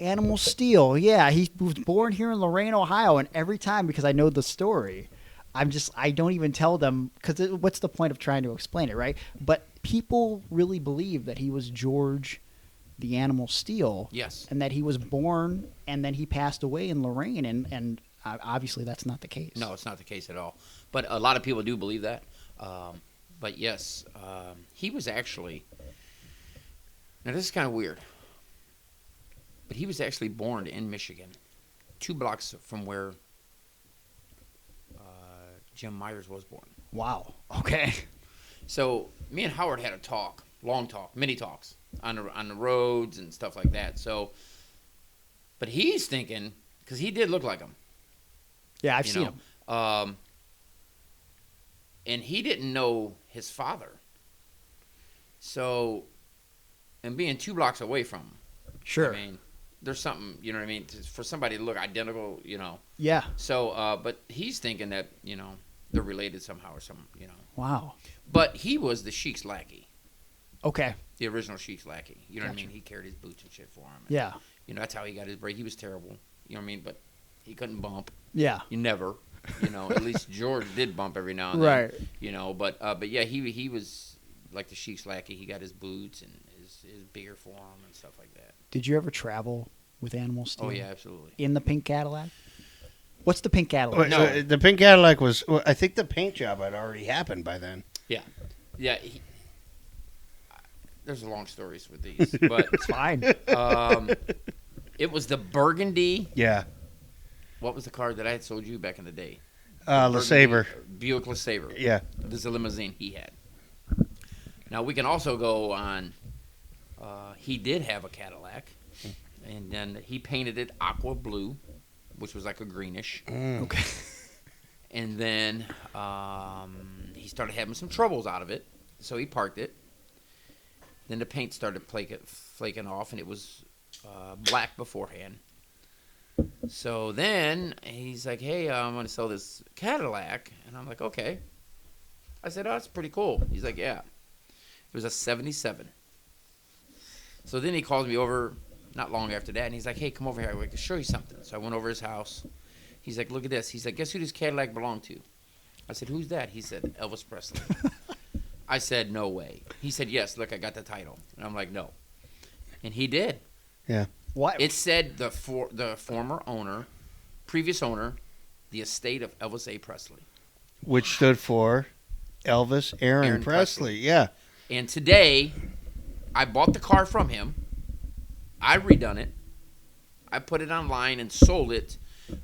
Animal Steele, yeah, he was born here in Lorain, Ohio, and every time, because I know the story, I don't even tell them, because what's the point of trying to explain it, right? But people really believe that he was George the Animal Steele. Yes. And that he was born and then he passed away in Lorain, and obviously that's not the case. No, it's not the case at all. But a lot of people do believe that. But yes, he was actually, now this is kind of weird, but he was actually born in Michigan, 2 blocks from where Jim Myers was born. Wow. Okay. So me and Howard had a talk, long talk, many talks on the roads and stuff like that. So, but he's thinking, because he did look like him. Yeah, I've seen him. And he didn't know his father. So, and being 2 blocks away from him. Sure. I mean, there's something, you know what I mean, for somebody to look identical, Yeah. So, but he's thinking that, they're related somehow or something, Wow. But he was the Sheik's lackey. Okay. The original Sheik's lackey. You know what I Gotcha. mean? He carried his boots and shit for him. And, Yeah. that's how he got his break. He was terrible. You know what I mean? But he couldn't bump. Yeah. You never. At least George did bump every now and then. Right. But yeah, he was like the Sheik's lackey. He got his boots and his beer for him and stuff like that. Did you ever travel with Animal Steele? Oh, yeah, absolutely. In the pink Cadillac? What's the pink Cadillac? Wait, No. the pink Cadillac was, I think the paint job had already happened by then. Yeah. Yeah. There's long stories with these, but It's fine. it was the burgundy. Yeah. What was the car that I had sold you back in the day? LeSabre. Buick LeSabre. Yeah. This is a limousine he had. Now, we can also go on, he did have a Cadillac, and then he painted it aqua blue, which was like a greenish. Okay. And then he started having some troubles out of it, so he parked it. Then the paint started flaking off, and it was black beforehand. So then he's like, hey, I'm going to sell this Cadillac. And I'm like, okay. I said, oh, that's pretty cool. He's like, yeah. It was a 77. So then he calls me over not long after that, and he's like, hey, come over here. I can show you something. So I went over his house. He's like, look at this. He's like, guess who this Cadillac belonged to? I said, who's that? He said, Elvis Presley. I said, no way. He said, yes, look, I got the title. And I'm like, no. And he did. Yeah. What? It said the former owner, previous owner, the estate of Elvis A. Presley. Which stood for Elvis Aaron Presley. Yeah. And today, I bought the car from him. I redone it. I put it online and sold it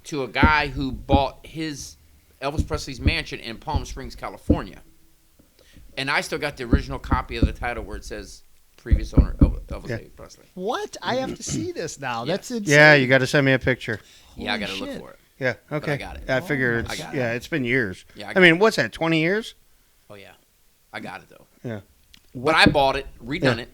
to a guy who bought his Elvis Presley's mansion in Palm Springs, California. And I still got the original copy of the title where it says previous owner Elvis A. Presley. What? I have to see this now. Yeah. That's insane. Yeah, you got to send me a picture. Yeah, I got to Holy look shit. for it. Yeah. Okay. But I got it. I figured. I got it. Yeah, it's been years. Yeah, I mean, what's that? 20 years? Oh yeah, I got it though. Yeah. But I bought it, redone it,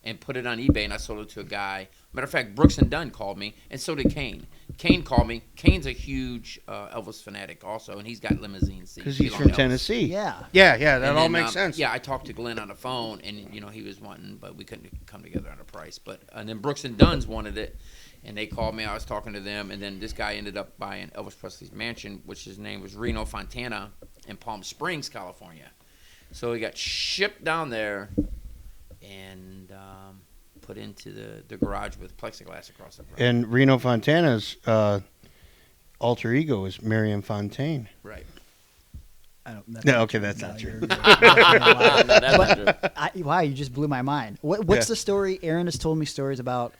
and put it on eBay, and I sold it to a guy. Matter of fact, Brooks and Dunn called me, and so did Kane. Kane called me. Kane's a huge Elvis fanatic also, and he's got limousines. Because he's from Tennessee. Yeah. Yeah, that all makes sense. Yeah, I talked to Glenn on the phone, and he was wanting, but we couldn't come together on a price. And then Brooks and Dunn's wanted it, and they called me. I was talking to them, and then this guy ended up buying Elvis Presley's mansion, which his name was Reno Fontana in Palm Springs, California. So he got shipped down there and put into the garage with plexiglass across the front. And Reno Fontana's alter ego is Marion Fontaine. Right. I don't. No, okay, that's not true. Wow, you just blew my mind. What's the story? Aaron has told me stories about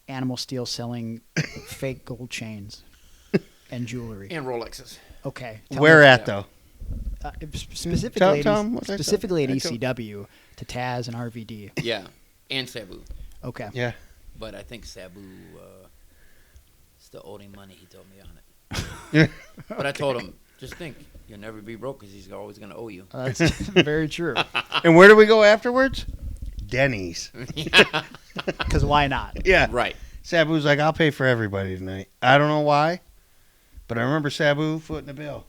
Animal Steel selling fake gold chains and jewelry And Rolexes. Okay. Where at though? Specifically, Tom, specifically at ECW to Taz and RVD. Yeah, and Sabu. Okay. Yeah. But I think Sabu still owed him money. He told me on it. But I told him, just think, you'll never be broke because he's always going to owe you. That's very true. And where do we go afterwards? Denny's. Because why not? Yeah. Right. Sabu's like, I'll pay for everybody tonight. I don't know why, but I remember Sabu footing the bill.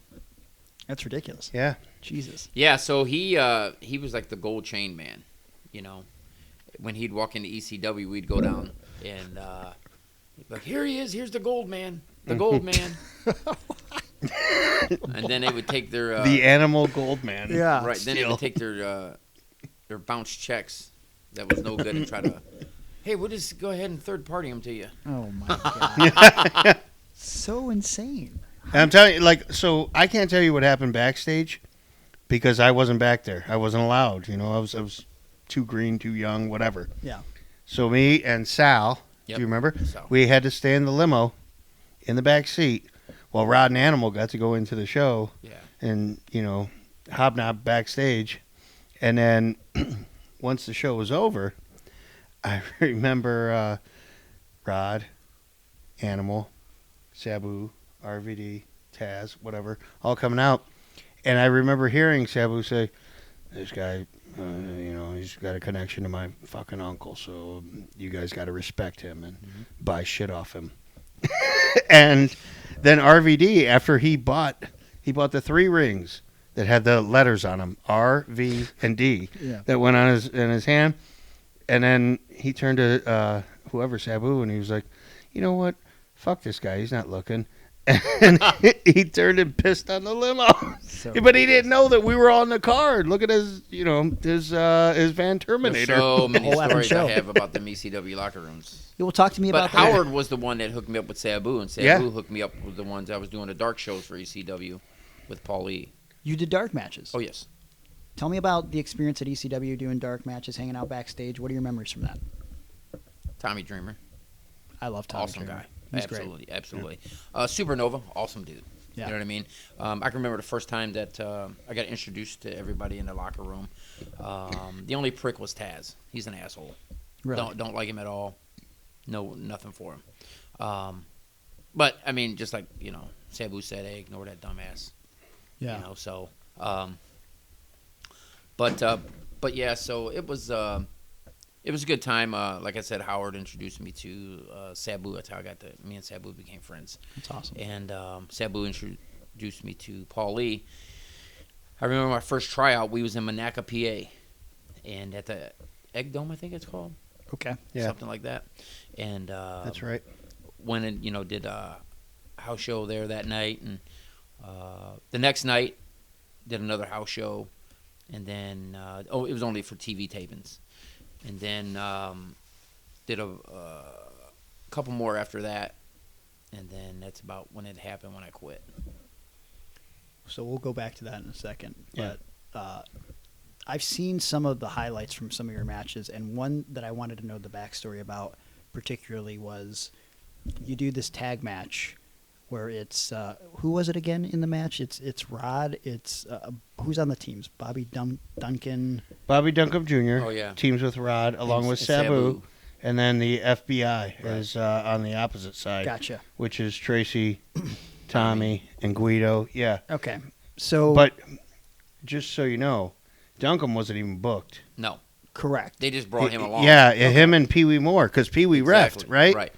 That's ridiculous. Yeah. Jesus. Yeah, so he was like the gold chain man, When he'd walk into ECW, we'd go down and he'd be like, here he is, here's the gold man. The gold man. And then they would take their the animal gold man. Yeah. Right. Then they would take their bounce checks that was no good and try to, hey, we'll just go ahead and third party them to you. Oh my God. So insane. And I'm telling you, so I can't tell you what happened backstage because I wasn't back there. I wasn't allowed. I was too green, too young, whatever. Yeah. So me and Sal, do you remember? Sal. We had to stay in the limo in the back seat while Rod and Animal got to go into the show. Yeah. And, hobnob backstage. And then once the show was over, I remember Rod, Animal, Sabu, RVD, Taz, whatever, all coming out. And I remember hearing Sabu say, this guy, he's got a connection to my fucking uncle, so you guys got to respect him and buy shit off him. And then RVD, after he bought the 3 rings that had the letters on them, R, V, and D, that went on in his hand. And then he turned to whoever, Sabu, and he was like, you know what? Fuck this guy. He's not looking. And he turned and pissed on the limo. But he didn't know that we were on the card. Look at his Van Terminator. There's so many stories I have about the ECW locker rooms. You will talk to me about that. But Howard was the one that hooked me up with Sabu, and Sabu hooked me up with the ones I was doing the dark shows for ECW with Paul E. You did dark matches? Oh, yes. Tell me about the experience at ECW doing dark matches, hanging out backstage. What are your memories from that? Tommy Dreamer. I love Tommy Awesome Dreamer. guy. He's absolutely, great. absolutely. Supernova, awesome dude. Yeah. You know what I mean? I can remember the first time that I got introduced to everybody in the locker room. The only prick was Taz. He's an asshole. Really? Don't like him at all. No, nothing for him. But I mean, just like Sabu said, hey, ignore that dumbass. Yeah. So. But yeah, so it was a good time. Like I said, Howard introduced me to Sabu. That's how me and Sabu became friends. That's awesome. And Sabu introduced me to Paul Lee. I remember my first tryout. We was in Monaca, PA, and at the Egg Dome, I think it's called. Okay. Yeah. Something like that. And that's right. Went and did a house show there that night, and the next night did another house show, and then it was only for TV tapings. And then did a couple more after that, and then that's about when it happened when I quit. So we'll go back to that in a second. Yeah. But I've seen some of the highlights from some of your matches, and one that I wanted to know the backstory about particularly was you do this tag match where it's who was it again in the match? It's Rod. It's who's on the teams? Bobby Duncan. Bobby Duncan Jr. Oh, yeah. Teams with Rod along with Sabu, and then the FBI is on the opposite side. Gotcha. Which is Tracy, Tommy, and Guido. Yeah. Okay. So, But just so you know, Duncan wasn't even booked. No, correct. they just brought him along. Yeah, him and Pee Wee Moore, because Pee Wee Exactly, reffed, right? Right.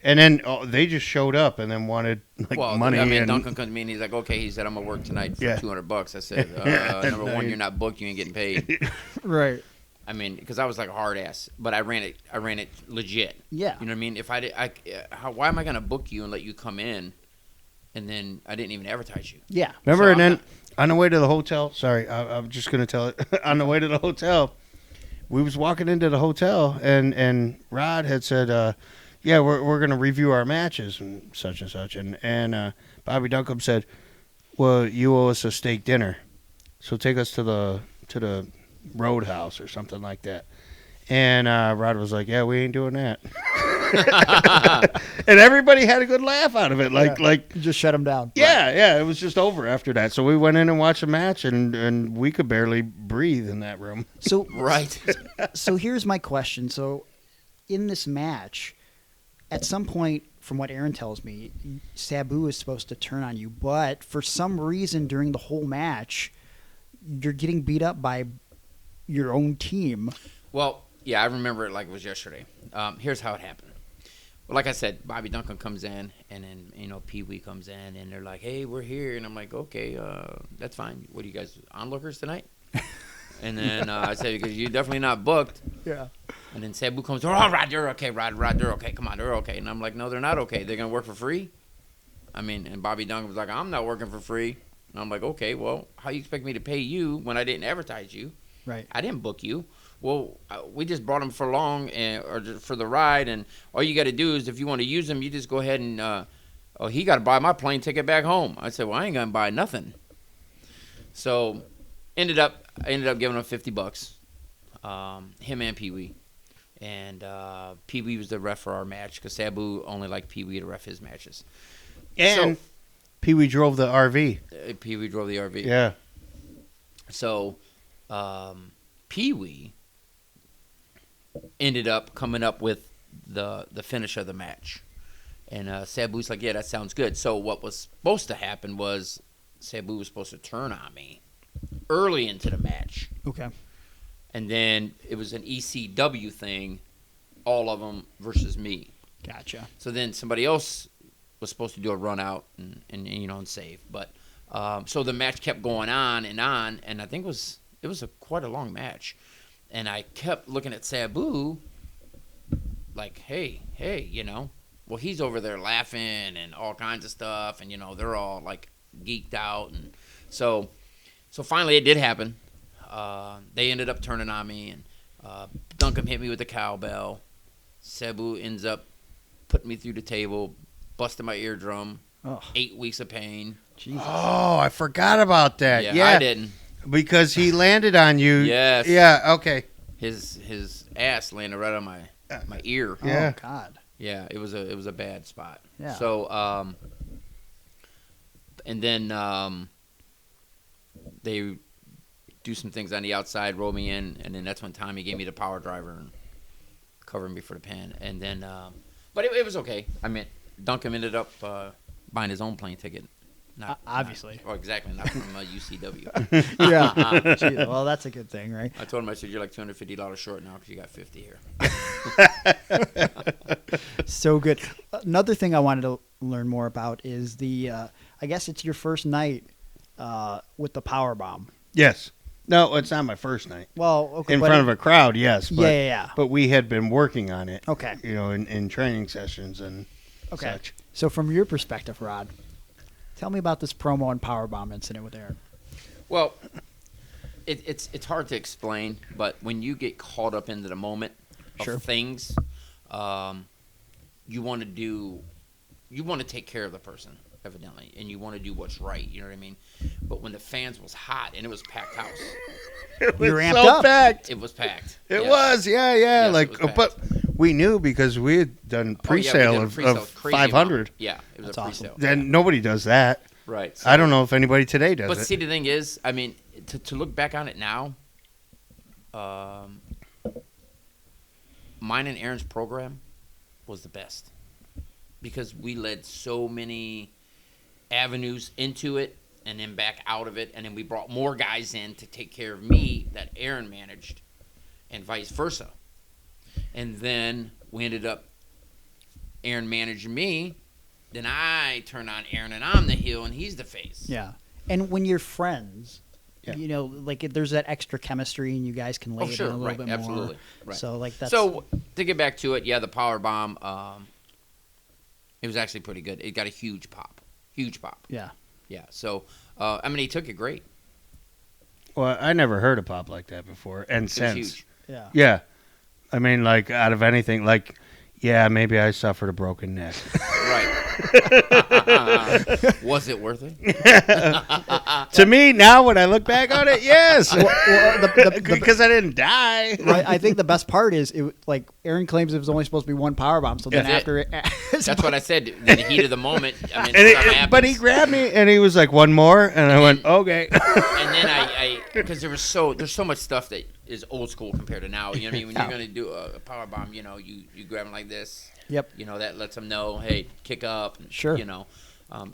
And then they just showed up and then wanted money. I mean, and, Duncan comes to me and he's like, "Okay," he said, "I'm gonna work tonight for $200." I said, "Number one, you're not booked. You ain't getting paid." Right. I mean, because I was like a hard ass, but I ran it legit. Yeah. You know what I mean? If why am I gonna book you and let you come in, and then I didn't even advertise you? Yeah. Remember, So and then on the way to the hotel. Sorry, I'm just gonna tell it. On the way to the hotel, we was walking into the hotel, and Rod had said, "Yeah, we're gonna review our matches and such," and Bobby Duncombe said, "Well, you owe us a steak dinner, so take us to the Roadhouse or something like that." And Rod was like, "Yeah, we ain't doing that." And everybody had a good laugh out of it. Like just shut him down. yeah, it was just over after that. So we went in and watched a match, and we could barely breathe in that room. So Right. So here's my question. So in this match, at some point, from what Aaron tells me, Sabu is supposed to turn on you, but for some reason during the whole match, you're getting beat up by your own team. Well, yeah, I remember it like it was yesterday. Here's how it happened. Well, like I said, Bobby Duncan comes in, and then Pee Wee comes in, and they're like, "Hey, we're here," and I'm like, "Okay, that's fine. What are you guys onlookers tonight?" And then I said, "Because you're definitely not booked." Yeah. And then Sabu comes, "Oh, Rod, they're okay. Rod, they're okay. Come on, they're okay." And I'm like, "No, they're not okay. They're gonna work for free." I mean, and Bobby Duncan was like, "I'm not working for free." And I'm like, "Okay, well, how you expect me to pay you when I didn't advertise you? Right. I didn't book you." Well, we just brought him for long or just for the ride, and all you got to do is if you want to use him, you just go ahead and he got to buy my plane ticket back home. I said, "Well, I ain't gonna buy nothing." So, I ended up giving him $50, him and Pee Wee, and Pee Wee was the ref for our match because Sabu only liked Pee Wee to ref his matches. And Pee Wee drove the RV. Pee Wee drove the RV. Yeah. So, Pee Wee ended up coming up with the finish of the match. And Sabu's like, "Yeah, that sounds good." So what was supposed to happen was Sabu was supposed to turn on me early into the match. Okay. And then it was an ECW thing, all of them versus me. Gotcha. So then somebody else was supposed to do a run out and save. But so the match kept going on, and I think it was quite a long match. And I kept looking at Sabu like, hey, well, he's over there laughing and all kinds of stuff, and, they're all, like, geeked out. And so finally it did happen. They ended up turning on me, and Duncan hit me with the cowbell. Sabu ends up putting me through the table, busting my eardrum, 8 weeks of pain. Jesus. Oh, I forgot about that. Yeah, I didn't. Because he landed on you. Yes. Yeah, okay. His ass landed right on my ear. Yeah. Oh God. Yeah, it was a bad spot. Yeah. So and then they do some things on the outside, roll me in, and then that's when Tommy gave me the power driver and covered me for the pin. And then but it was okay. I mean, Duncan ended up buying his own plane ticket. Obviously. Exactly, not from UCW. Yeah. Gee, well, that's a good thing, right? I told him, I said, "You're like $250 short now because you got 50 here." So good. Another thing I wanted to learn more about is I guess it's your first night with the power bomb. Yes. No, it's not my first night. Well, okay. In front of a crowd, yes. But, yeah. But we had been working on it. Okay. In training sessions and such. So from your perspective, Rod, tell me about this promo and powerbomb incident with Aaron. Well, it's hard to explain, but when you get caught up into the moment of things, you want to take care of the person, evidently, and you want to do what's right. You know what I mean? But when the fans was hot and it was packed house, it was amped so up. packed. It was packed. It Yes. was, yeah. Yes, like, it was but we knew because we had done pre-sale we did a pre-sale, of crazy 500. amount. Yeah, it was That's a awesome. pre-sale. Then nobody does that. Right. So, I don't know if anybody today does but it. see, the thing is, I mean, to look back on it now, mine and Aaron's program was the best because we led so many avenues into it and then back out of it. And then we brought more guys in to take care of me that Aaron managed and vice versa. And then we ended up Aaron managing me. Then I turn on Aaron and I'm the heel and he's the face. Yeah. And when you're friends, you know, like there's that extra chemistry and you guys can lay it in a little bit more. Absolutely. Right. So like that's So to get back to it, the power bomb, it was actually pretty good. It got a huge pop. Huge pop. Yeah. Yeah. So I mean he took it great. Well, I never heard a pop like that before. And It was since. huge. Yeah. Yeah. I mean, like, out of anything, like, yeah, maybe I suffered a broken neck. Right. Was it worth it? To me, now when I look back on it, yes. Because I didn't die. Right, I think the best part is, like, Aaron claims it was only supposed to be one powerbomb, so then That's after it... That's what I said. In the heat of the moment, I mean, And something happens. but he grabbed me, and he was like, one more, and I went, okay. And then I because there's so much stuff that is old school compared to now. You know what I mean? When you're going to do a power bomb, you know, you grab them like this. Yep. You know, that lets them know, hey, kick up. Sure. You know,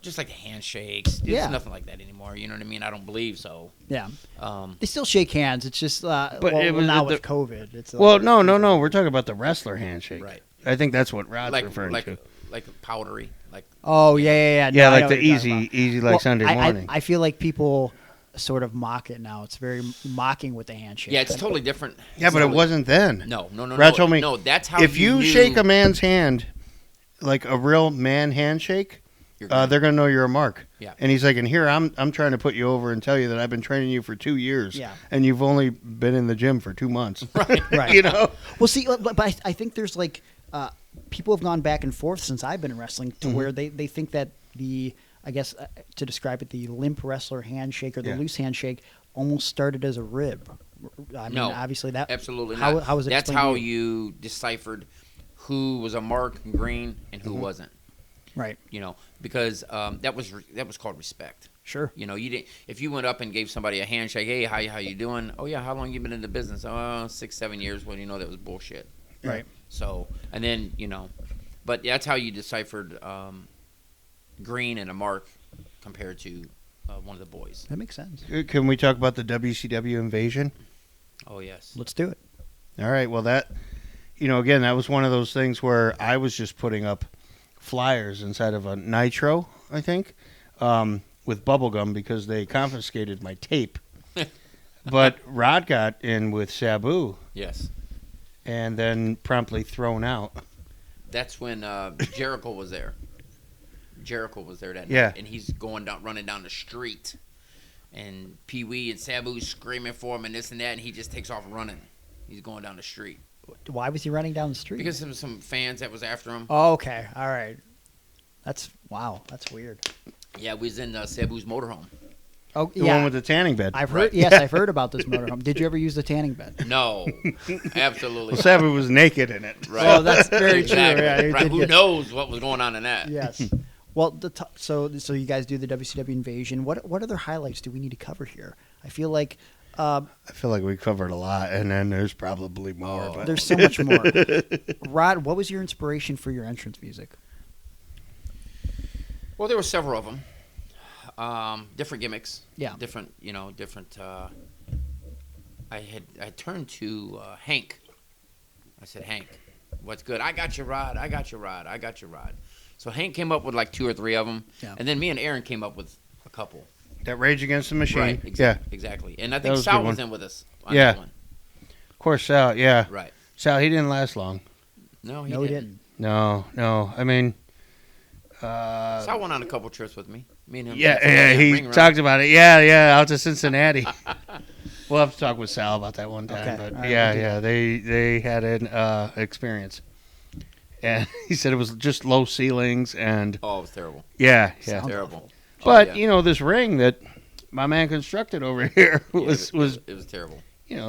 just like the handshakes. There's nothing like that anymore. You know what I mean? I don't believe so. Yeah. They still shake hands. It's just, But well, it was now the- with COVID. It's Well, no. We're talking about the wrestler handshake. Right. I think that's what Rod's Like referring to. like powdery. Like Oh, yeah. No, Yeah, I know like what the you're talking easy about. like Sunday morning. I feel like people sort of mock it now. It's very mocking with the handshake. yeah, it's totally different. Yeah, but it wasn't then. No. Rod told me, no, that's how if you knew shake a man's hand, like a real man handshake, you're good. they're gonna know you're a mark. Yeah. And he's like, and here I'm trying to put you over and tell you that I've been training you for 2 years. Yeah. And you've only been in the gym for 2 months. Right. You know. Well, see, but I think there's like people have gone back and forth since I've been in wrestling to where they think that I guess to describe it, the limp wrestler handshake or the loose handshake almost started as a rib. I mean, No, obviously that absolutely how, not. How was it? That's explained to how you deciphered who was a mark and green and who wasn't. Right. You know, because that was called respect. Sure. You know, you didn't. If you went up and gave somebody a handshake, hey, how you doing? Oh yeah, how long you been in the business? Oh, 6-7 years. Well, you know that was bullshit. Right. So, and then but that's how you deciphered green and a mark compared to one of the boys. That makes sense. Can we talk about the WCW invasion? Oh yes. Let's do it. All right. Well, that, again, that was one of those things where I was just putting up flyers inside of a Nitro, I think, with bubblegum because they confiscated my tape. But Rod got in with Sabu. Yes. And then promptly thrown out. That's when Jericho was there. Jericho was there that Yeah. night, and he's running down the street, and Pee Wee and Sabu screaming for him and this and that, and he just takes off running. He's going down the street Why was he running down the street? because there was some fans that was after him. Oh, okay. All right. That's weird. Yeah, we was in Sabu's motorhome. Oh, The one with the tanning bed. I've heard. Right. Yes, I've heard about this motorhome. Did you ever use the tanning bed? No, absolutely. Well, Sabu was naked in it. Right. Oh, that's very Exactly. true. Yeah, you Right. did Who get- knows what was going on in that? Yes. Well, so you guys do the WCW invasion. What other highlights do we need to cover here? I feel like I feel like we covered a lot, and then there's probably more. But there's so much more. Rod, what was your inspiration for your entrance music? Well, there were several of them. Different gimmicks. Yeah. Different. I turned to Hank. I said, Hank, what's good? I got your rod. I got your rod. I got your rod. So Hank came up with like 2 or 3 of them, Yeah. and then me and Aaron came up with a couple. that Rage Against the Machine. Right. Yeah. Exactly. And I That think was a Sal good was one. in with us on Yeah. that one. Of course, Sal. Yeah. Right. Sal, he didn't last long. No, No, he didn't. No. I mean, Sal went on a couple trips with me. Me and him. yeah, he ring talked about it. Yeah, out to Cincinnati. We'll have to talk with Sal about that one time. Okay. But All right, yeah, they had an experience, and he said it was just low ceilings and Oh, it was terrible. yeah. Terrible. But Oh, yeah. this ring that my man constructed over here was it was terrible.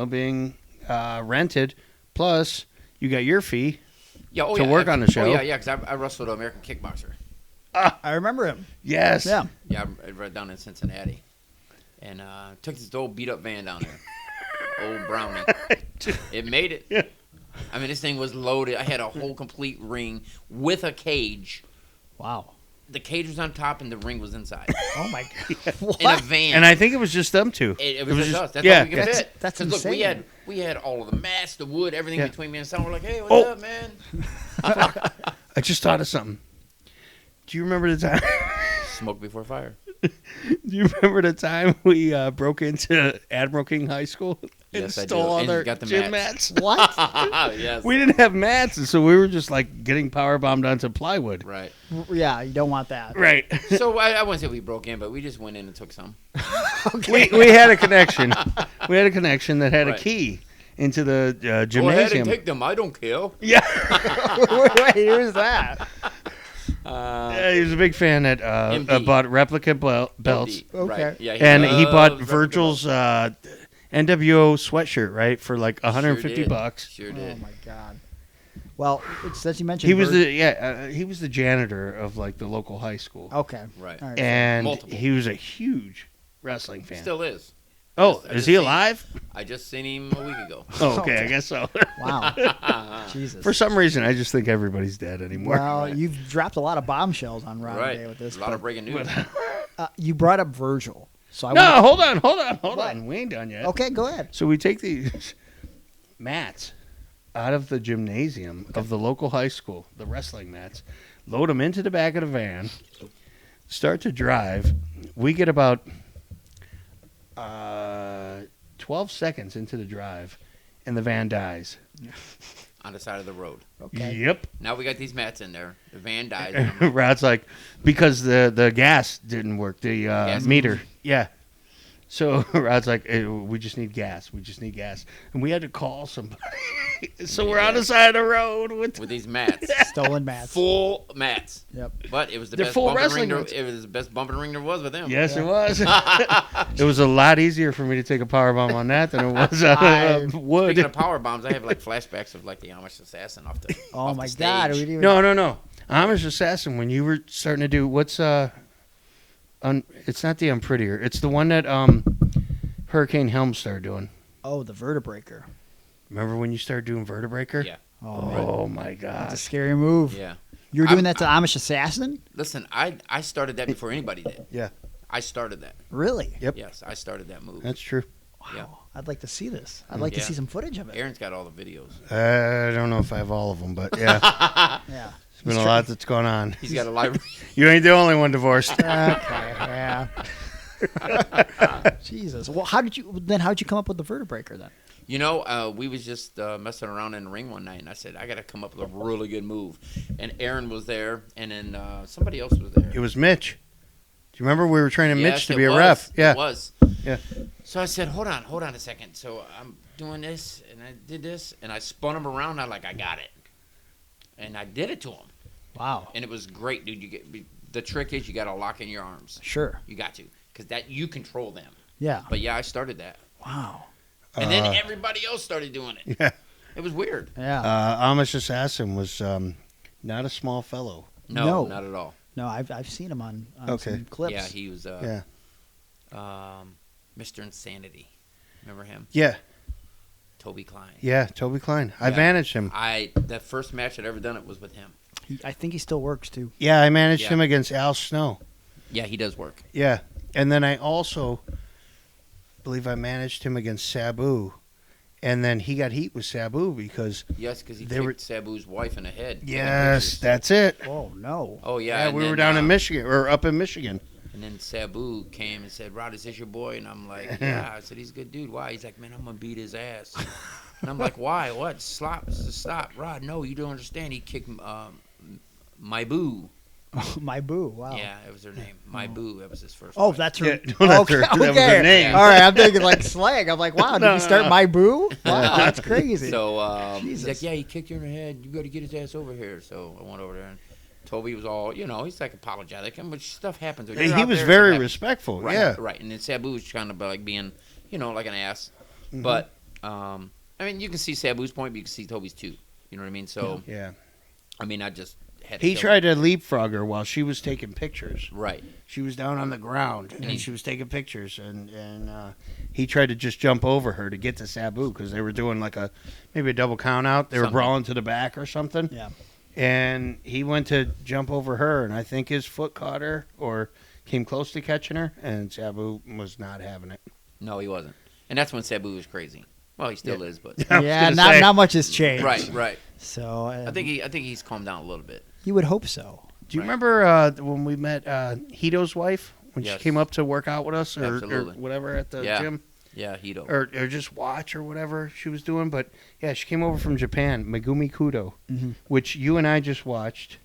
being rented. Plus, you got your fee. Yeah, to work on the show. Oh, yeah, because I wrestled an American kickboxer. I remember him. Yes. Yeah. Yeah, I read down in Cincinnati. And took this old beat-up van down there. Old Brownie. It made it. Yeah. I mean, this thing was loaded. I had a whole complete ring with a cage. Wow. The cage was on top and the ring was inside. Oh my god! What? In a van. And I think it was just them two. It was just us. That's yeah. all we could fit. That's 'Cause insane. Look, we had all of the mats, the wood, everything between me and someone. We're like, hey, what's Oh. up, man? I just thought of something. Do you remember the time? Smoke before fire. Do you remember the time we broke into Admiral King High School and Yes, I do. stole all And their got the gym mats. mats? What? Yes. We didn't have mats, and so we were just like getting power bombed onto plywood. Right. Yeah, you don't want that. Right. So I wouldn't say we broke in, but we just went in and took some. We had a connection. We had a connection that had Right. a key into the Go ahead and gymnasium. take them. I don't care. Yeah. Wait, who's that? Yeah, he was a big fan that MD. bought replica belts, MD. Okay. Right. Yeah, and he bought loves Virgil's NWO sweatshirt, right, for like $150 bucks. Sure Oh did. my god. Well, since you mentioned He was he was the janitor of like the local high school, Okay. Right. All right. and Multiple. he was a huge wrestling fan. Still is. Oh, I is just he seen- alive? I just seen him a week ago. Oh, okay, I guess so. Wow. Jesus. For some reason, I just think everybody's dead anymore. Well, you've dropped a lot of bombshells on Ron Right. today with this. A lot of but, breaking news. you brought up Virgil, so I No, want hold on. What? We ain't done yet. Okay, go ahead. So we take these mats out of the gymnasium of the local high school, the wrestling mats, load them into the back of the van, start to drive. We get about 12 seconds into the drive, and the van dies. On the side of the road. Okay. Yep. Now we got these mats in there. The van died. and I'm like, Rod's like, because the gas didn't work, the Gas meter. Yeah. So Rod's like, hey, we just need gas. We just need gas. And we had to call somebody. So we're on the side of the road with with these mats. Stolen mats. Full mats. Yep. But it was the They're best full bumping wrestling ring there, mats. it was the best bumping ring there was with them. Yes, it was. It was a lot easier for me to take a power bomb on that than it was wood. Speaking of power bombs, I have like flashbacks of like the Amish assassin off the Oh off my the god. stage. We didn't No. Amish Assassin, when you were starting to do, what's, it's not the Unprettier. It's the one that Hurricane Helm started doing. Oh, the Vertebreaker. Remember when you started doing Vertebreaker? Yeah. Oh, my That's God. a scary move. Yeah. You were doing that to Amish Assassin? Listen, I started that before anybody did. Yeah, I started that. Really? Yep. Yes, I started that move. that's true. Wow. Yeah. I'd like to see this. I'd like to Yeah. see some footage of it. Aaron's got all the videos. I don't know if I have all of them, but yeah, Yeah. there's been a lot that's gone on. He's got a library. You ain't the only one divorced. Okay. Yeah. Jesus. Well, how'd you come up with the Vertebreaker then? You know, we was just messing around in the ring one night, and I said, I got to come up with a really good move. And Aaron was there, and then somebody else was there. It was Mitch. Do you remember we were training Yes, Mitch to it be a was. ref? Yeah. It was. Yeah. So I said, hold on a second. So I'm doing this, and I did this, and I spun him around. I got it. And I did it to him. Wow. And it was great, dude. The trick is you got to lock in your arms. Sure. You got to, because that you control them. Yeah. But yeah, I started that. Wow. And then everybody else started doing it. Yeah. It was weird. Yeah. Amish Assassin was not a small fellow. No, No. not at all. No, I've seen him on Okay. some clips. Yeah, he was Yeah. Mr. Insanity. Remember him? Yeah. Toby Klein. Yeah, Toby Klein. I Yeah. managed him. The first match I'd ever done it was with him. I think he still works too. Yeah, I managed Yeah. him against Al Snow. Yeah, he does work. Yeah. And then I also believe I managed him against Sabu. And then he got heat with Sabu because Yes, because he They kicked were- Sabu's wife in the head. yes, that's it. Oh no. Oh, yeah. Yeah, and we were then, down in Michigan or up in Michigan. And then Sabu came and said, Rod, is this your boy? And I'm like, yeah. I said, he's a good dude. Why? He's like, man, I'm going to beat his ass. And I'm like, why? What? Stop. Rod, no, you don't understand. He kicked my boo. My boo. Wow. Yeah, it was her name. My boo. That was his first Oh, fight. that's her. Yeah, no, that's her- that was her name. All right, I'm thinking like slang. I'm like, wow, did No, you start no. my boo? Wow, that's crazy. So he's Jesus. like, yeah, he kicked her in the head. You got to get his ass over here. So I went over there, and Toby was all, he's like apologetic, and but stuff happens. When you're He out was there, very stuff happens. respectful. Right, Yeah. right. And then Sabu was kind of like being, like an ass. Mm-hmm. But I mean, you can see Sabu's point, but you can see Toby's too. You know what I mean? So Yeah. I mean, I just had to He kill tried to leapfrog her while she was taking pictures. him. Right. She was down on the ground and she was taking pictures, and he tried to just jump over her to get to Sabu because they were doing like maybe a double count out. They were Something. brawling to the back or something. Yeah. And he went to jump over her, and I think his foot caught her or came close to catching her, and Sabu was not having it. No, he wasn't. And that's when Sabu was crazy. Well, he still is, but Yeah, not much has changed. right. So I think he's calmed down a little bit. you would hope so. Do you remember when we met Hito's wife when Yes. she came up to work out with us or Absolutely. whatever at the Yeah. gym? Yeah, Hito. Or just watch or whatever she was doing. But, yeah, she came over from Japan, Megumi Kudo, which you and I just watched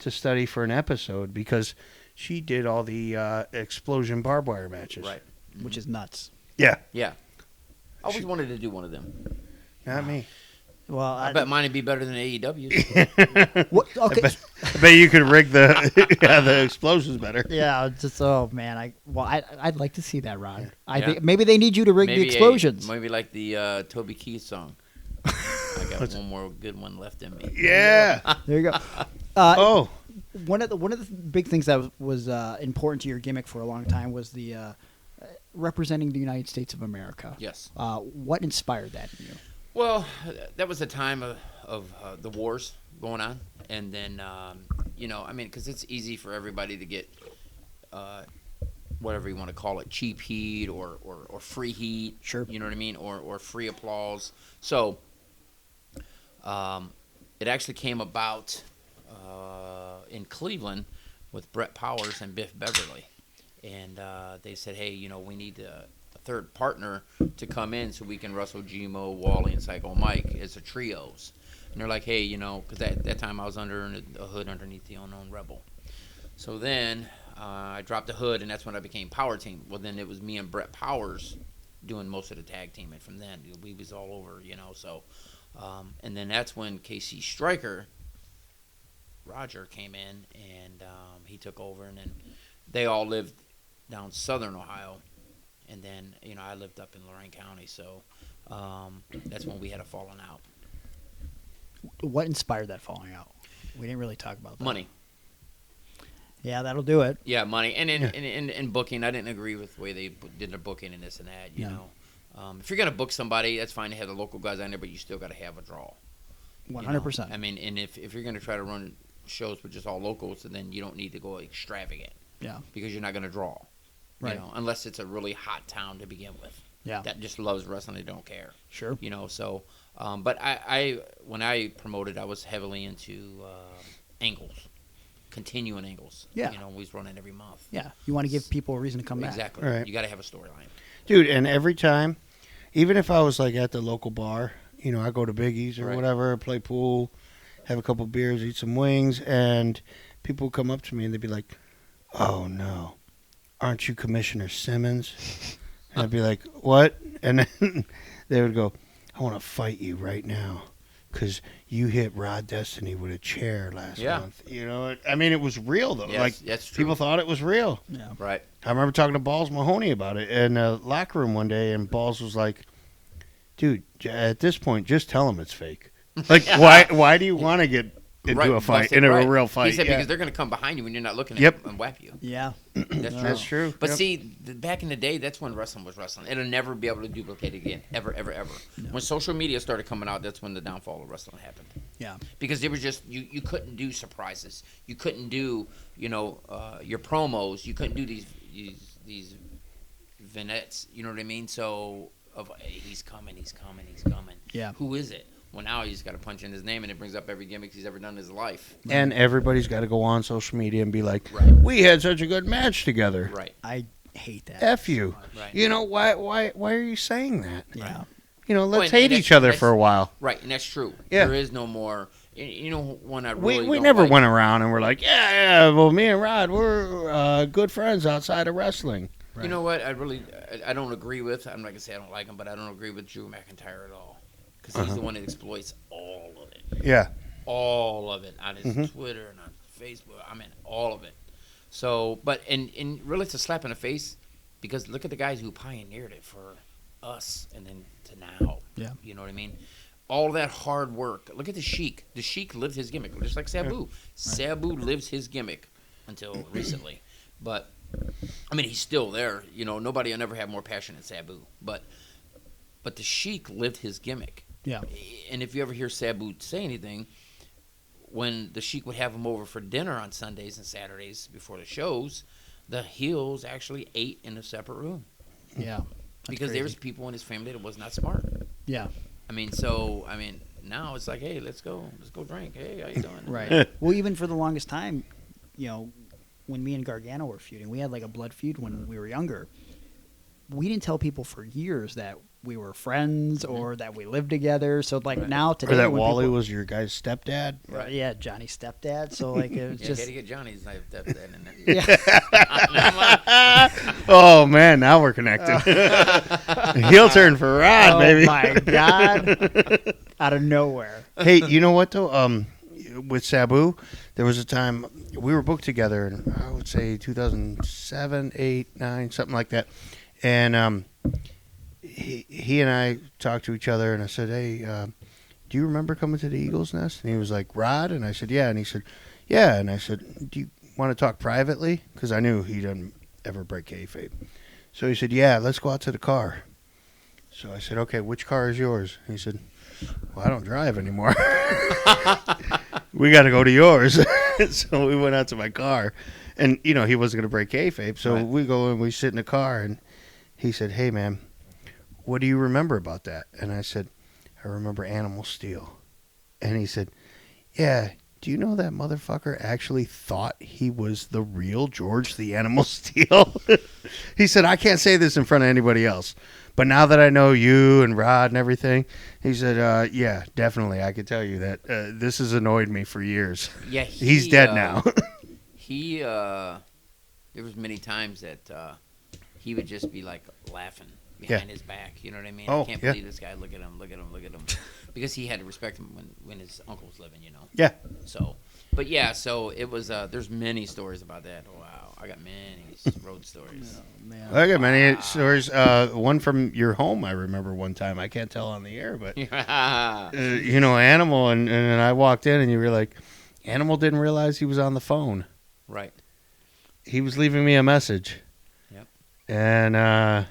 to study for an episode because she did all the explosion barbed wire matches. Right. Which is nuts. Yeah. Yeah. I always wanted to do one of them. Not me. Well, I bet mine would be better than AEW's. What, okay. I bet you could rig the explosions better. Yeah, just I'd like to see that, Ron. I Yeah. think maybe they need you to rig the explosions. Maybe like the Toby Keith song. I got one more good one left in me. Yeah. There you go. One of the big things that was important to your gimmick for a long time was the representing the United States of America. Yes. What inspired that in you? Well, that was a time of the wars going on, and then because it's easy for everybody to get whatever you want to call it, cheap heat or free heat. Sure. You know what I mean, or free applause. So it actually came about in Cleveland with Brett Powers and Biff Beverly, and they said, hey, we need a third partner to come in so we can wrestle G-Mo, Wally, and Psycho Mike as a trios. And they're like, hey, because at that time I was under a hood underneath the Unknown Rebel. So then I dropped the hood, and that's when I became Power Team. Well, then it was me and Brett Powers doing most of the tag team, and from then we was all over, So, and then that's when KC Stryker, Roger, came in, and he took over, and then they all lived down southern Ohio. And then, I lived up in Lorain County, so that's when we had a falling out. What inspired that falling out? We didn't really talk about that. Money. Yeah, that'll do it. Yeah, money. And in booking, I didn't agree with the way they did their booking and this and that, you know. If you're going to book somebody, that's fine to have the local guys on there, but you still got to have a draw. 100%. I mean, and if you're going to try to run shows with just all locals, then you don't need to go extravagant. Yeah. Because you're not going to draw. Right. Unless it's a really hot town to begin with. Yeah. That just loves wrestling, they don't care. Sure. So, but I when I promoted, I was heavily into angles, continuing angles. Yeah. We was running every month. Yeah. You want to give people a reason to come back. Exactly. Right. You got to have a storyline. Dude, and every time, even if I was like at the local bar, I go to Biggie's or whatever, play pool, have a couple beers, eat some wings, and people would come up to me and they'd be like, oh no. Aren't you Commissioner Simmons? And I'd be like, what? And then they would go, I want to fight you right now because you hit Rod Destiny with a chair last month. I mean, it was real, though. Yes, that's true. People thought it was real. Yeah. Right. I remember talking to Balls Mahoney about it in a locker room one day, and Balls was like, dude, at this point, just tell him it's fake. Like, why do you want to get into a fight, a real fight? He said because they're going to come behind you when you're not looking at them and whap you. Yeah. That's true. But see, back in the day, that's when wrestling was wrestling. It'll never be able to duplicate again, ever, ever, ever. No. When social media started coming out, that's when the downfall of wrestling happened. Yeah. Because it was just, you couldn't do surprises. You couldn't do, your promos. You couldn't do these vignettes. You know what I mean? So, he's coming. Yeah. Who is it? Well, now he's got to punch in his name, and it brings up every gimmick he's ever done in his life. And everybody's got to go on social media and be like, we had such a good match together. Right. I hate that. F you. Right. Why are you saying that? Yeah. Let's hate each other for a while. Right, and that's true. Yeah. There is no more. One I really we don't never like. went around and we're like, well, me and Rod, we're good friends outside of wrestling. Right. You know what? I don't agree with. I'm not gonna say I don't like him, but I don't agree with Drew McIntyre at all. Because he's the one that exploits all of it. Yeah. All of it on his Twitter and on Facebook. I mean, all of it. So, but and really, it's a slap in the face because look at the guys who pioneered it for us and then to now. Yeah. You know what I mean? All that hard work. Look at the Sheik. The Sheik lived his gimmick, just like Sabu. Yeah. Right. Sabu lives his gimmick until recently. But, I mean, he's still there. Nobody will never have more passion than Sabu. But the Sheik lived his gimmick. Yeah. And if you ever hear Sabu say anything, when the Sheik would have them over for dinner on Sundays and Saturdays before the shows, the heels actually ate in a separate room. Yeah. Because there was people in his family that was not smart. Yeah. Now it's like, hey, let's go drink. Hey, how you doing? Right. Well, even for the longest time, when me and Gargano were feuding, we had like a blood feud when we were younger. We didn't tell people for years that we were friends or that we lived together. So now today, or that Wally was your guy's stepdad. Right. Yeah, Johnny's stepdad. So it was just. You had to get Johnny's stepdad in there. Yeah. Oh man, now we're connected. Heel turn for Rod, baby. Oh my God! Out of nowhere. Hey, you know what though? With Sabu, there was a time we were booked together, in, I would say 2007, 8, 9, something like that, and he and I talked to each other, and I said, hey, do you remember coming to the Eagles Nest? And he was like, Rod? And I said, yeah. And he said, yeah. And I said, do you want to talk privately? Because I knew he doesn't ever break kayfabe. So he said, yeah, let's go out to the car. So I said, okay, which car is yours? And he said, well, I don't drive anymore. We got to go to yours. So we went out to my car. And, he wasn't going to break kayfabe. So we go and we sit in the car, and he said, hey, man, what do you remember about that? And I said, I remember Animal Steele. And he said, yeah, do you know that motherfucker actually thought he was the real George the Animal Steele? He said, I can't say this in front of anybody else, but now that I know you and Rod and everything, he said, yeah, definitely. I could tell you that this has annoyed me for years. Yeah, he's dead now. There was many times that he would just be like laughing behind his back. You know what I mean? I can't believe this guy. Look at him. Because he had to respect him when his uncle was living, Yeah. So, but yeah, so it was, there's many stories about that. Wow. I got many road stories. Oh, man. I got many stories. One from your home, I remember one time. I can't tell on the air, but, Animal, and I walked in, and you were like, Animal didn't realize he was on the phone. Right. He was leaving me a message. Yep. And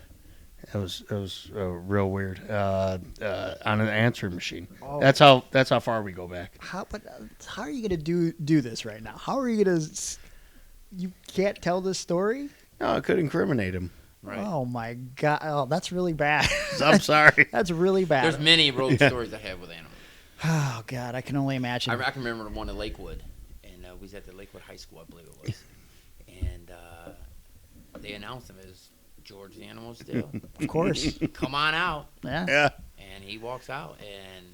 it was real weird on an answering machine. Oh. That's how far we go back. How are you going to do this right now? How are you going to? You can't tell this story? No, it could incriminate him. Right. Oh my God! Oh, that's really bad. I'm sorry. That's really bad. There's many road stories I have with animals. Oh God, I can only imagine. I can remember one in Lakewood, and we was at the Lakewood High School, I believe it was, and they announced him as George the Animal Steele. Of course. Come on out. Yeah. And he walks out, and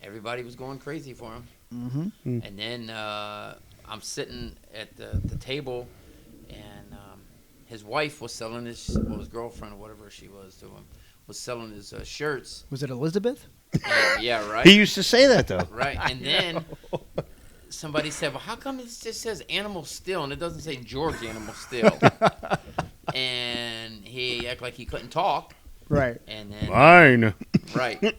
everybody was going crazy for him. Mm-hmm. And then I'm sitting at the table, and his wife was selling his girlfriend or whatever she was to him, was selling his shirts. Was it Elizabeth? Yeah, right. He used to say that, though. Right. And then somebody said, well, how come it just says Animal Steele and it doesn't say George the Animal Steele? And he acted like he couldn't talk. Right. And then Fine. Right.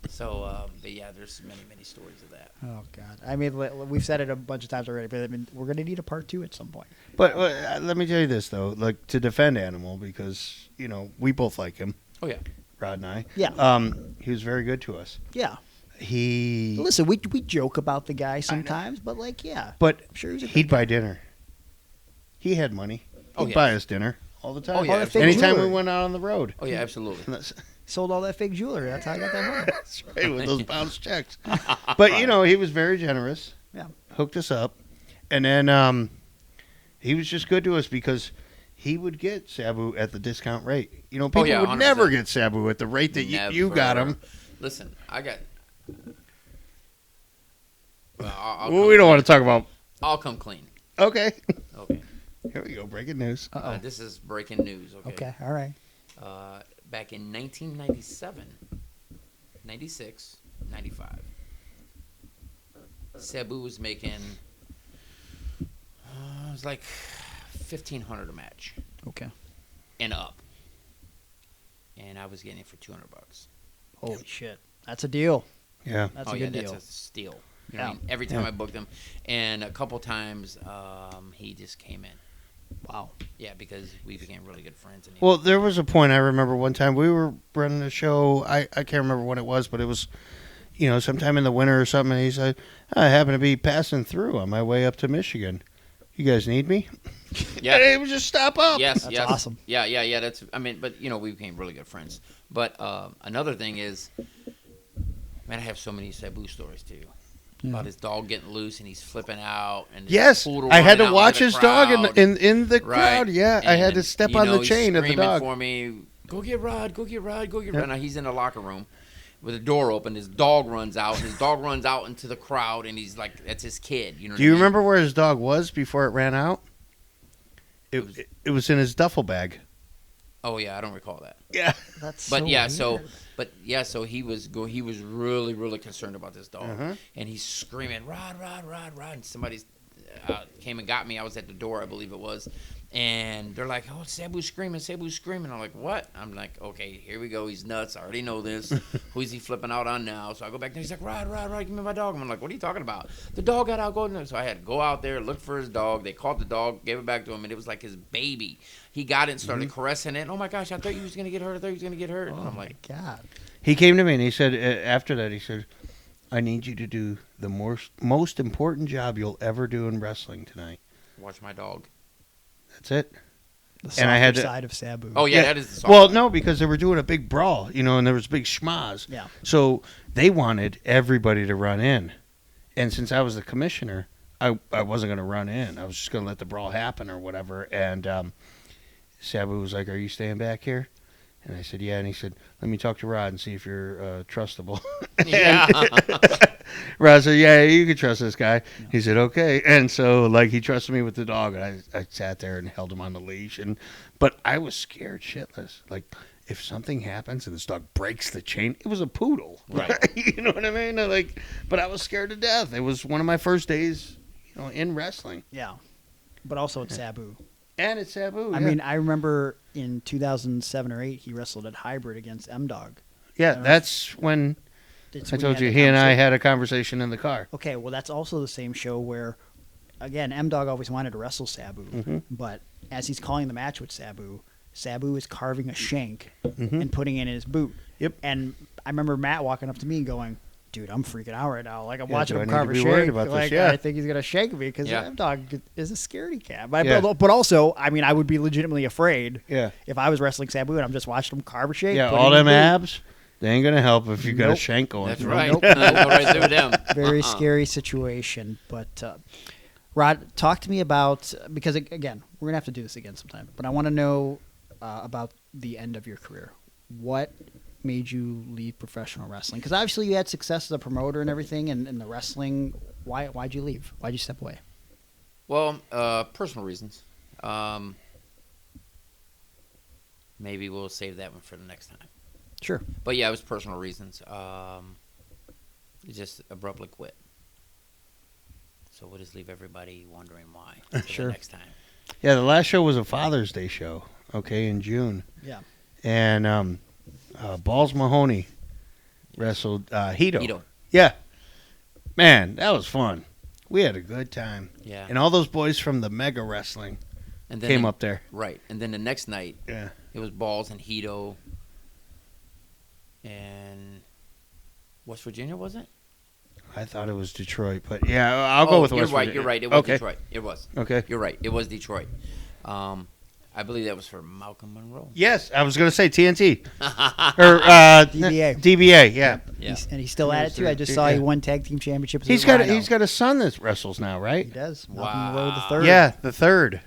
So, but yeah, there's many stories of that. Oh God! I mean, we've said it a bunch of times already, but I mean, we're going to need a part 2 at some point. But let me tell you this though, like to defend Animal, because we both like him. Oh yeah. Rod and I. Yeah. He was very good to us. Yeah. Listen, we joke about the guy sometimes, but yeah. But I'm sure he'd buy dinner. He had money. He'd buy us dinner all the time. Oh, yeah, anytime we went out on the road. Oh yeah, absolutely. Sold all that fake jewelry. That's how I got that money. That's right, with those bounce checks. But he was very generous. Yeah. Hooked us up, and then he was just good to us because he would get Sabu at the discount rate. People would 100%. never get Sabu at the rate that you got him. Listen, I got. Well, we don't want to talk about. I'll come clean. Okay. Okay. Here we go. Breaking news. This is breaking news. Okay. Okay. All right. Back in 1997, 96, 95, Sabu was making it was like $1,500 a match. Okay. And up. And I was getting it for $200. Holy shit. That's a deal. Yeah. That's a good deal. That's a steal. You know what I mean? Every time I booked him. And a couple times he just came in. Wow. Yeah, because we became really good friends. And Well, there was a point I remember one time we were running a show. I can't remember when it was, but it was, sometime in the winter or something, and he said, I happen to be passing through on my way up to Michigan. You guys need me? Yeah. And he would just stop up. Yes, That's yes. awesome. Yeah. But we became really good friends. But another thing is, man, I have so many Sabu stories too. About his dog getting loose and he's flipping out. And yes, I had to watch his dog in the crowd. Yeah, and, I had to step on the chain of the dog. For me, go get Rod. Now he's in the locker room with the door open. His dog runs out. His dog runs out into the crowd, and he's like, "That's his kid." Do you remember where his dog was before it ran out? It was in his duffel bag. Oh yeah, I don't recall that. Yeah, That's But so yeah, weird. so he was really, really concerned about this dog, Uh-huh. and he's screaming, "Rod!" And somebody came and got me. I was at the door, I believe it was, and they're like, "Oh, Sabu's screaming!" I'm like, "What?" I'm like, "Okay, here we go. He's nuts. I already know this. Who's he flipping out on now?" So I go back there. He's like, "Rod, give me my dog." I'm like, "What are you talking about?" The dog got out. So I had to go out there, look for his dog. They caught the dog, gave it back to him, and it was like his baby. He got it and started caressing it. Oh my gosh, I thought you was gonna get hurt. And I'm like, God. he came to me and he said, after that, he said, I need you to do the most important job you'll ever do in wrestling tonight. watch my dog. That's it. The softer And I had side of Sabu. Oh yeah, that is the song. Well, no, because they were doing a big brawl, and there was big schmaz. Yeah. So they wanted everybody to run in. And since I was the commissioner, I wasn't going to run in. I was just going to let the brawl happen or whatever. And Sabu was like, are you staying back here? And I said, yeah. And he said, let me talk to Rod and see if you're trustable. Yeah. Rod said, yeah, you can trust this guy. Yeah. He said, okay. And so, he trusted me with the dog. And I sat there and held him on the leash. But I was scared shitless. If something happens and this dog breaks the chain, it was a poodle. Right. You know what I mean? But I was scared to death. It was one of my first days, in wrestling. Yeah. But also it's Sabu. And it's Sabu. I mean, I remember in 2007 or 8, he wrestled at Hybrid against M-Dog. Yeah, that's when I told you he and I had a conversation in the car. Okay, well, that's also the same show where, again, M-Dog always wanted to wrestle Sabu. Mm-hmm. But as he's calling the match with Sabu, Sabu is carving a shank Mm-hmm. and putting it in his boot. Yep. And I remember Matt walking up to me and going, dude, I'm freaking out right now. I'm watching do him I carve need a to be worried shank. about this? Yeah. I think he's going to shank me because Yeah. M-Dog is a scaredy cat. Yeah. But also, I mean, I would be legitimately afraid Yeah. if I was wrestling Sabu and I'm just watching him carve a shank. Yeah, put it all in them his boot. abs, they ain't going to help if you got a Nope. shank going. That's through right. them. Nope. Go right through them. Very scary situation. But Rod, talk to me about, because again, we're gonna have to do this again sometime. But I want to know about the end of your career. What made you leave professional wrestling? Because obviously you had success as a promoter and everything, and the wrestling. Why'd you leave? Why'd you step away? Well, personal reasons. Maybe we'll save that one for the next time. Sure. But yeah, it was personal reasons. Just abruptly quit. So we'll just leave everybody wondering why. Until Sure. the next time. Yeah, the last show was a Father's Day show, in June. Yeah. And Balls Mahoney wrestled Hito. Hito. Yeah. Man, that was fun. We had a good time. Yeah. And all those boys from the Mega Wrestling And then came up there. Right. And then the next night, Yeah. it was Balls and Hito. And West Virginia, was it? I thought it was Detroit, but yeah, I'll go with West Virginia. You're right. It was Okay. Detroit. It was. Okay. You're right. It was Detroit. I believe that was for Malcolm Monroe. Yes, I was going to say TNT. Or DBA. DBA, yeah. Yeah. And he's still at it too. I just saw he won tag team championships. He's with got Rhino. a son that wrestles now, right? He does. Wow. Malcolm Monroe the third. Yeah, the third.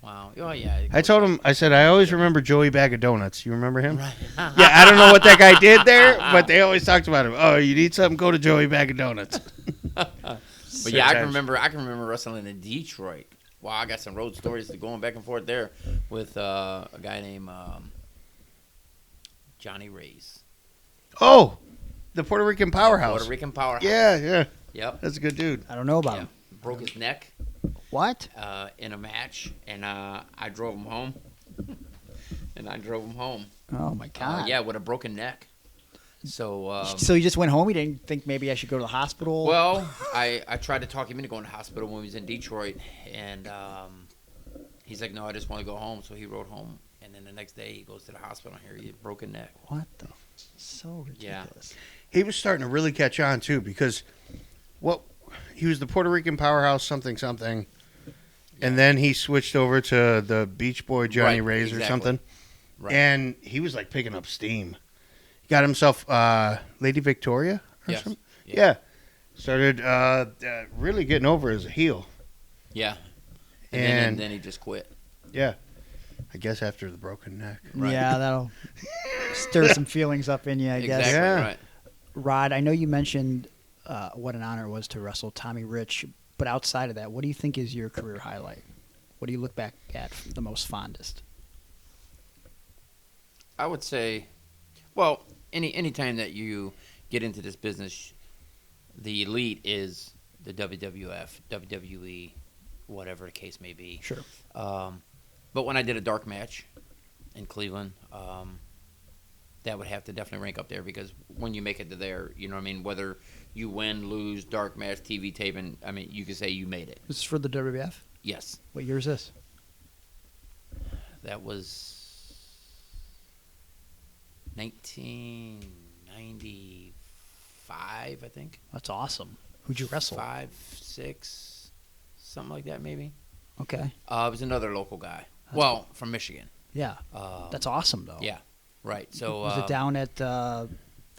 Wow. Oh, yeah. I told him, I said, I always remember Joey Bag of Donuts. You remember him? Right. Yeah, I don't know what that guy did there, but they always talked about him. Oh, you need something, go to Joey Bag of Donuts. But yeah, I can remember wrestling in Detroit. Wow, I got some road stories going back and forth there with a guy named Johnny Reyes. Oh, the Puerto Rican powerhouse. Puerto Rican powerhouse. Yeah. Yep. That's a good dude. I don't know about Yeah. him. Broke his neck What? in a match, and I drove him home. Oh my God. Yeah, with a broken neck. So So you just went home? You didn't think maybe I should go to the hospital? well, I tried to talk him into going to the hospital when he was in Detroit, and he's like, no, I just want to go home. So he rode home, and then the next day he goes to the hospital. Here, he had a broken neck. What the So ridiculous. He was starting to really catch on too because he was the Puerto Rican powerhouse something, and then he switched over to the Beach Boy Johnny Ray's or something, and he was like picking up steam. He got himself Lady Victoria or something. Yeah. Started really getting over as a heel. Yeah. And then he just quit. Yeah. I guess after the broken neck. Right. Yeah, that'll stir some feelings up in you, I guess. Exactly, right. Rod, I know you mentioned what an honor it was to wrestle Tommy Rich, but outside of that, what do you think is your career highlight? What do you look back at the most fondest? I would say, well, any time that you get into this business, the elite is the WWF, WWE, whatever the case may be. Sure. But when I did a dark match in Cleveland, that would have to definitely rank up there because when you make it to there, you know what I mean, whether you win, lose, dark match, TV taping, I mean, you could say you made it. This is for the WWF? Yes. What year is this? That was 1995, I think. That's awesome. Who'd you wrestle? 5, 6, something like that maybe. Okay. It was another local guy. From Michigan. Yeah. That's awesome, though. Yeah. Right. So was it down at the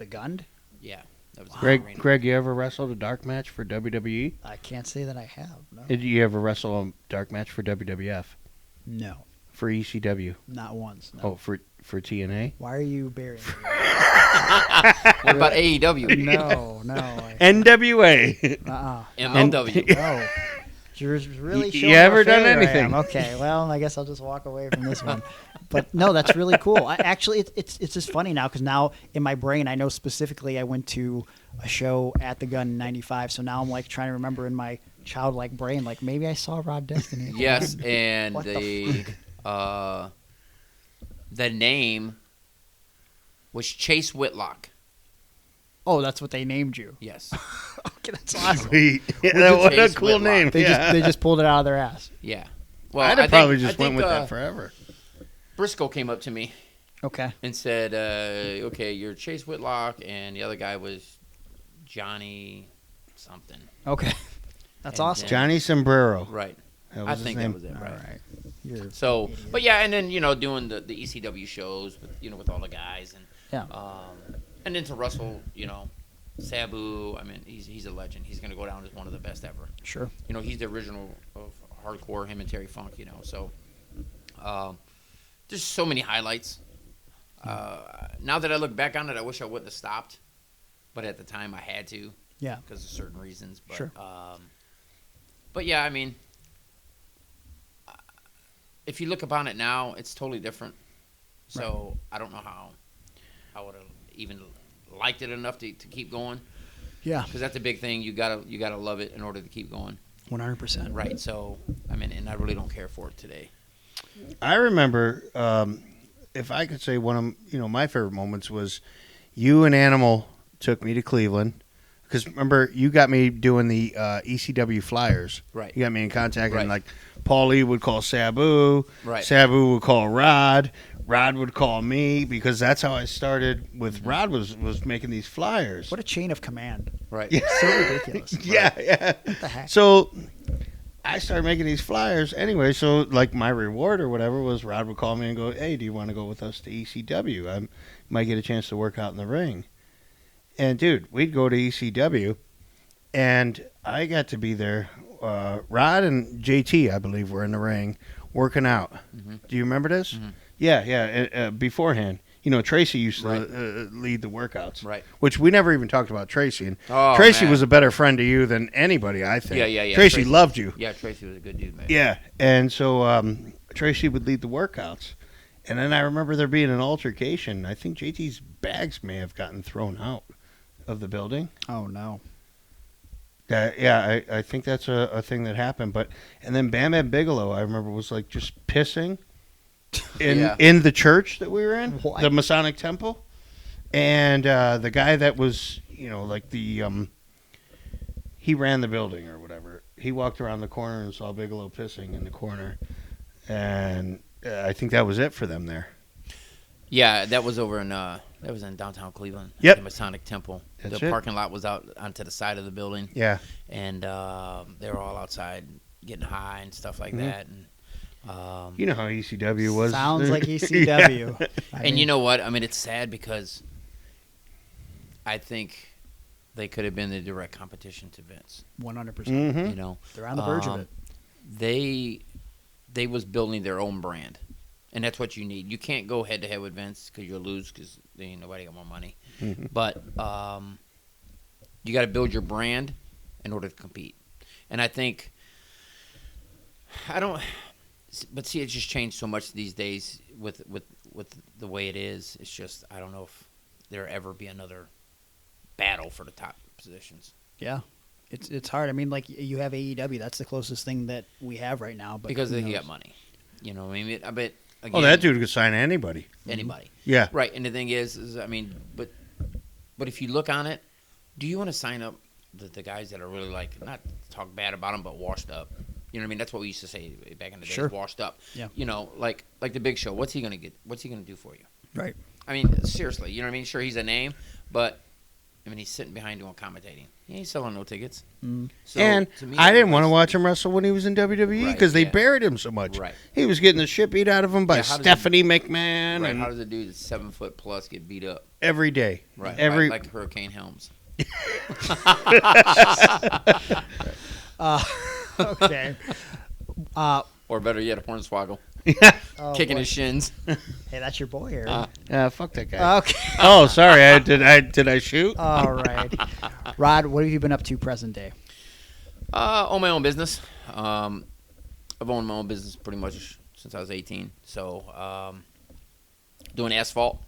Gund? Yeah. That was Greg, you ever wrestled a dark match for WWE? I can't say that I have. No. Did you ever wrestle a dark match for WWF? No. For ECW? Not once. No. Oh, for TNA? Why are you burying me? What about AEW? No. NWA. MLW. No. You're really showing you ever how done failure I anything? am. Okay, well, I guess I'll just walk away from this one. But no, that's really cool. It's just funny now because now in my brain I know specifically I went to a show at the Gun in '95. So now I'm like trying to remember in my childlike brain like maybe I saw Rod Destiny. Yes, and the name was Chase Whitlock. Oh, that's what they named you. Yes. Okay, that's awesome. Sweet. Yeah, what a cool Whitlock. name. They just pulled it out of their ass. Yeah. Well, I'd have probably just went with that forever. Briscoe came up to me. Okay. And said, okay, you're Chase Whitlock, and the other guy was Johnny something. Okay. That's awesome. Johnny Sombrero. Right. I think that was it, right. All right. You're so, but yeah, and then, doing the ECW shows with, with all the guys. And and then to Russell, Sabu, I mean, he's a legend. He's going to go down as one of the best ever. Sure. He's the original of hardcore, him and Terry Funk, so there's so many highlights. Now that I look back on it, I wish I wouldn't have stopped, but at the time I had to. Yeah. Because of certain reasons. But, sure. But yeah, I mean, if you look upon it now, it's totally different. So I don't know how I would have even liked it enough to keep going. Yeah. Because that's a big thing. You gotta love it in order to keep going. 100%. Right. So I mean, and I really don't care for it today. I remember, if I could say one of my favorite moments was you and Animal took me to Cleveland. Because remember, you got me doing the ECW flyers. Right. You got me in contact, and like Paulie would call Sabu. Right. Sabu would call Rod. Rod would call me because that's how I started with Rod was making these flyers. What a chain of command. Right. Yeah. So ridiculous. Yeah. What the heck? So I started making these flyers anyway. So like my reward or whatever was Rod would call me and go, "Hey, do you want to go with us to ECW? I might get a chance to work out in the ring." And, dude, we'd go to ECW, and I got to be there. Rod and JT, I believe, were in the ring working out. Mm-hmm. Do you remember this? Mm-hmm. Yeah. Beforehand, Tracy used to lead the workouts. Right. Which we never even talked about Tracy. And Tracy was a better friend to you than anybody, I think. Yeah. Tracy loved you. Yeah, Tracy was a good dude, man. Yeah. And so Tracy would lead the workouts. And then I remember there being an altercation. I think JT's bags may have gotten thrown out of the building. Oh no. I think that's a thing that happened. And then Bam Bam Bigelow, I remember, was like just pissing in the church that we were in, the Masonic Temple. And the guy that was, like the he ran the building or whatever. He walked around the corner and saw Bigelow pissing in the corner, and I think that was it for them there. Yeah, that was over in That was in downtown Cleveland. Yep. The Masonic Temple. That's the it. parking lot was out onto the side of the building. Yeah. And they were all outside getting high and stuff like that. And you know how ECW was. Sounds like ECW. And you know what? I mean, it's sad because I think they could have been the direct competition to Vince. 100%. You know, They're on the verge of it. They was building their own brand, and that's what you need. You can't go head to head with Vince because you'll lose because ain't nobody got more money. But you got to build your brand in order to compete. And I think But see, it's just changed so much these days with the way it is. It's just I don't know if there'll ever be another battle for the top positions. Yeah. It's hard. I mean, like, you have AEW. That's the closest thing that we have right now. But because they got money. You know what I mean? I bet, again, That dude could sign anybody. Anybody. Yeah. Right. And the thing is I mean, but if you look on it, do you want to sign up the guys that are really, like, not talk bad about them, but washed up? You know what I mean? That's what we used to say back in the day. Sure. Washed up. Yeah. You know, like the Big Show. What's he going to get? What's he going to do for you? Right. I mean, seriously. You know what I mean? Sure, he's a name, but, I mean, he's sitting behind doing commentating. He ain't selling no tickets. So, And to me, I didn't want to watch him wrestle when he was in WWE because they buried him so much. Right. He was getting the shit beat out of him by Yeah, how does Stephanie McMahon. Right. And How does a dude that's 7 foot plus get beat up? every day. Right. Every like Hurricane Helms. Okay. Or better yet, a Hornswoggle. Oh, Kicking boy. his shins. Hey, that's your boy, Aaron. fuck that guy. Okay. Oh, sorry. Did I shoot? All right. Rod, what have you been up to present day? Own my own business. I've owned my own business pretty much since I was 18. So, doing asphalt,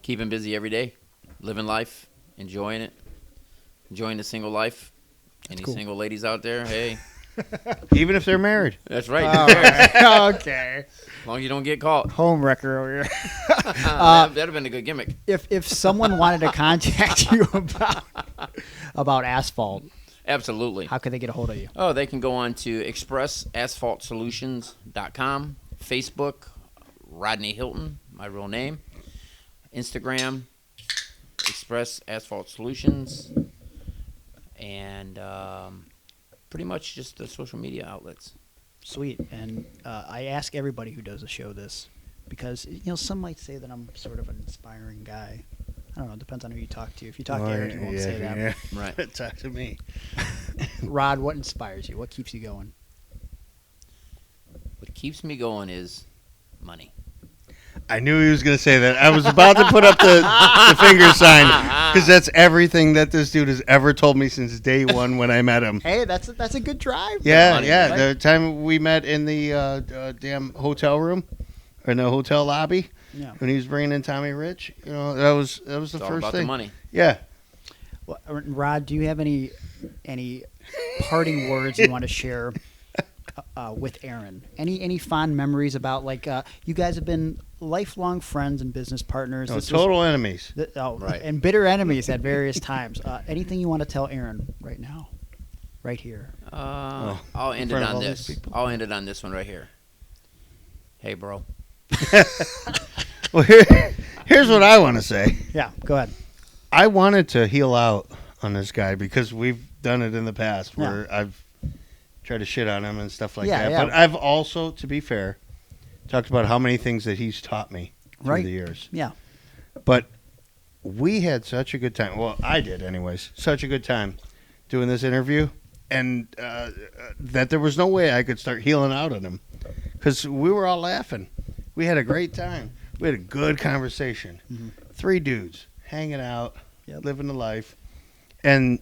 keeping busy every day, living life, enjoying it, enjoying the single life. Any cool. single ladies out there? Hey, Even if they're married. that's right. All right. Okay. As long as you don't get caught. Home wrecker over here. That'd have been a good gimmick. If someone wanted to contact you about asphalt, Absolutely. how could they get a hold of you? Oh, they can go on to expressasphaltsolutions.com, Facebook, Rodney Hilton, my real name, Instagram, Express Asphalt Solutions, and pretty much just the social media outlets. Sweet. And I ask everybody who does a show this because, some might say that I'm sort of an inspiring guy. I don't know. It depends on who you talk to. If you talk to Aaron, you won't say that. Yeah. Right. Talk to me. Rod, what inspires you? What keeps you going? What keeps me going is money. I knew he was going to say that. I was about to put up the finger sign because that's everything that this dude has ever told me since day one when I met him. Hey, that's a good drive. Yeah, money, yeah. right? The time we met in the damn hotel room or in the hotel lobby Yeah. when he was bringing in Tommy Rich, that was the It's all first about thing. the money. Yeah. Well, Rod, do you have any parting words you want to share with Aaron? Any fond memories about, like, you guys have been lifelong friends and business partners? No, This total enemies. Right. And bitter enemies at various times. Anything you want to tell Aaron right now, right here? I'll end in it front of on all these this. people. I'll end it on this one right here. Hey, bro. Well, here's what I want to say. Yeah, go ahead. I wanted to heel out on this guy because we've done it in the past where I've tried to shit on him and stuff like that. Yeah. But I've also, to be fair, talked about how many things that he's taught me through the years. Yeah. But we had such a good time. Well, I did anyways. Such a good time doing this interview. And that there was no way I could start healing out on him. Because we were all laughing. We had a great time. We had a good conversation. Mm-hmm. 3 dudes hanging out, living the life. And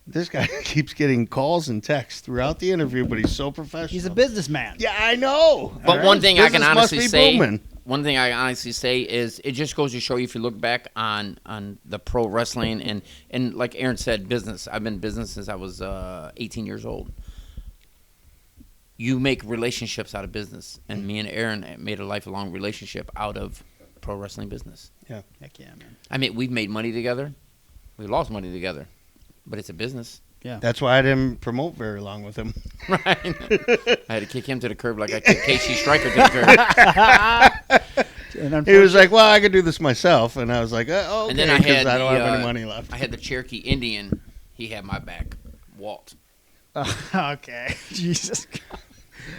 this guy keeps getting calls and texts throughout the interview, but he's so professional. He's a businessman. Yeah, I know. But All one right? thing I can Business must honestly be say, booming. one thing I honestly say is it just goes to show you if you look back on the pro wrestling and like Aaron said, business. I've been in business since I was 18 years old. You make relationships out of business, and me and Aaron made a lifelong relationship out of pro wrestling business. Yeah. Heck yeah, man. I mean, we've made money together. We lost money together, but it's a business. Yeah. That's why I didn't promote very long with him. Right. I had to kick him to the curb like I kicked KC Stryker to the curb. And he was like, well, I could do this myself. And I was like, oh, okay, And then I because had I don't have any money left. I had the Cherokee Indian. He had my back. Walt. Okay. Jesus.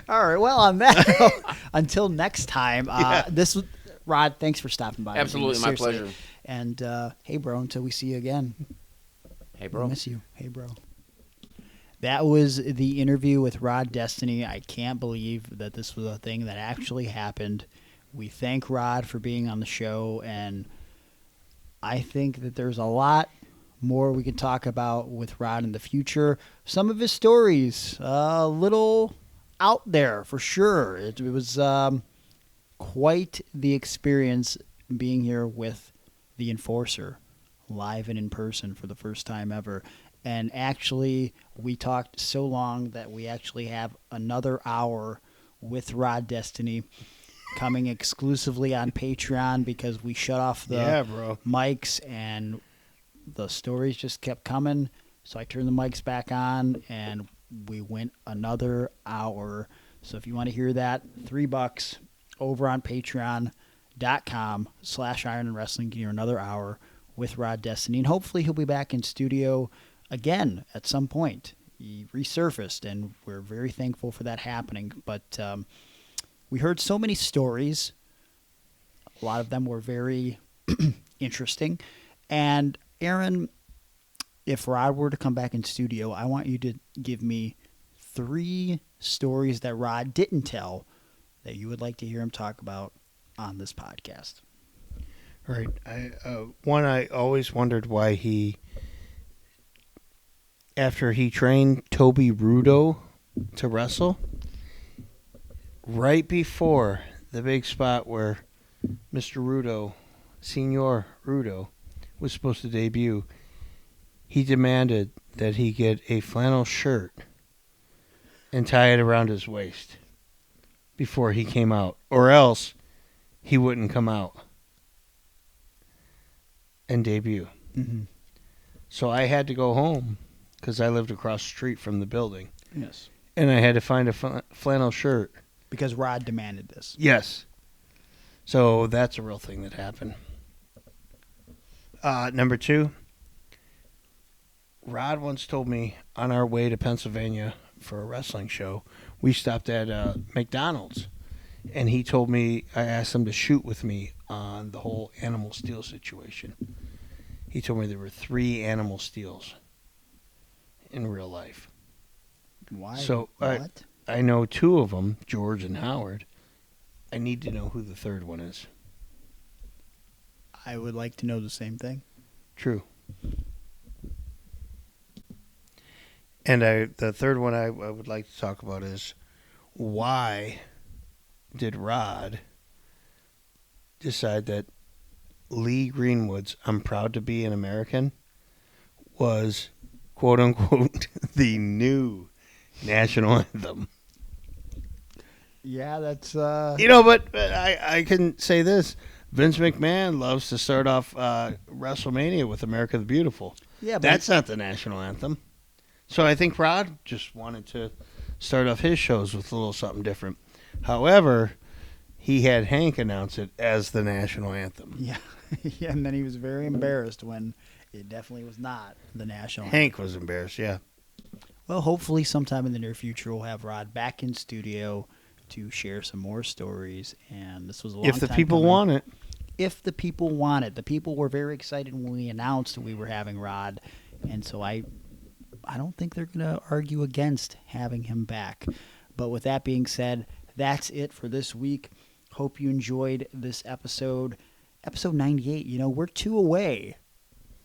All right. Well, on that note, until next time, this was Rod. Thanks for stopping by. Absolutely, my pleasure. And hey, bro, until we see you again. Hey, bro. I miss you. Hey, bro. That was the interview with Rod Destiny. I can't believe that this was a thing that actually happened. We thank Rod for being on the show, and I think that there's a lot more we can talk about with Rod in the future. Some of his stories, a little out there for sure. It was quite the experience being here with the Enforcer live and in person for the first time ever. And actually, we talked so long that we actually have another hour with Rod Destiny coming exclusively on Patreon because we shut off the mics and the stories just kept coming. So I turned the mics back on and we went another hour. So if you want to hear that, $3 over on patreon.com/Iron and Wrestling. Get another hour with Rod Destiny. And hopefully he'll be back in studio again at some point. He resurfaced and we're very thankful for that happening. But we heard so many stories. A lot of them were very interesting. And Aaron, if Rod were to come back in studio, I want you to give me 3 stories that Rod didn't tell that you would like to hear him talk about on this podcast. Right. I always wondered why after he trained Toby Rudo to wrestle, right before the big spot where Mr. Rudo, Senor Rudo, was supposed to debut, he demanded that he get a flannel shirt and tie it around his waist before he came out, or else he wouldn't come out and debut. Mm-hmm. So I had to go home because I lived across the street from the building. Yes. And I had to find a flannel shirt. Because Rod demanded this. Yes. So that's a real thing that happened. Number 2, Rod once told me on our way to Pennsylvania for a wrestling show, we stopped at McDonald's. And he told me, I asked him to shoot with me on the whole Animal Steel situation. He told me there were 3 Animal Steels in real life. Why? So what? I know 2 of them, George and Howard. I need to know who the 3rd one is. I would like to know the same thing. True. And the 3rd one I would like to talk about is, why did Rod decide that Lee Greenwood's I'm Proud to Be an American was, quote unquote, the new national anthem? Yeah, that's... but I can say this. Vince McMahon loves to start off WrestleMania with America the Beautiful. Yeah, but that's not the national anthem. So I think Rod just wanted to start off his shows with a little something different. However, he had Hank announce it as the national anthem. Yeah, yeah, and then he was very embarrassed when it definitely was not the national anthem. Hank was embarrassed, yeah. Well, hopefully sometime in the near future we'll have Rod back in studio to share some more stories. And this was a long time If the people coming. want it. If the people want it. The people were very excited when we announced that we were having Rod. And so I don't think they're going to argue against having him back. But with that being said, that's it for this week. Hope you enjoyed this episode. Episode 98. You know, we're 2 away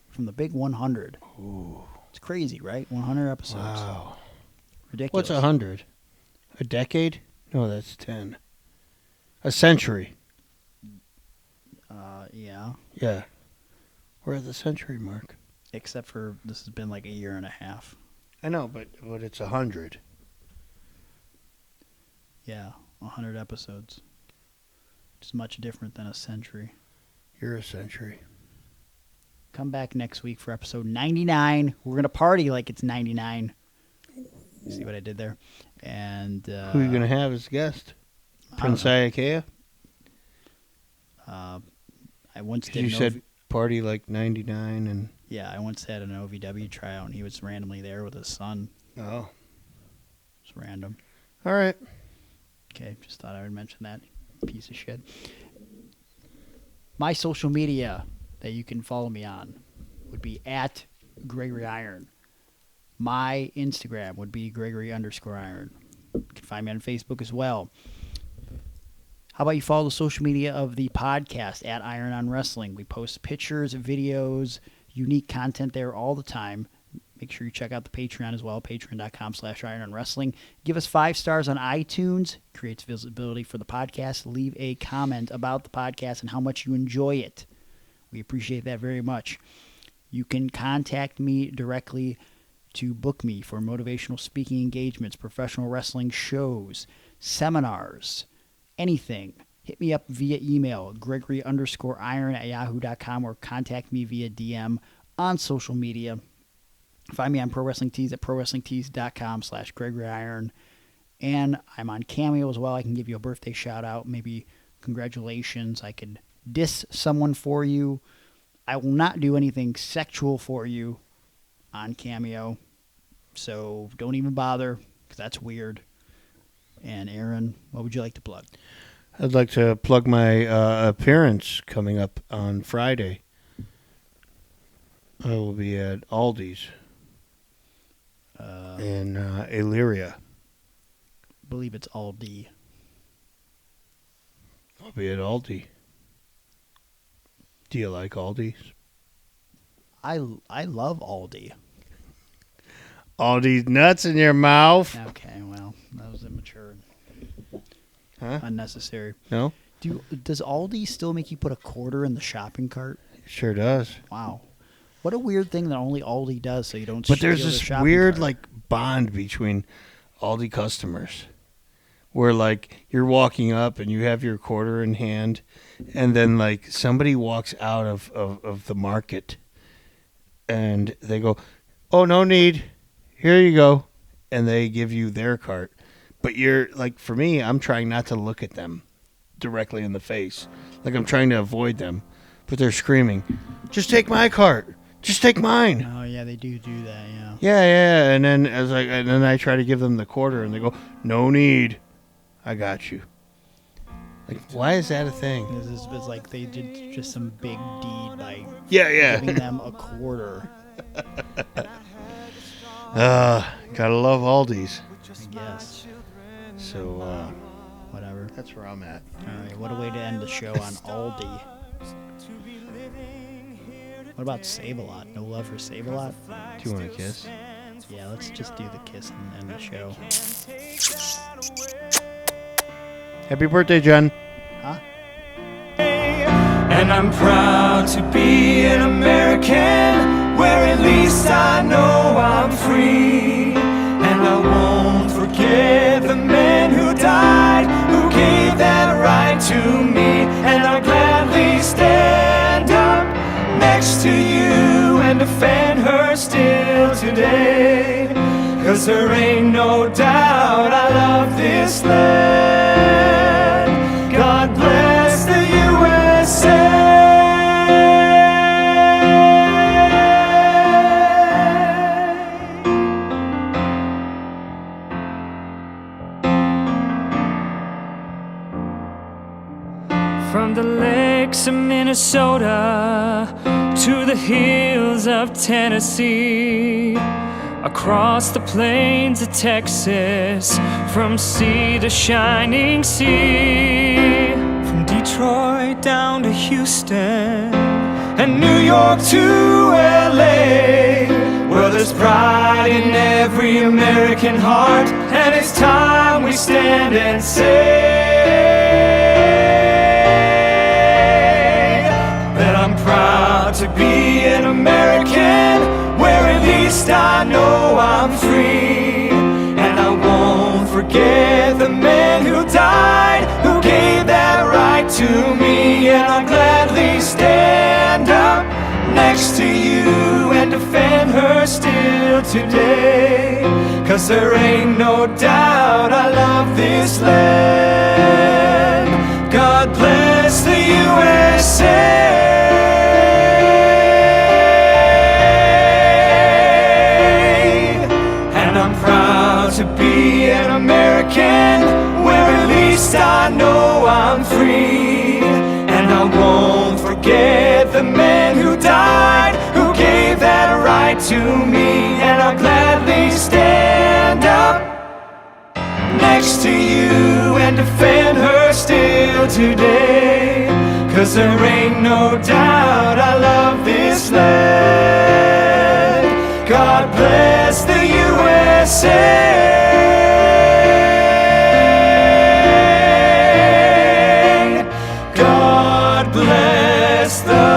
from the big 100. Ooh. It's crazy, right? 100 episodes. Wow. Ridiculous. What's 100? A decade? No, that's 10. A century. Yeah. Yeah. We're at the century mark. Except for this has been like a year and a half. I know, but it's 100. Yeah, 100 episodes. Which is much different than a century. You're a century. Come back next week for episode 99. We're going to party like it's 99. You see what I did there? And who are you going to have as guest? Prince Ayakea? I once did. You said party like 99 and. Yeah, I once had an OVW tryout, and he was randomly there with his son. Oh. It's random. All right. Okay, just thought I would mention that. Piece of shit. My social media that you can follow me on would be at Gregory Iron. My Instagram would be Gregory_Iron. You can find me on Facebook as well. How about you follow the social media of the podcast at Iron on Wrestling? We post pictures, videos, unique content there all the time. Make sure you check out the Patreon as well, patreon.com/IronOnWrestling. Give us 5 stars on iTunes. Creates visibility for the podcast. Leave a comment about the podcast and how much you enjoy it. We appreciate that very much. You can contact me directly to book me for motivational speaking engagements, professional wrestling shows, seminars, anything. Hit me up via email, Gregory_Iron@yahoo.com, or contact me via DM on social media. Find me on Pro Wrestling Tees at prowrestlingtees.com/GregoryIron. And I'm on Cameo as well. I can give you a birthday shout out, maybe congratulations. I could diss someone for you. I will not do anything sexual for you on Cameo. So don't even bother, because that's weird. And Aaron, what would you like to plug? I'd like to plug my appearance coming up on Friday. I will be at Aldi's in Elyria. I believe it's Aldi. I'll be at Aldi. Do you like Aldi's? I love Aldi. Aldi's nuts in your mouth. Okay, well, that was immature. Huh? Unnecessary. No? Does Aldi still make you put a quarter in the shopping cart? It sure does. Wow. What a weird thing that only Aldi does, so you don't But steal there's the this shopping weird cart. like bond between Aldi customers where like you're walking up and you have your quarter in hand and then like somebody walks out of the market and they go, "Oh, no need. Here you go." And they give you their cart. But you're like, for me, I'm trying not to look at them directly in the face. Like I'm trying to avoid them. But they're screaming, "Just take my cart. Just take mine." Oh yeah, they do that. Yeah. Yeah. And then I try to give them the quarter, and they go, "No need. I got you." Like, why is that a thing? It's like they did just some big deed by Yeah. giving them a quarter. Gotta love Aldi's. I guess. So, Whatever. that's where I'm at. All right. What a way to end the show on Aldi. What about Save-A-Lot? No love for Save-A-Lot? Do you want a kiss? Yeah, let's just do the kiss and end the show. Happy birthday, Jen. Huh? And I'm proud to be an American, where at least I know I'm free. And I won't forget the men who died, who gave that right to me. And I'll gladly stand up next to you and defend her still today. 'Cause there ain't no doubt I love this land. God bless the USA. From the lakes of Minnesota to the hills of Tennessee, across the plains of Texas, from sea to shining sea, from Detroit down to Houston and New York to LA, well, there's pride in every American heart, and it's time we stand and say that I'm proud to be an American, where at least I know I'm free. And I won't forget the men who died, who gave that right to me. And I'll gladly stand up next to you and defend her still today. 'Cause there ain't no doubt I love this land. God bless the USA. And I'm proud to be an American, where at least I know I'm free. And I won't forget the men who died, who gave that right to me. And I'll gladly stand up next to you and defend her still today. 'Cause there ain't no doubt I love this land. God bless the USA. God bless the